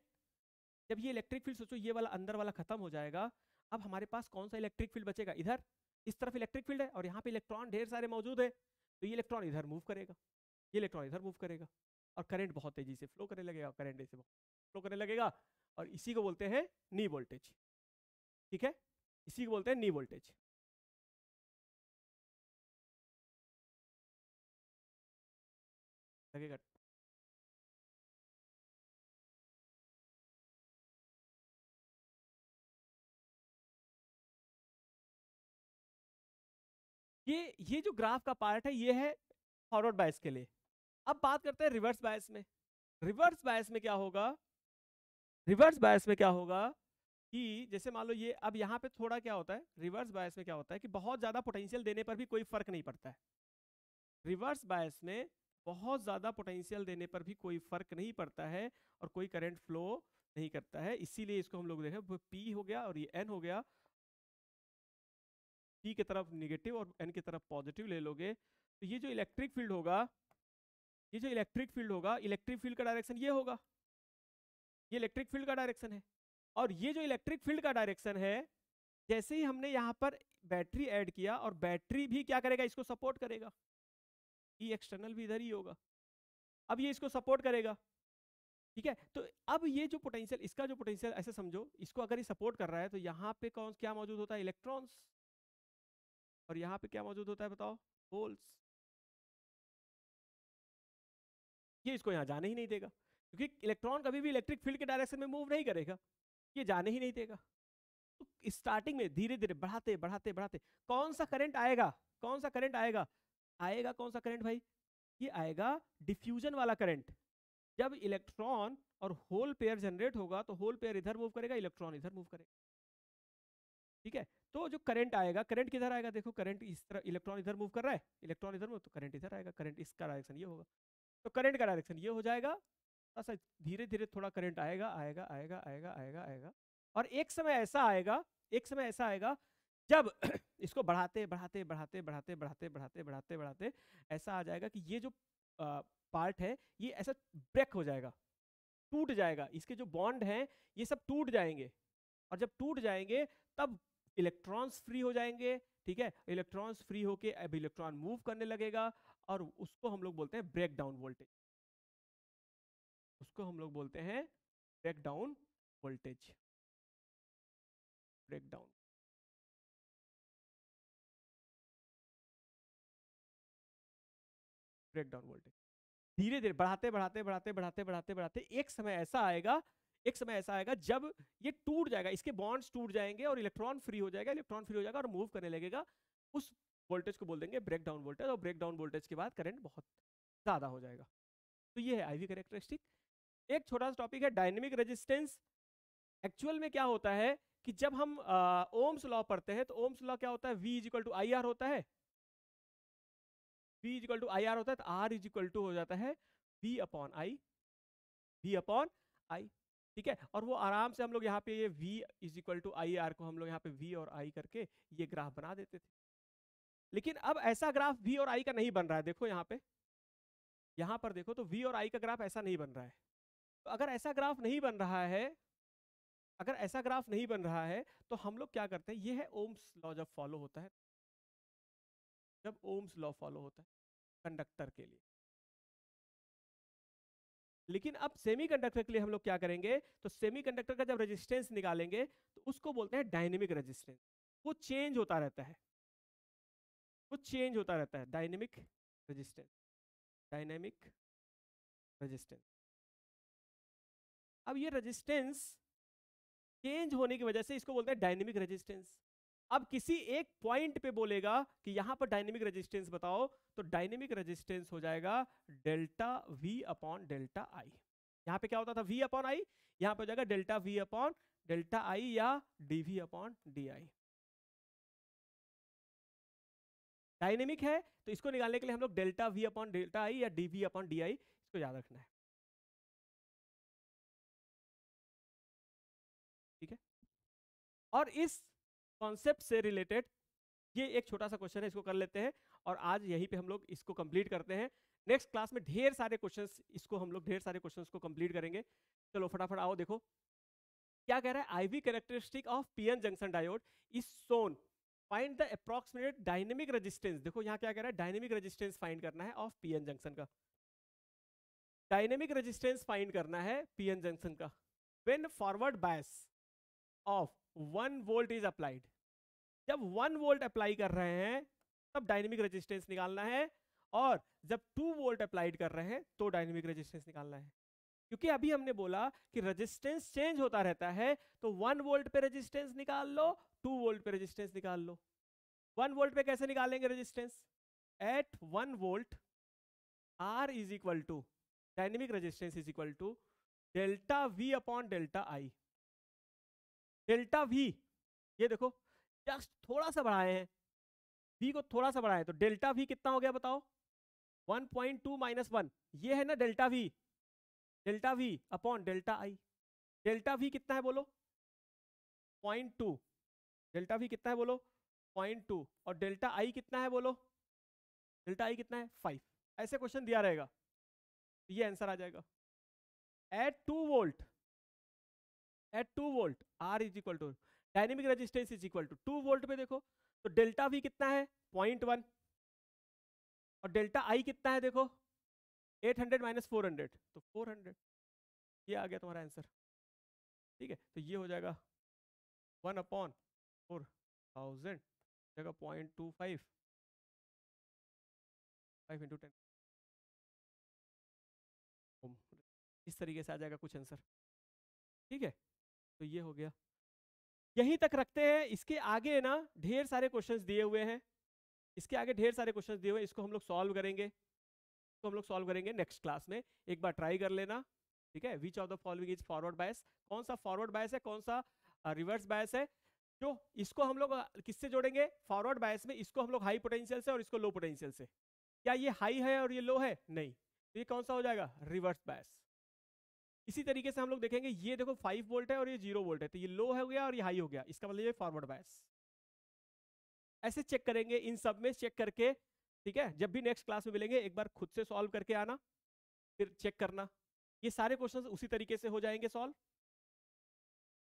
जब ये इलेक्ट्रिक फील्ड सोचो ये वाला अंदर वाला खत्म हो जाएगा, अब हमारे पास कौन सा इलेक्ट्रिक फील्ड बचेगा, इधर इस तरफ इलेक्ट्रिक फील्ड है, और यहाँ पे इलेक्ट्रॉन ढेर सारे मौजूद है, तो ये इलेक्ट्रॉन इधर मूव करेगा, ये इलेक्ट्रॉन इधर मूव करेगा, और करंट बहुत तेजी से फ्लो करने लगेगा, करंट ऐसे फ्लो करने लगेगा, और इसी को बोलते हैं नी वोल्टेज। ठीक है, इसी को बोलते हैं नी वोल्टेज। लगेगा। ये जो ग्राफ का पार्ट है, ये है फॉरवर्ड बायस के लिए। अब बात करते हैं रिवर्स बायस में। रिवर्स बायस में क्या होगा, रिवर्स बायस में क्या होगा कि जैसे मान लो ये, अब यहाँ पे थोड़ा क्या होता है, रिवर्स बायस में क्या होता है कि बहुत ज्यादा पोटेंशियल देने पर भी कोई फर्क नहीं पड़ता है। रिवर्स बायस में बहुत ज्यादा पोटेंशियल देने पर भी कोई फर्क नहीं पड़ता है, और कोई करंट फ्लो नहीं करता है। इसीलिए इसको हम लोग देखें, पी हो गया और ये एन हो गया, पी की तरफ निगेटिव और एन की तरफ पॉजिटिव ले लोगे, तो ये जो इलेक्ट्रिक फील्ड होगा, ये जो इलेक्ट्रिक फील्ड होगा, इलेक्ट्रिक फील्ड का डायरेक्शन ये होगा, ये इलेक्ट्रिक फील्ड का डायरेक्शन है। और ये जो इलेक्ट्रिक फील्ड का डायरेक्शन है, जैसे ही हमने यहाँ पर बैटरी ऐड किया, और बैटरी भी क्या करेगा, इसको सपोर्ट करेगा, ई एक्सटर्नल भी इधर ही होगा, अब ये इसको सपोर्ट करेगा। ठीक है, तो अब ये जो पोटेंशियल, इसका जो पोटेंशियल ऐसे समझो, इसको अगर ये सपोर्ट कर रहा है, तो यहाँ पे कौन क्या मौजूद होता है, इलेक्ट्रॉन्स, और यहाँ पे क्या मौजूद होता है बताओ, होल्स। ये इसको यहाँ जाने ही नहीं देगा, क्योंकि इलेक्ट्रॉन कभी भी इलेक्ट्रिक फील्ड के डायरेक्शन में मूव नहीं करेगा, ये जाने ही नहीं देगा। तो स्टार्टिंग में धीरे धीरे बढ़ाते बढ़ाते बढ़ाते कौन सा करंट आएगा, कौन सा करंट आएगा, आएगा कौन सा करंट भाई, ये आएगा डिफ्यूजन वाला करंट। जब इलेक्ट्रॉन और होल पेयर जनरेट होगा, तो होल पेयर इधर मूव करेगा, इलेक्ट्रॉन इधर मूव करेगा। ठीक है, तो जो करंट आएगा, करंट किधर आएगा, देखो करंट इस तरह, इलेक्ट्रॉन इधर मूव कर रहा है, इलेक्ट्रॉन इधर मूव, तो करंट इधर आएगा, करंट इसका डायरेक्शन ये होगा, तो करंट का डायरेक्शन ये हो जाएगा, सा धीरे धीरे थोड़ा करंट आएगा आएगा आएगा आएगा आएगा आएगा, और एक समय ऐसा आएगा, एक समय ऐसा आएगा जब इसको बढ़ाते बढ़ाते बढ़ाते बढ़ाते बढ़ाते बढ़ाते बढ़ाते बढ़ाते ऐसा आ जाएगा कि ये जो पार्ट है ये ऐसा ब्रेक हो जाएगा, टूट जाएगा, इसके जो बॉन्ड हैं ये सब टूट जाएंगे, और जब टूट जाएंगे तब इलेक्ट्रॉन्स फ्री हो जाएंगे। ठीक है, इलेक्ट्रॉन्स फ्री होके अब इलेक्ट्रॉन मूव करने लगेगा, और उसको हम लोग बोलते हैं ब्रेक डाउन वोल्टेज, उसको हम लोग बोलते हैं break down voltage, break down, break down voltage. धीरे धीरे बढ़ाते बढ़ाते बढ़ाते बढ़ाते बढ़ाते बढ़ाते एक समय ऐसा आएगा, एक समय ऐसा आएगा जब ये टूट जाएगा, इसके बॉन्ड्स टूट जाएंगे और इलेक्ट्रॉन फ्री हो जाएगा, इलेक्ट्रॉन फ्री हो जाएगा और मूव करने लगेगा। उस वोल्टेज को बोल देंगे ब्रेक डाउन वोल्टेज, और ब्रेक डाउन वोल्टेज के बाद करंट बहुत ज्यादा हो जाएगा। तो ये है आईवी कैरेक्टरिस्टिक। एक छोटा सा टॉपिक है डायनेमिक रेजिस्टेंस। एक्चुअल में क्या होता है कि जब हम ओम्स लॉ पढ़ते हैं तो ओम्स लॉ क्या होता है, V is equal to I R होता है, V is equal to I R होता है, तो R इज इक्वल टू हो जाता है V upon I, V upon I. ठीक है, और वो आराम से हम लोग यहाँ पे ये V is equal to I R को हम लोग यहाँ पे V और I करके ये ग्राफ बना देते थे। लेकिन अब ऐसा ग्राफ V और I का नहीं बन रहा है, देखो यहाँ पे, यहाँ पर देखो तो V और I का ग्राफ ऐसा नहीं बन रहा है। तो अगर ऐसा ग्राफ नहीं बन रहा है, अगर ऐसा ग्राफ नहीं बन रहा है तो हम लोग क्या करते हैं, ये है ओम्स लॉ जब फॉलो होता है, जब ओम्स लॉ फॉलो होता है कंडक्टर के लिए। लेकिन अब सेमीकंडक्टर के लिए हम लोग क्या करेंगे, तो सेमीकंडक्टर का जब रेजिस्टेंस निकालेंगे तो उसको बोलते हैं डायनेमिक रेजिस्टेंस। वो चेंज होता रहता है, वो चेंज होता रहता है, डायनेमिक रेजिस्टेंस, डायनेमिक रेजिस्टेंस। अब ये रेजिस्टेंस चेंज होने की वजह से इसको बोलते हैं डायनेमिक रेजिस्टेंस। अब किसी एक पॉइंट पे बोलेगा कि यहां पर डायनेमिक रेजिस्टेंस बताओ, तो डायनेमिक रेजिस्टेंस हो जाएगा डेल्टा V अपॉन डेल्टा आई। यहां पे क्या होता था, V अपॉन आई, यहां पे हो जाएगा डेल्टा V अपॉन डेल्टा आई या dV upon D I. Dynamic है तो इसको निकालने के लिए हम लोग डेल्टा V अपॉन डेल्टा आई या dV अपॉन डी आई, इसको याद रखना है। ठीक है, और इस कॉन्सेप्ट से रिलेटेड ये एक छोटा सा क्वेश्चन है, इसको कर लेते हैं और आज यहीं पे हम लोग इसको कंप्लीट करते हैं। नेक्स्ट क्लास में ढेर सारे क्वेश्चंस, इसको हम लोग ढेर सारे क्वेश्चंस को कंप्लीट करेंगे। चलो फटाफट आओ, देखो क्या कह रहा है, IV characteristic of PN junction diode is shown, find the approximate dynamic resistance. देखो यहाँ क्या कह रहा है, डायनेमिक रेजिस्टेंस फाइंड करना है ऑफ पीएन जंक्शन का, डायनेमिक रेजिस्टेंस फाइंड करना है पीएन जंक्शन का when forward bias of 1 volt is applied. जब 1 वोल्ट अप्लाई कर रहे हैं तब डायनेमिक रेजिस्टेंस निकालना है, और जब 2 वोल्ट अप्लाइड कर रहे हैं तो डायनेमिक रेजिस्टेंस निकालना है। क्योंकि अभी हमने बोला कि रेजिस्टेंस चेंज होता रहता है, तो 1 वोल्ट पे रेजिस्टेंस निकाल लो, 2 वोल्ट पे रेजिस्टेंस निकाल लो। 1 वोल्ट पे कैसे निकालेंगे resistance, at 1 volt R is equal to dynamic resistance is equal to delta V upon delta I. Delta V, ये देखो जस्ट थोड़ा सा बढ़ाए हैं, V को थोड़ा सा बढ़ाए, तो डेल्टा V कितना हो गया बताओ, 1.2 माइनस 1, ये है ना delta V, delta V upon delta I। Delta V कितना है बोलो, 0.2, डेल्टा V कितना है बोलो 0.2, और डेल्टा I कितना है बोलो, डेल्टा I कितना है 5। ऐसे क्वेश्चन दिया रहेगा तो ये आंसर आ जाएगा। At 2 volt, at 2 volt R is equal to dynamic resistance is equal to 2 volt पे देखो तो डेल्टा V कितना है 0.1, और डेल्टा I कितना है देखो 800 माइनस 400, तो 400, ये आ गया तुम्हारा आंसर। ठीक है, तो ये हो जाएगा 1 अपॉन 4000 जगह 0.25, 5 इंटू 10, इस तरीके से आ जाएगा कुछ आंसर। ठीक है, तो ये हो गया, यहीं तक रखते हैं। इसके आगे ना ढेर सारे क्वेश्चंस दिए हुए हैं, इसके आगे ढेर सारे क्वेश्चंस दिए हुए हैं, इसको हम लोग सॉल्व करेंगे, इसको हम लोग सॉल्व करेंगे नेक्स्ट क्लास में। एक बार ट्राई कर लेना, ठीक है। Which of the following is forward bias, कौन सा फॉरवर्ड बायस है, कौन सा रिवर्स बायस है। जो इसको हम लोग किससे जोड़ेंगे, फॉरवर्ड बायस में इसको हम लोग हाई पोटेंशियल से और इसको लो पोटेंशियल से। क्या ये हाई है और ये लो है, नहीं, तो ये कौन सा हो जाएगा, रिवर्स बायस। इसी तरीके से हम लोग देखेंगे, ये देखो 5 वोल्ट है और ये 0 वोल्ट है, तो ये लो हो गया और ये हाई हो गया, इसका मतलब ये फॉरवर्ड बायस। ऐसे चेक करेंगे, इन सब में चेक करके, ठीक है। जब भी नेक्स्ट क्लास में मिलेंगे एक बार खुद से सॉल्व करके आना, फिर चेक करना। ये सारे क्वेश्चन उसी तरीके से हो जाएंगे सॉल्व,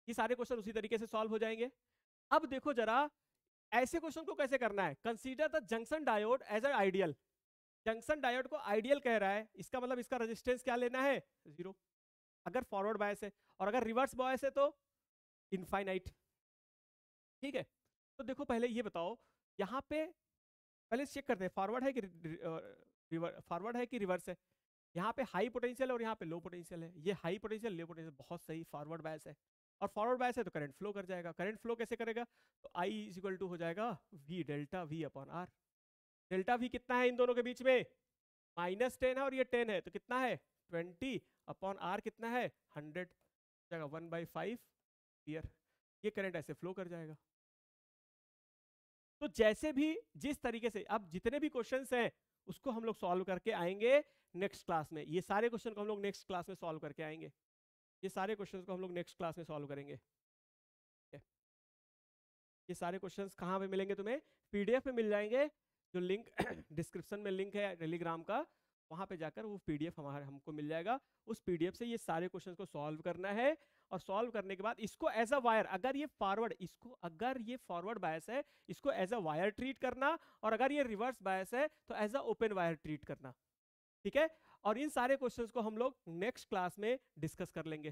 ये सारे क्वेश्चन उसी तरीके से सॉल्व हो जाएंगे। अब देखो जरा, ऐसे क्वेश्चन को कैसे करना है। Consider the junction diode as an ideal. Junction diode को आइडियल कह रहा है, इसका मतलब इसका रेजिस्टेंस क्या लेना है, 0, अगर फॉरवर्ड बायस है, और अगर रिवर्स बायस है तो इनफाइनाइट। ठीक है, तो देखो पहले ये बताओ, यहाँ पे पहले चेक करते हैं फॉरवर्ड है कि फॉरवर्ड है कि रिवर्स है। यहाँ पे हाई पोटेंशियल है और यहाँ पे लो पोटेंशियल है, ये हाई पोटेंशियल लो पोटेंशियल, बहुत सही, फॉरवर्ड बायस है। और फॉरवर्ड बायस है तो करंट फ्लो कर जाएगा। करंट फ्लो कैसे करेगा, तो आई इज इक्वल टू हो जाएगा V delta V upon R. Delta V कितना है इन दोनों के बीच में, -10 है और ये 10 है, तो कितना है 20 अपॉन आर कितना है 100, जाएगा 1/5 एम्पियर। ये करंट ऐसे फ्लो कर जाएगा। तो जैसे भी जिस तरीके से अब जितने भी क्वेश्चंस हैं उसको हम लोग सॉल्व करके आएंगे नेक्स्ट क्लास में। ये सारे क्वेश्चन को हम लोग नेक्स्ट क्लास में सॉल्व करके आएंगे, ये सारे क्वेश्चंस को हम लोग नेक्स्ट क्लास में सॉल्व करेंगे। ये सारे क्वेश्चंस कहाँ पे मिलेंगे तुम्हें, पीडीएफ में मिल जाएंगे, जो लिंक डिस्क्रिप्शन में लिंक है टेलीग्राम का, वहां पे जाकर वो पीडीएफ हमारे हमको मिल जाएगा। उस पीडीएफ से ये सारे क्वेश्चंस को सॉल्व करना है, और सॉल्व करने के बाद इसको एज अ वायर, अगर ये फॉरवर्ड, इसको अगर ये फॉरवर्ड बायस है इसको एज अ वायर ट्रीट करना, और अगर ये रिवर्स बायस है तो as a open wire treat करना। ठीक है, और इन सारे क्वेश्चंस को हम लोग नेक्स्ट क्लास में डिस्कस कर लेंगे।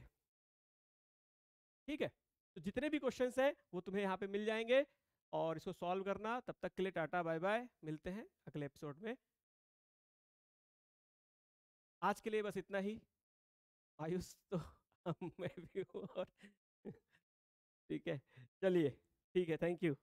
ठीक है, तो जितने भी क्वेश्चंस हैं वो तुम्हें यहाँ पे मिल जाएंगे, और इसको सॉल्व करना। तब तक के लिए टाटा बाय बाय, मिलते हैं अगले एपिसोड में। आज के लिए बस इतना ही। आयुष तो मैं भी हूँ और ठीक है, चलिए, ठीक है, थैंक यू।